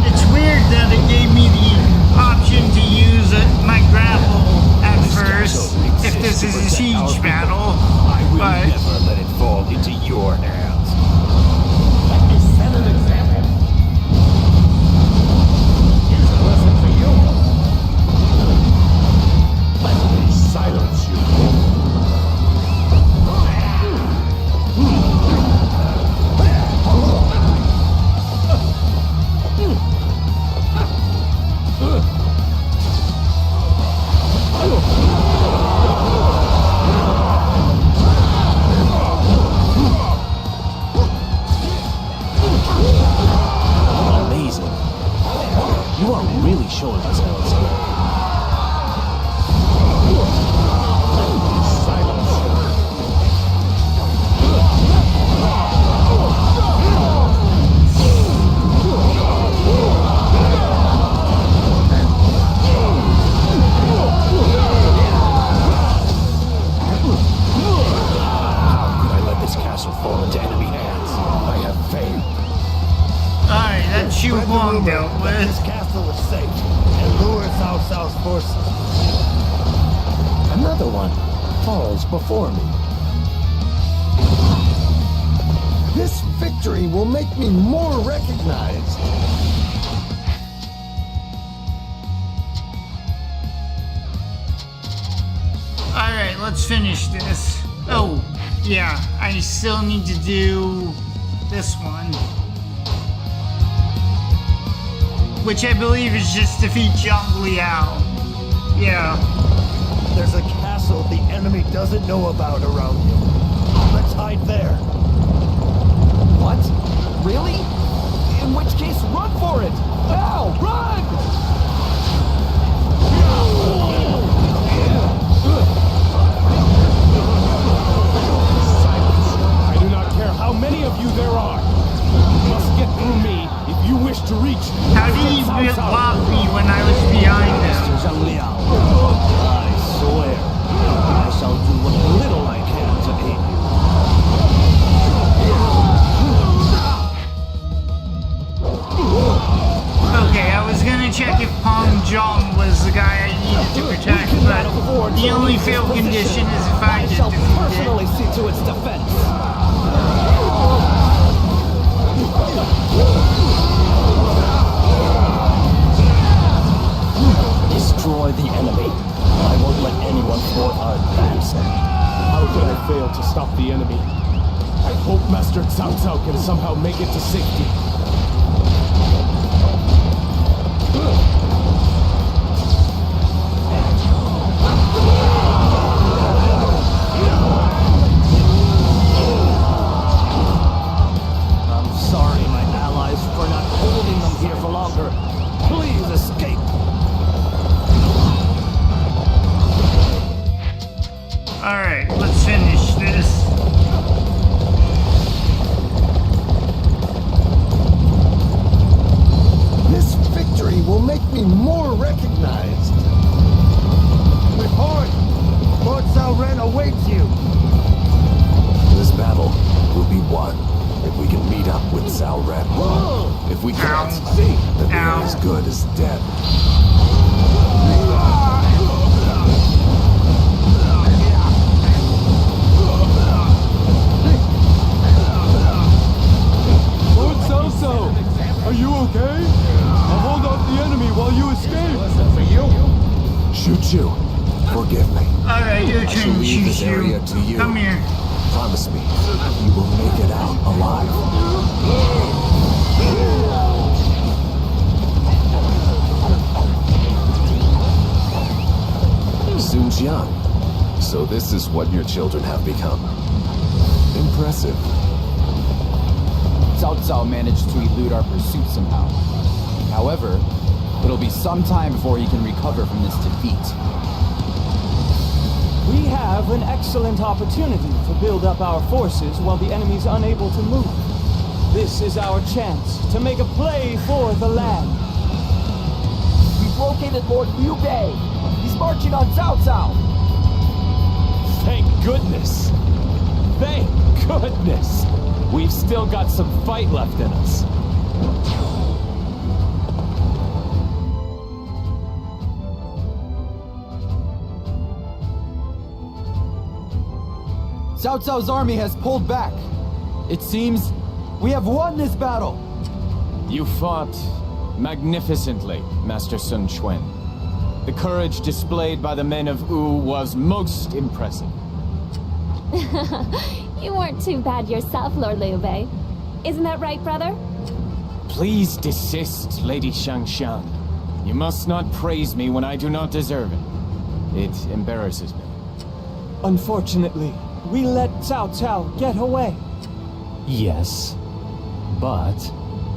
It's weird that it gave me the option to use my grapple at first, if this is a siege battle, I will but never let it fall into your hands. Let me set an example. Here's a lesson for you. Let me silence you. Amazing. You are really showing us how it's done. Fall into enemy hands. I have failed. alright, that's Huang dealt This with. castle is safe and lure Cao Cao's forces. Another one falls before me. This victory will make me more recognized. Alright, let's finish this. Oh, yeah, I still need to do this one. Which I believe is just defeat Zhang Liao. Yeah. There's a castle the enemy doesn't know about around you. Let's hide there. What? Really? In which case, run for it! Now, run! I do not care how many of you there are. You must get through me if you wish to reach. How did he block me when I was behind him? Mr. Zhang Liao, I swear, I shall do what little I can to aid you. Okay, I was gonna check if Peng Zhang was the guy I needed to protect, but the only fail condition is if I get shall defeated. personally see to its defense. Destroy the enemy. I won't let anyone thwart our advance. How could I fail to stop the enemy? I hope Master Cao Cao can somehow make it to safety. I'm sorry, my allies, for not holding them here for longer. Please escape. Alright, let's finish this. This victory will make me more recognized. Report! Lord Cao Ren awaits you. This battle will be won if we can meet up with Cao Ren. If we can't, then we are as good as dead. Lord Cao Cao, are you okay? I'll hold off the enemy while you escape. For you. Shu-Chu, forgive me. Alright, your I shall turn, leave this area Choo-Choo. to you. Come here. Promise me, you will make it out alive. Xiangyang. So this is what your children have become. Impressive. Cao Cao managed to elude our pursuit somehow. However, it It'll be some time before he can recover from this defeat. We have an excellent opportunity to build up our forces while the enemy's unable to move. This is our chance to make a play for the land. We've located Lord Liu Bei. He's marching on Cao Cao. Thank goodness! Thank goodness! We've still got some fight left in us. Cao Cao's army has pulled back. It seems we have won this battle. You fought magnificently, Master Sun Quan. The courage displayed by the men of Wu was most impressive. You weren't too bad yourself, Lord Liu Bei. Isn't that right, brother? Please desist, Lady Xiangyang. You must not praise me when I do not deserve it. It embarrasses me. Unfortunately, we let Cao Cao get away. Yes, but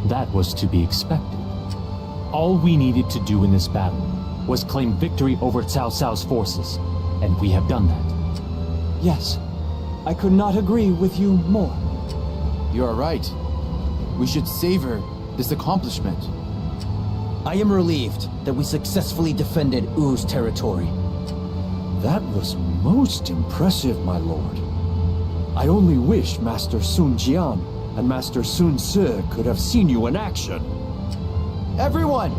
that was to be expected. All we needed to do in this battle was claim victory over Cao Cao's forces, and we have done that. Yes, I could not agree with you more. You are right. We should savor this accomplishment. I am relieved that we successfully defended Wu's territory. That was most impressive, my lord. I only wish Master Sun Jian and Master Sun Ce could have seen you in action. Everyone!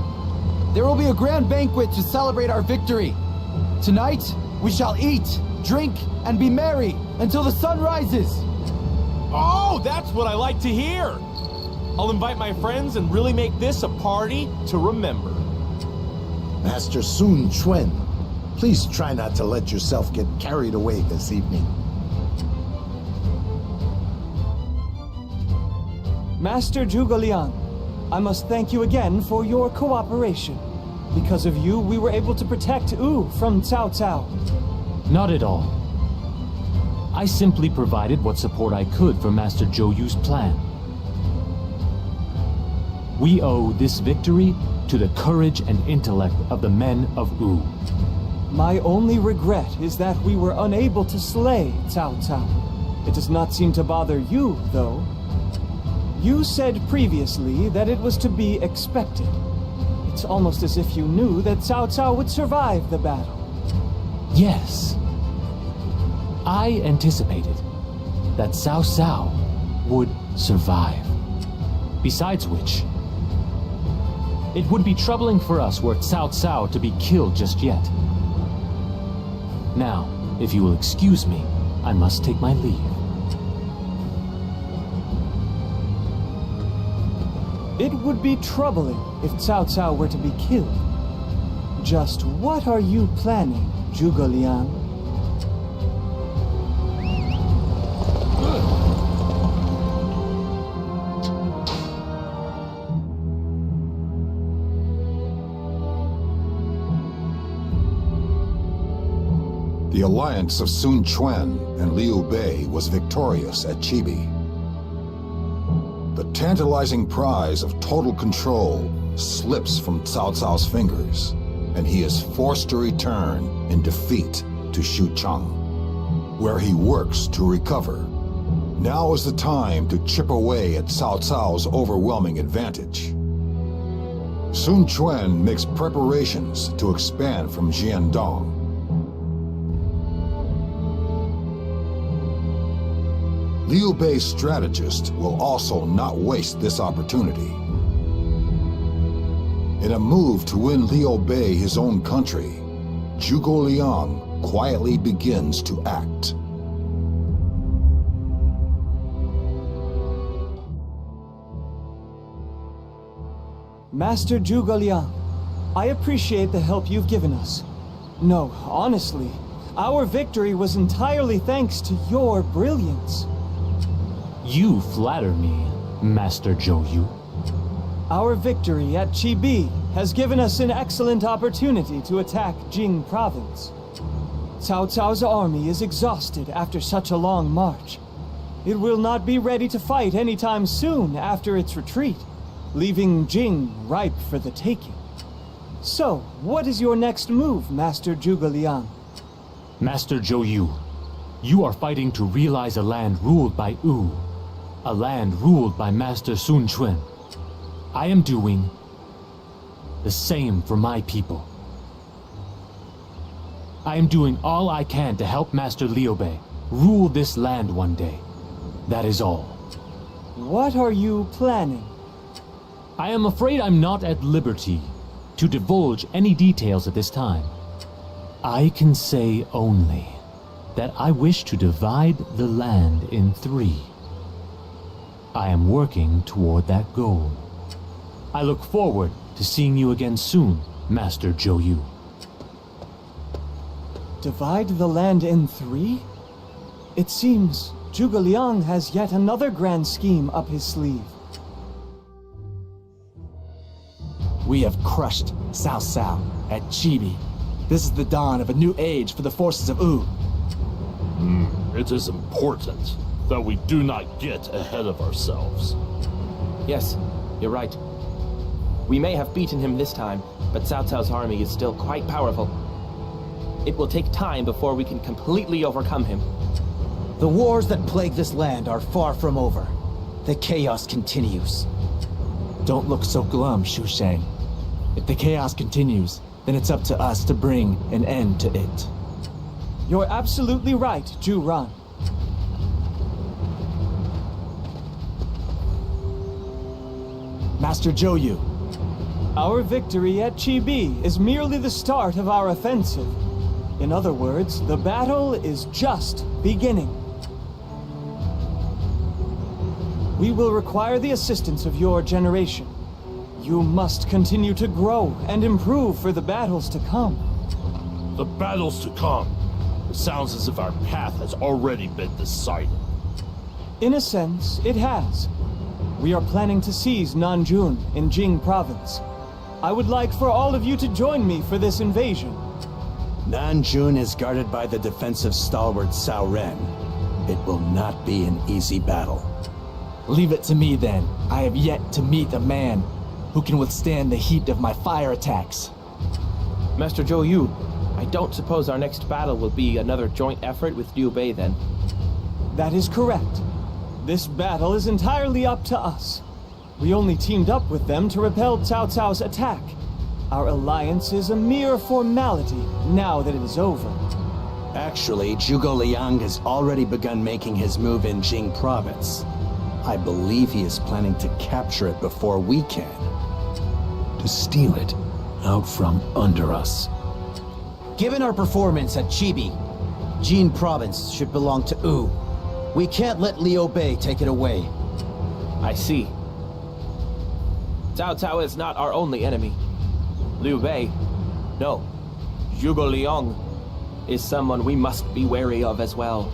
There will be a grand banquet to celebrate our victory. Tonight, we shall eat, drink, and be merry until the sun rises. Oh, that's what I like to hear! I'll invite my friends and really make this a party to remember. Master Sun Quan, please try not to let yourself get carried away this evening. Master Zhuge Liang, I must thank you again for your cooperation. Because of you, we were able to protect Wu from Cao Cao. Not at all. I simply provided what support I could for Master Zhou Yu's plan. We owe this victory to the courage and intellect of the men of Wu. My only regret is that we were unable to slay Cao Cao. It does not seem to bother you, though. You said previously that it was to be expected. It's almost as if you knew that Cao Cao would survive the battle. Yes. I anticipated that Cao Cao would survive. Besides which, it would be troubling for us were Cao Cao to be killed just yet. Now, if you will excuse me, I must take my leave. It would be troubling if Cao Cao were to be killed. Just what are you planning, Zhuge Liang? The alliance of Sun Quan and Liu Bei was victorious at Chibi. The tantalizing prize of total control slips from Cao Cao's fingers, and he is forced to return in defeat to Xuchang, where he works to recover. Now is the time to chip away at Cao Cao's overwhelming advantage. Sun Quan makes preparations to expand from Jiangdong. Liu Bei's strategist will also not waste this opportunity. In a move to win Liu Bei his own country, Zhuge Liang quietly begins to act. Master Zhuge Liang, I appreciate the help you've given us. No, honestly, our victory was entirely thanks to your brilliance. You flatter me, Master Zhou Yu. Our victory at Chibi has given us an excellent opportunity to attack Jing province. Cao Cao's army is exhausted after such a long march. It will not be ready to fight anytime soon after its retreat, leaving Jing ripe for the taking. So, what is your next move, Master Zhuge Liang? Master Zhou Yu, you are fighting to realize a land ruled by Wu, a land ruled by Master Sun Quan. I am doing the same for my people. I am doing all I can to help Master Liu Bei rule this land one day. That is all. What are you planning? I am afraid I'm not at liberty to divulge any details at this time. I can say only that I wish to divide the land in 3. I am working toward that goal. I look forward to seeing you again soon, Master Zhou Yu. Divide the land in 3? It seems Zhuge Liang has yet another grand scheme up his sleeve. We have crushed Cao Cao at Chibi. This is the dawn of a new age for the forces of Wu. It is important that we do not get ahead of ourselves. Yes, you're right. We may have beaten him this time, but Cao Cao's army is still quite powerful. It will take time before we can completely overcome him. The wars that plague this land are far from over. The chaos continues. Don't look so glum, Shu Shang. If the chaos continues, then it's up to us to bring an end to it. You're absolutely right, Zhu Ran. Master Zhou Yu. Our victory at Chibi is merely the start of our offensive. In other words, the battle is just beginning. We will require the assistance of your generation. You must continue to grow and improve for the battles to come. The battles to come. It sounds as if our path has already been decided. In a sense, it has. We are planning to seize Nanjun in Jing province. I would like for all of you to join me for this invasion. Nanjun is guarded by the defensive stalwart Cao Ren. It will not be an easy battle. Leave it to me then. I have yet to meet a man who can withstand the heat of my fire attacks. Master Zhou Yu, I don't suppose our next battle will be another joint effort with Liu Bei then. That is correct. This battle is entirely up to us. We only teamed up with them to repel Cao Cao's attack. Our alliance is a mere formality now that it is over. Actually, Zhuge Liang has already begun making his move in Jing province. I believe he is planning to capture it before we can. To steal it out from under us. Given our performance at Chibi, Jing province should belong to Wu. We can't let Liu Bei take it away. I see. Cao Cao is not our only enemy. Liu Bei, no. Zhuge Liang is someone we must be wary of as well.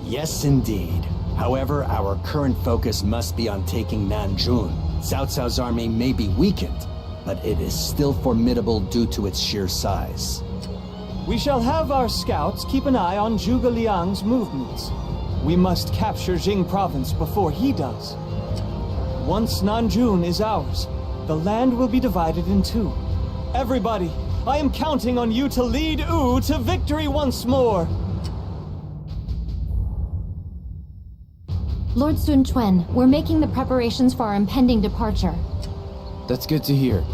Yes, indeed. However, our current focus must be on taking Nanjun. Cao Cao's army may be weakened, but it is still formidable due to its sheer size. We shall have our scouts keep an eye on Zhuge Liang's movements. We must capture Jing province before he does. Once Nanjun is ours, the land will be divided in 2. Everybody, I am counting on you to lead Wu to victory once more! Lord Sun Quan, we're making the preparations for our impending departure. That's good to hear.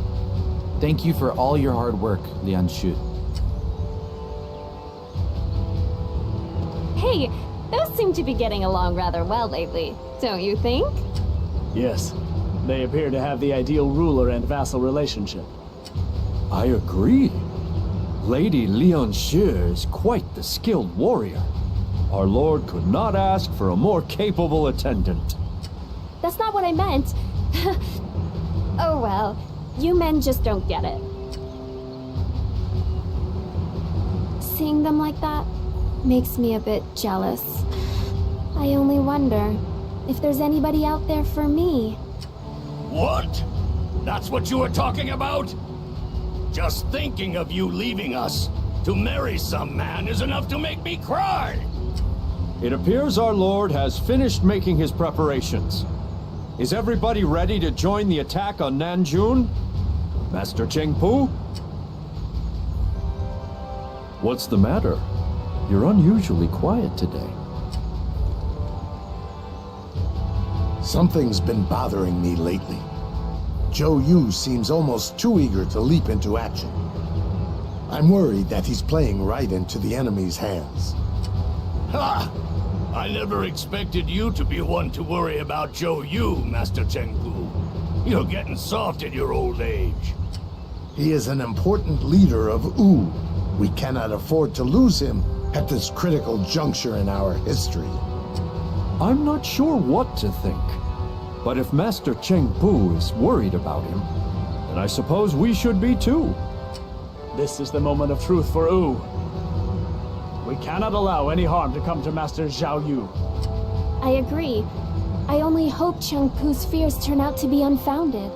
Thank you for all your hard work, Lian Shu. Hey, those seem to be getting along rather well lately, don't you think? Yes. They appear to have the ideal ruler and vassal relationship. I agree. Lady Lian Shi is quite the skilled warrior. Our lord could not ask for a more capable attendant. That's not what I meant. Oh well, you men just don't get it. Seeing them like that makes me a bit jealous. I only wonder if there's anybody out there for me. What? That's what you were talking about? Just thinking of you leaving us to marry some man is enough to make me cry! It appears our lord has finished making his preparations. Is everybody ready to join the attack on Nanjun? Master Cheng Pu? What's the matter? You're unusually quiet today. Something's been bothering me lately. Zhou Yu seems almost too eager to leap into action. I'm worried that he's playing right into the enemy's hands. Ha! I never expected you to be one to worry about Zhou Yu, Master Cheng Pu. You're getting soft in your old age. He is an important leader of Wu. We cannot afford to lose him at this critical juncture in our history. I'm not sure what to think. But if Master Cheng Pu is worried about him, then I suppose we should be too. This is the moment of truth for Wu. We cannot allow any harm to come to Master Zhao Yu. I agree. I only hope Cheng Pu's fears turn out to be unfounded.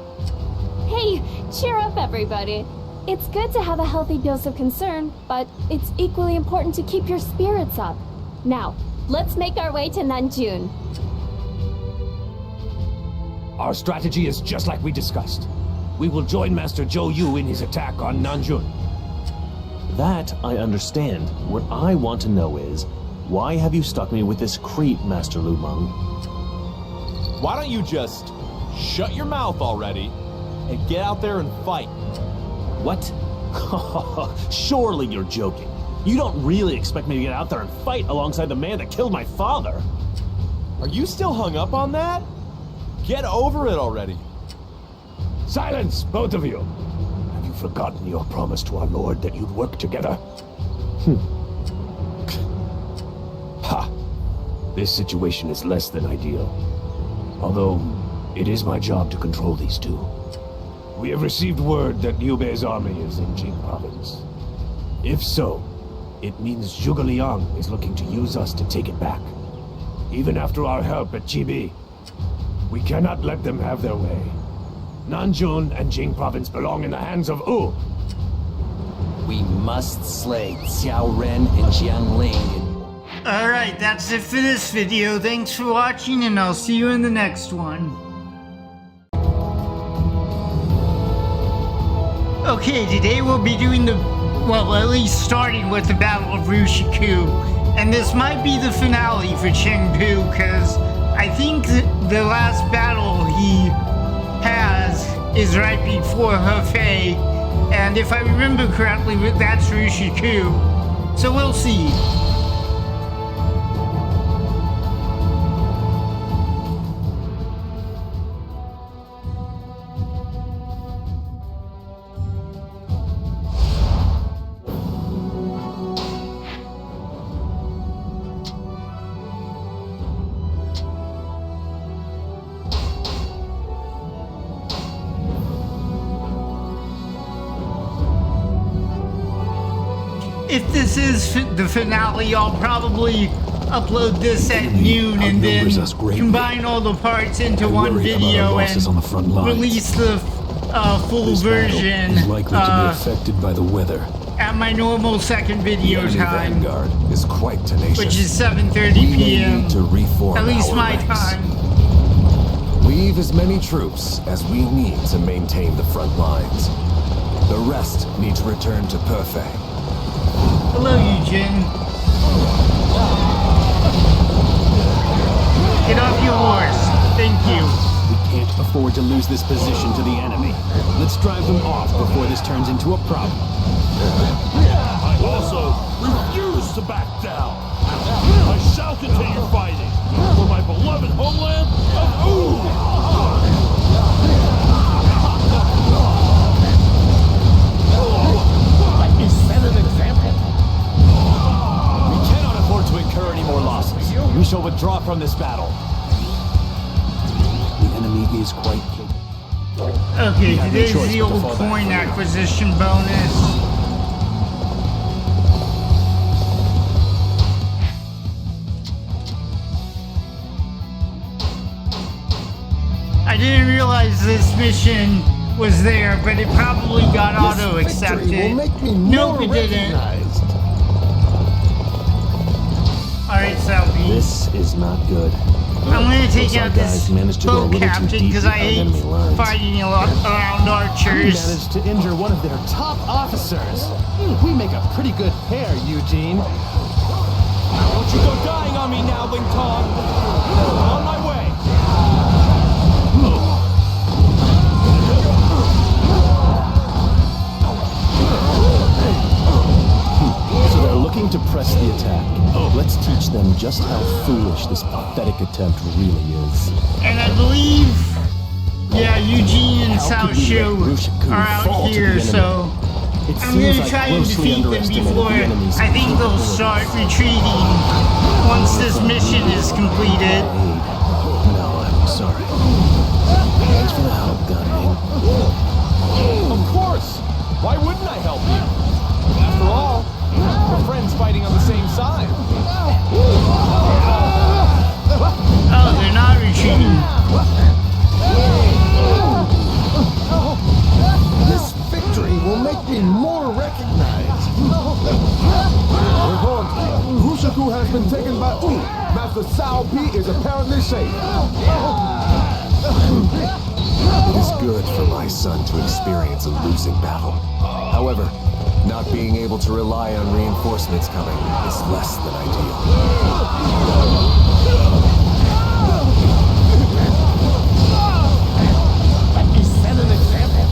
Hey, cheer up everybody. It's good to have a healthy dose of concern, but it's equally important to keep your spirits up. Now, let's make our way to Nanjun. Our strategy is just like we discussed. We will join Master Zhou Yu in his attack on Nanjun. That I understand. What I want to know is, why have you stuck me with this creep, Master Lu Meng? Why don't you just shut your mouth already and get out there and fight? What? Surely you're joking. You don't really expect me to get out there and fight alongside the man that killed my father. Are you still hung up on that? Get over it already. Silence, both of you! Have you forgotten your promise to our lord that you'd work together? Ha! This situation is less than ideal. Although, it is my job to control these two. We have received word that Liu Bei's army is in Jing province. If so, it means Zhuge Liang is looking to use us to take it back. Even after our help at Chibi, we cannot let them have their way. Nanjun and Jing province belong in the hands of Wu. We must slay Xiao Ren and Jiangling. Alright, that's it for this video. Thanks for watching, and I'll see you in the next one. Okay, today we'll be doing well, at least starting with the Battle of Ruxukou. And this might be the finale for Cheng Pu, because I think the last battle he has is right before Hefei. And if I remember correctly, that's Ruxukou. So we'll see. If this is the finale, I'll probably upload this at noon and then combine all the parts into one video and release the full version is likely to be affected by the weather. At my normal second video time, vanguard is quite tenacious. which is 7:30 p.m. To reform at least our my ranks. time. Leave as many troops as we need to maintain the front lines. The rest need to return to Perfei. Hello, Eugene. Get off your horse. Thank you. We can't afford to lose this position to the enemy. Let's drive them off before this turns into a problem. I also refuse to back down. I shall continue fighting for my beloved homeland of Wu. You set an example. We cannot afford to incur any more losses. We shall withdraw from this battle. The enemy is quite capable. Okay, today's the old coin acquisition bonus. I didn't realize this mission was there, but it probably got auto-accepted. Nope, it didn't. Alright, Selby. This is not good. I'm gonna take Looks out like this guys managed to go a bow little too captain deep because with I our hate enemy lines. fighting a lot around We archers. managed to injure one of their top officers. We make a pretty good pair, Eugene. Don't you go dying on me now, Ling Tong. On my way. So they're looking to press the attack. Let's teach them just how foolish this pathetic attempt really is. And I believe, yeah, Eugene and How could Cao we let Shu Ruxukou are out fall to the here, enemy? so It I'm seems gonna like try and grossly defeat them underestimated before the enemy's I think they'll start retreating once this mission is completed. No, I'm sorry. Thanks for the help, Gunning. Of course. Why wouldn't I help you? After all, we're friends fighting on the same side. Oh, they're not retreating. This victory will make me more recognized. Report. Ruxukou has been taken by Wu. Master Cao Pi is apparently safe. It is good for my son to experience a losing battle. However, not being able to rely on reinforcements coming is less than ideal. Let me set an example.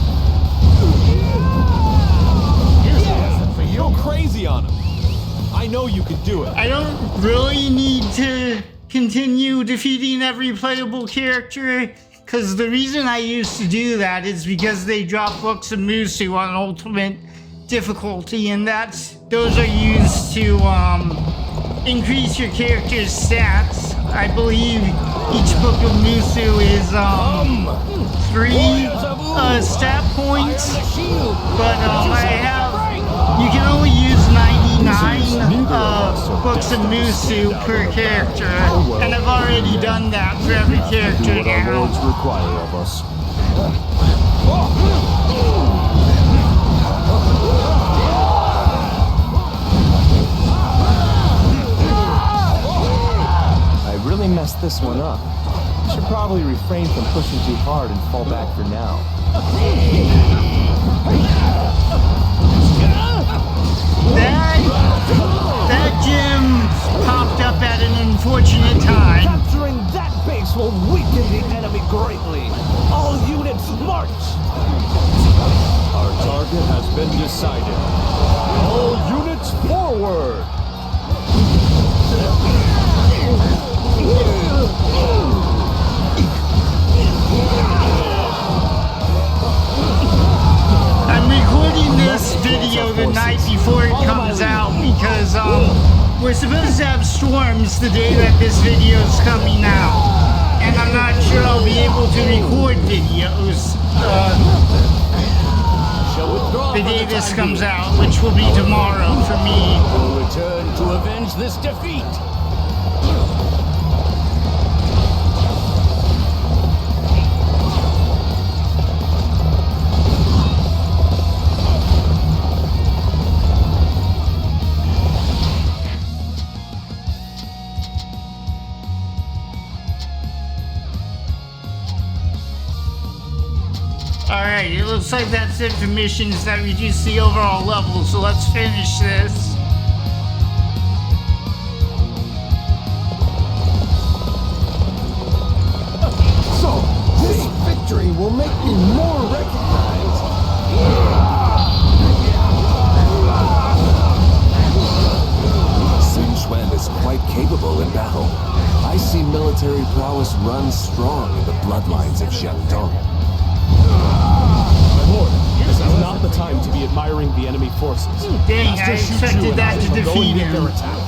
Here's a lesson for you. Go crazy on him. I know you can do it. I don't really need to continue defeating every playable character, because the reason I used to do that is because they drop books of Musu on ultimate difficulty, and those are used to increase your character's stats. I believe each book of Musu is 3 stat points, but you can only use 99 books of Musu per character, and I've already done that for every character What our now. lords require of us. I really messed this one up. Should probably refrain from pushing too hard and fall back for now. That gem popped up at an unfortunate time. Capturing that base will weaken the enemy greatly. All units march! Our target has been decided. All units forward! I'm recording this video the night before it comes out because we're supposed to have storms the day that this video is coming out, and I'm not sure I'll be able to record videos the day this comes out, which will be tomorrow for me. We'll return to avenge this defeat. Alright, it looks like that's it for missions that reduce the overall level, so let's finish this. So, this victory will make me more recognized. Sun Quan is quite capable in battle. I see military prowess run strong in the bloodlines of Jiangdong. My lord, this is not the time to be admiring the enemy forces. Dang, I expected that to defeat him. Their attack.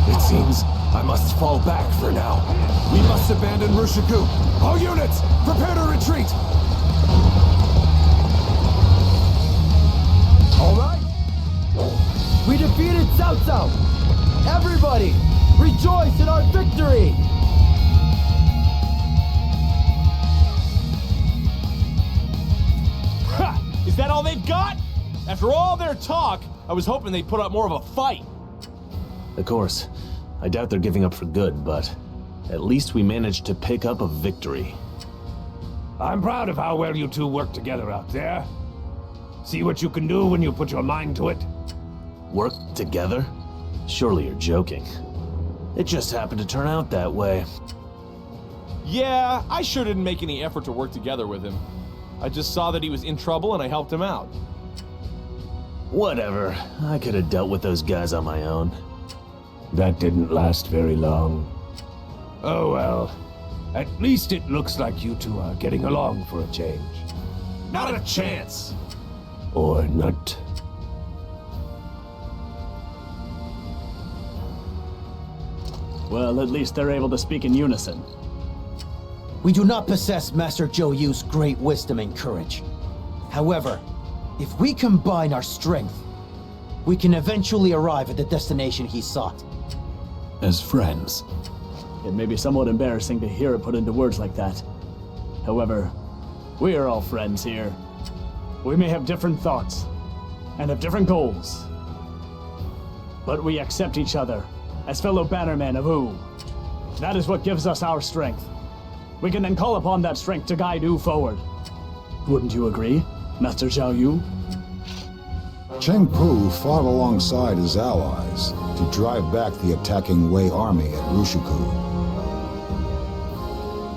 It seems I must fall back for now. We must abandon Ruxukou. All units, prepare to retreat! All right. We defeated Cao Cao. Everybody, rejoice in our victory! Ha! Is that all they've got? After all their talk, I was hoping they'd put up more of a fight. Of course, I doubt they're giving up for good, but at least we managed to pick up a victory. I'm proud of how well you two work together out there. See what you can do when you put your mind to it. Work together? Surely you're joking. It just happened to turn out that way. Yeah, I sure didn't make any effort to work together with him. I just saw that he was in trouble and I helped him out. Whatever. I could have dealt with those guys on my own. That didn't last very long. Oh well. At least it looks like you two are getting along for a change. Not a chance! Or not. Well, at least they're able to speak in unison. We do not possess Master Zhou Yu's great wisdom and courage. However, if we combine our strength, we can eventually arrive at the destination he sought. As friends. It may be somewhat embarrassing to hear it put into words like that. However, we are all friends here. We may have different thoughts, and have different goals. But we accept each other as fellow bannermen of Wu. That is what gives us our strength. We can then call upon that strength to guide Wu forward. Wouldn't you agree, Master Zhao Yu? Cheng Pu fought alongside his allies to drive back the attacking Wei army at Ruxukou.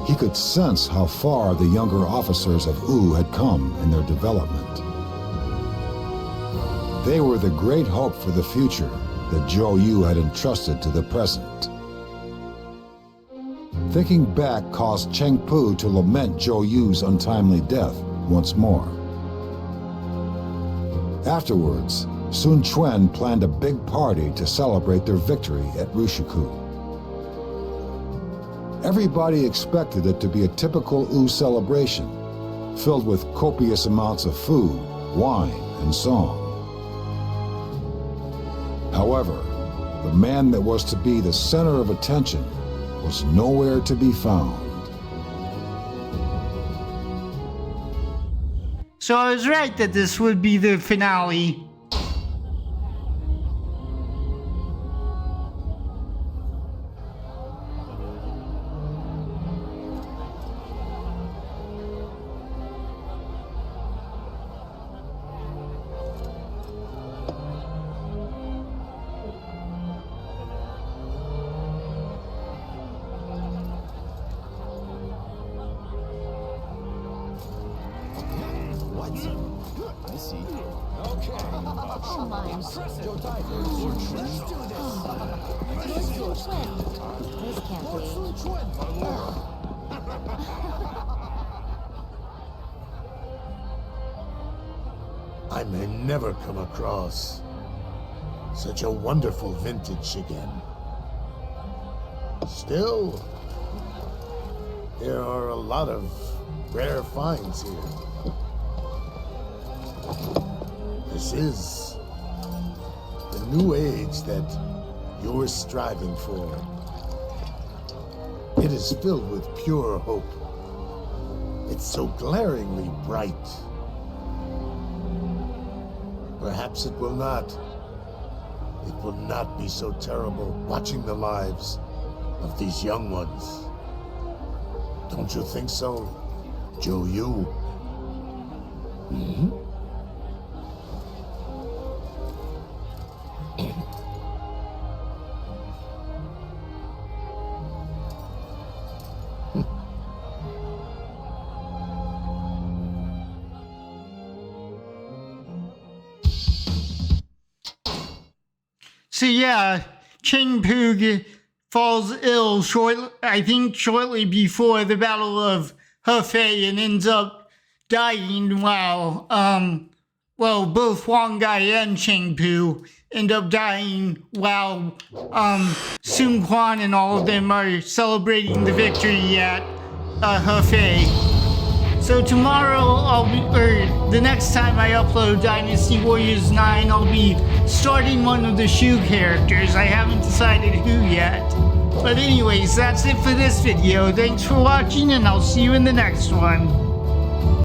He could sense how far the younger officers of Wu had come in their development. They were the great hope for the future that Zhou Yu had entrusted to the present. Thinking back caused Cheng Pu to lament Zhou Yu's untimely death once more. Afterwards, Sun Quan planned a big party to celebrate their victory at Ruxukou. Everybody expected it to be a typical Wu celebration, filled with copious amounts of food, wine, and song. However, the man that was to be the center of attention was nowhere to be found. So I was right that this would be the finale. I may never come across such a wonderful vintage again. Still, there are a lot of rare finds here. This is the new age that you're striving for. It is filled with pure hope. It's so glaringly bright. Perhaps it will not be so terrible watching the lives of these young ones. Don't you think so, Zhou Yu? Hmm? So yeah, Cheng Pu falls ill shortly before the Battle of Hefei and ends up dying while, both Huang and Cheng Pu end up dying while, Sun Quan and all of them are celebrating the victory at, Hefei. So tomorrow, the next time I upload Dynasty Warriors 9, I'll be starting one of the Shu characters. I haven't decided who yet. But anyways, that's it for this video. Thanks for watching, and I'll see you in the next one.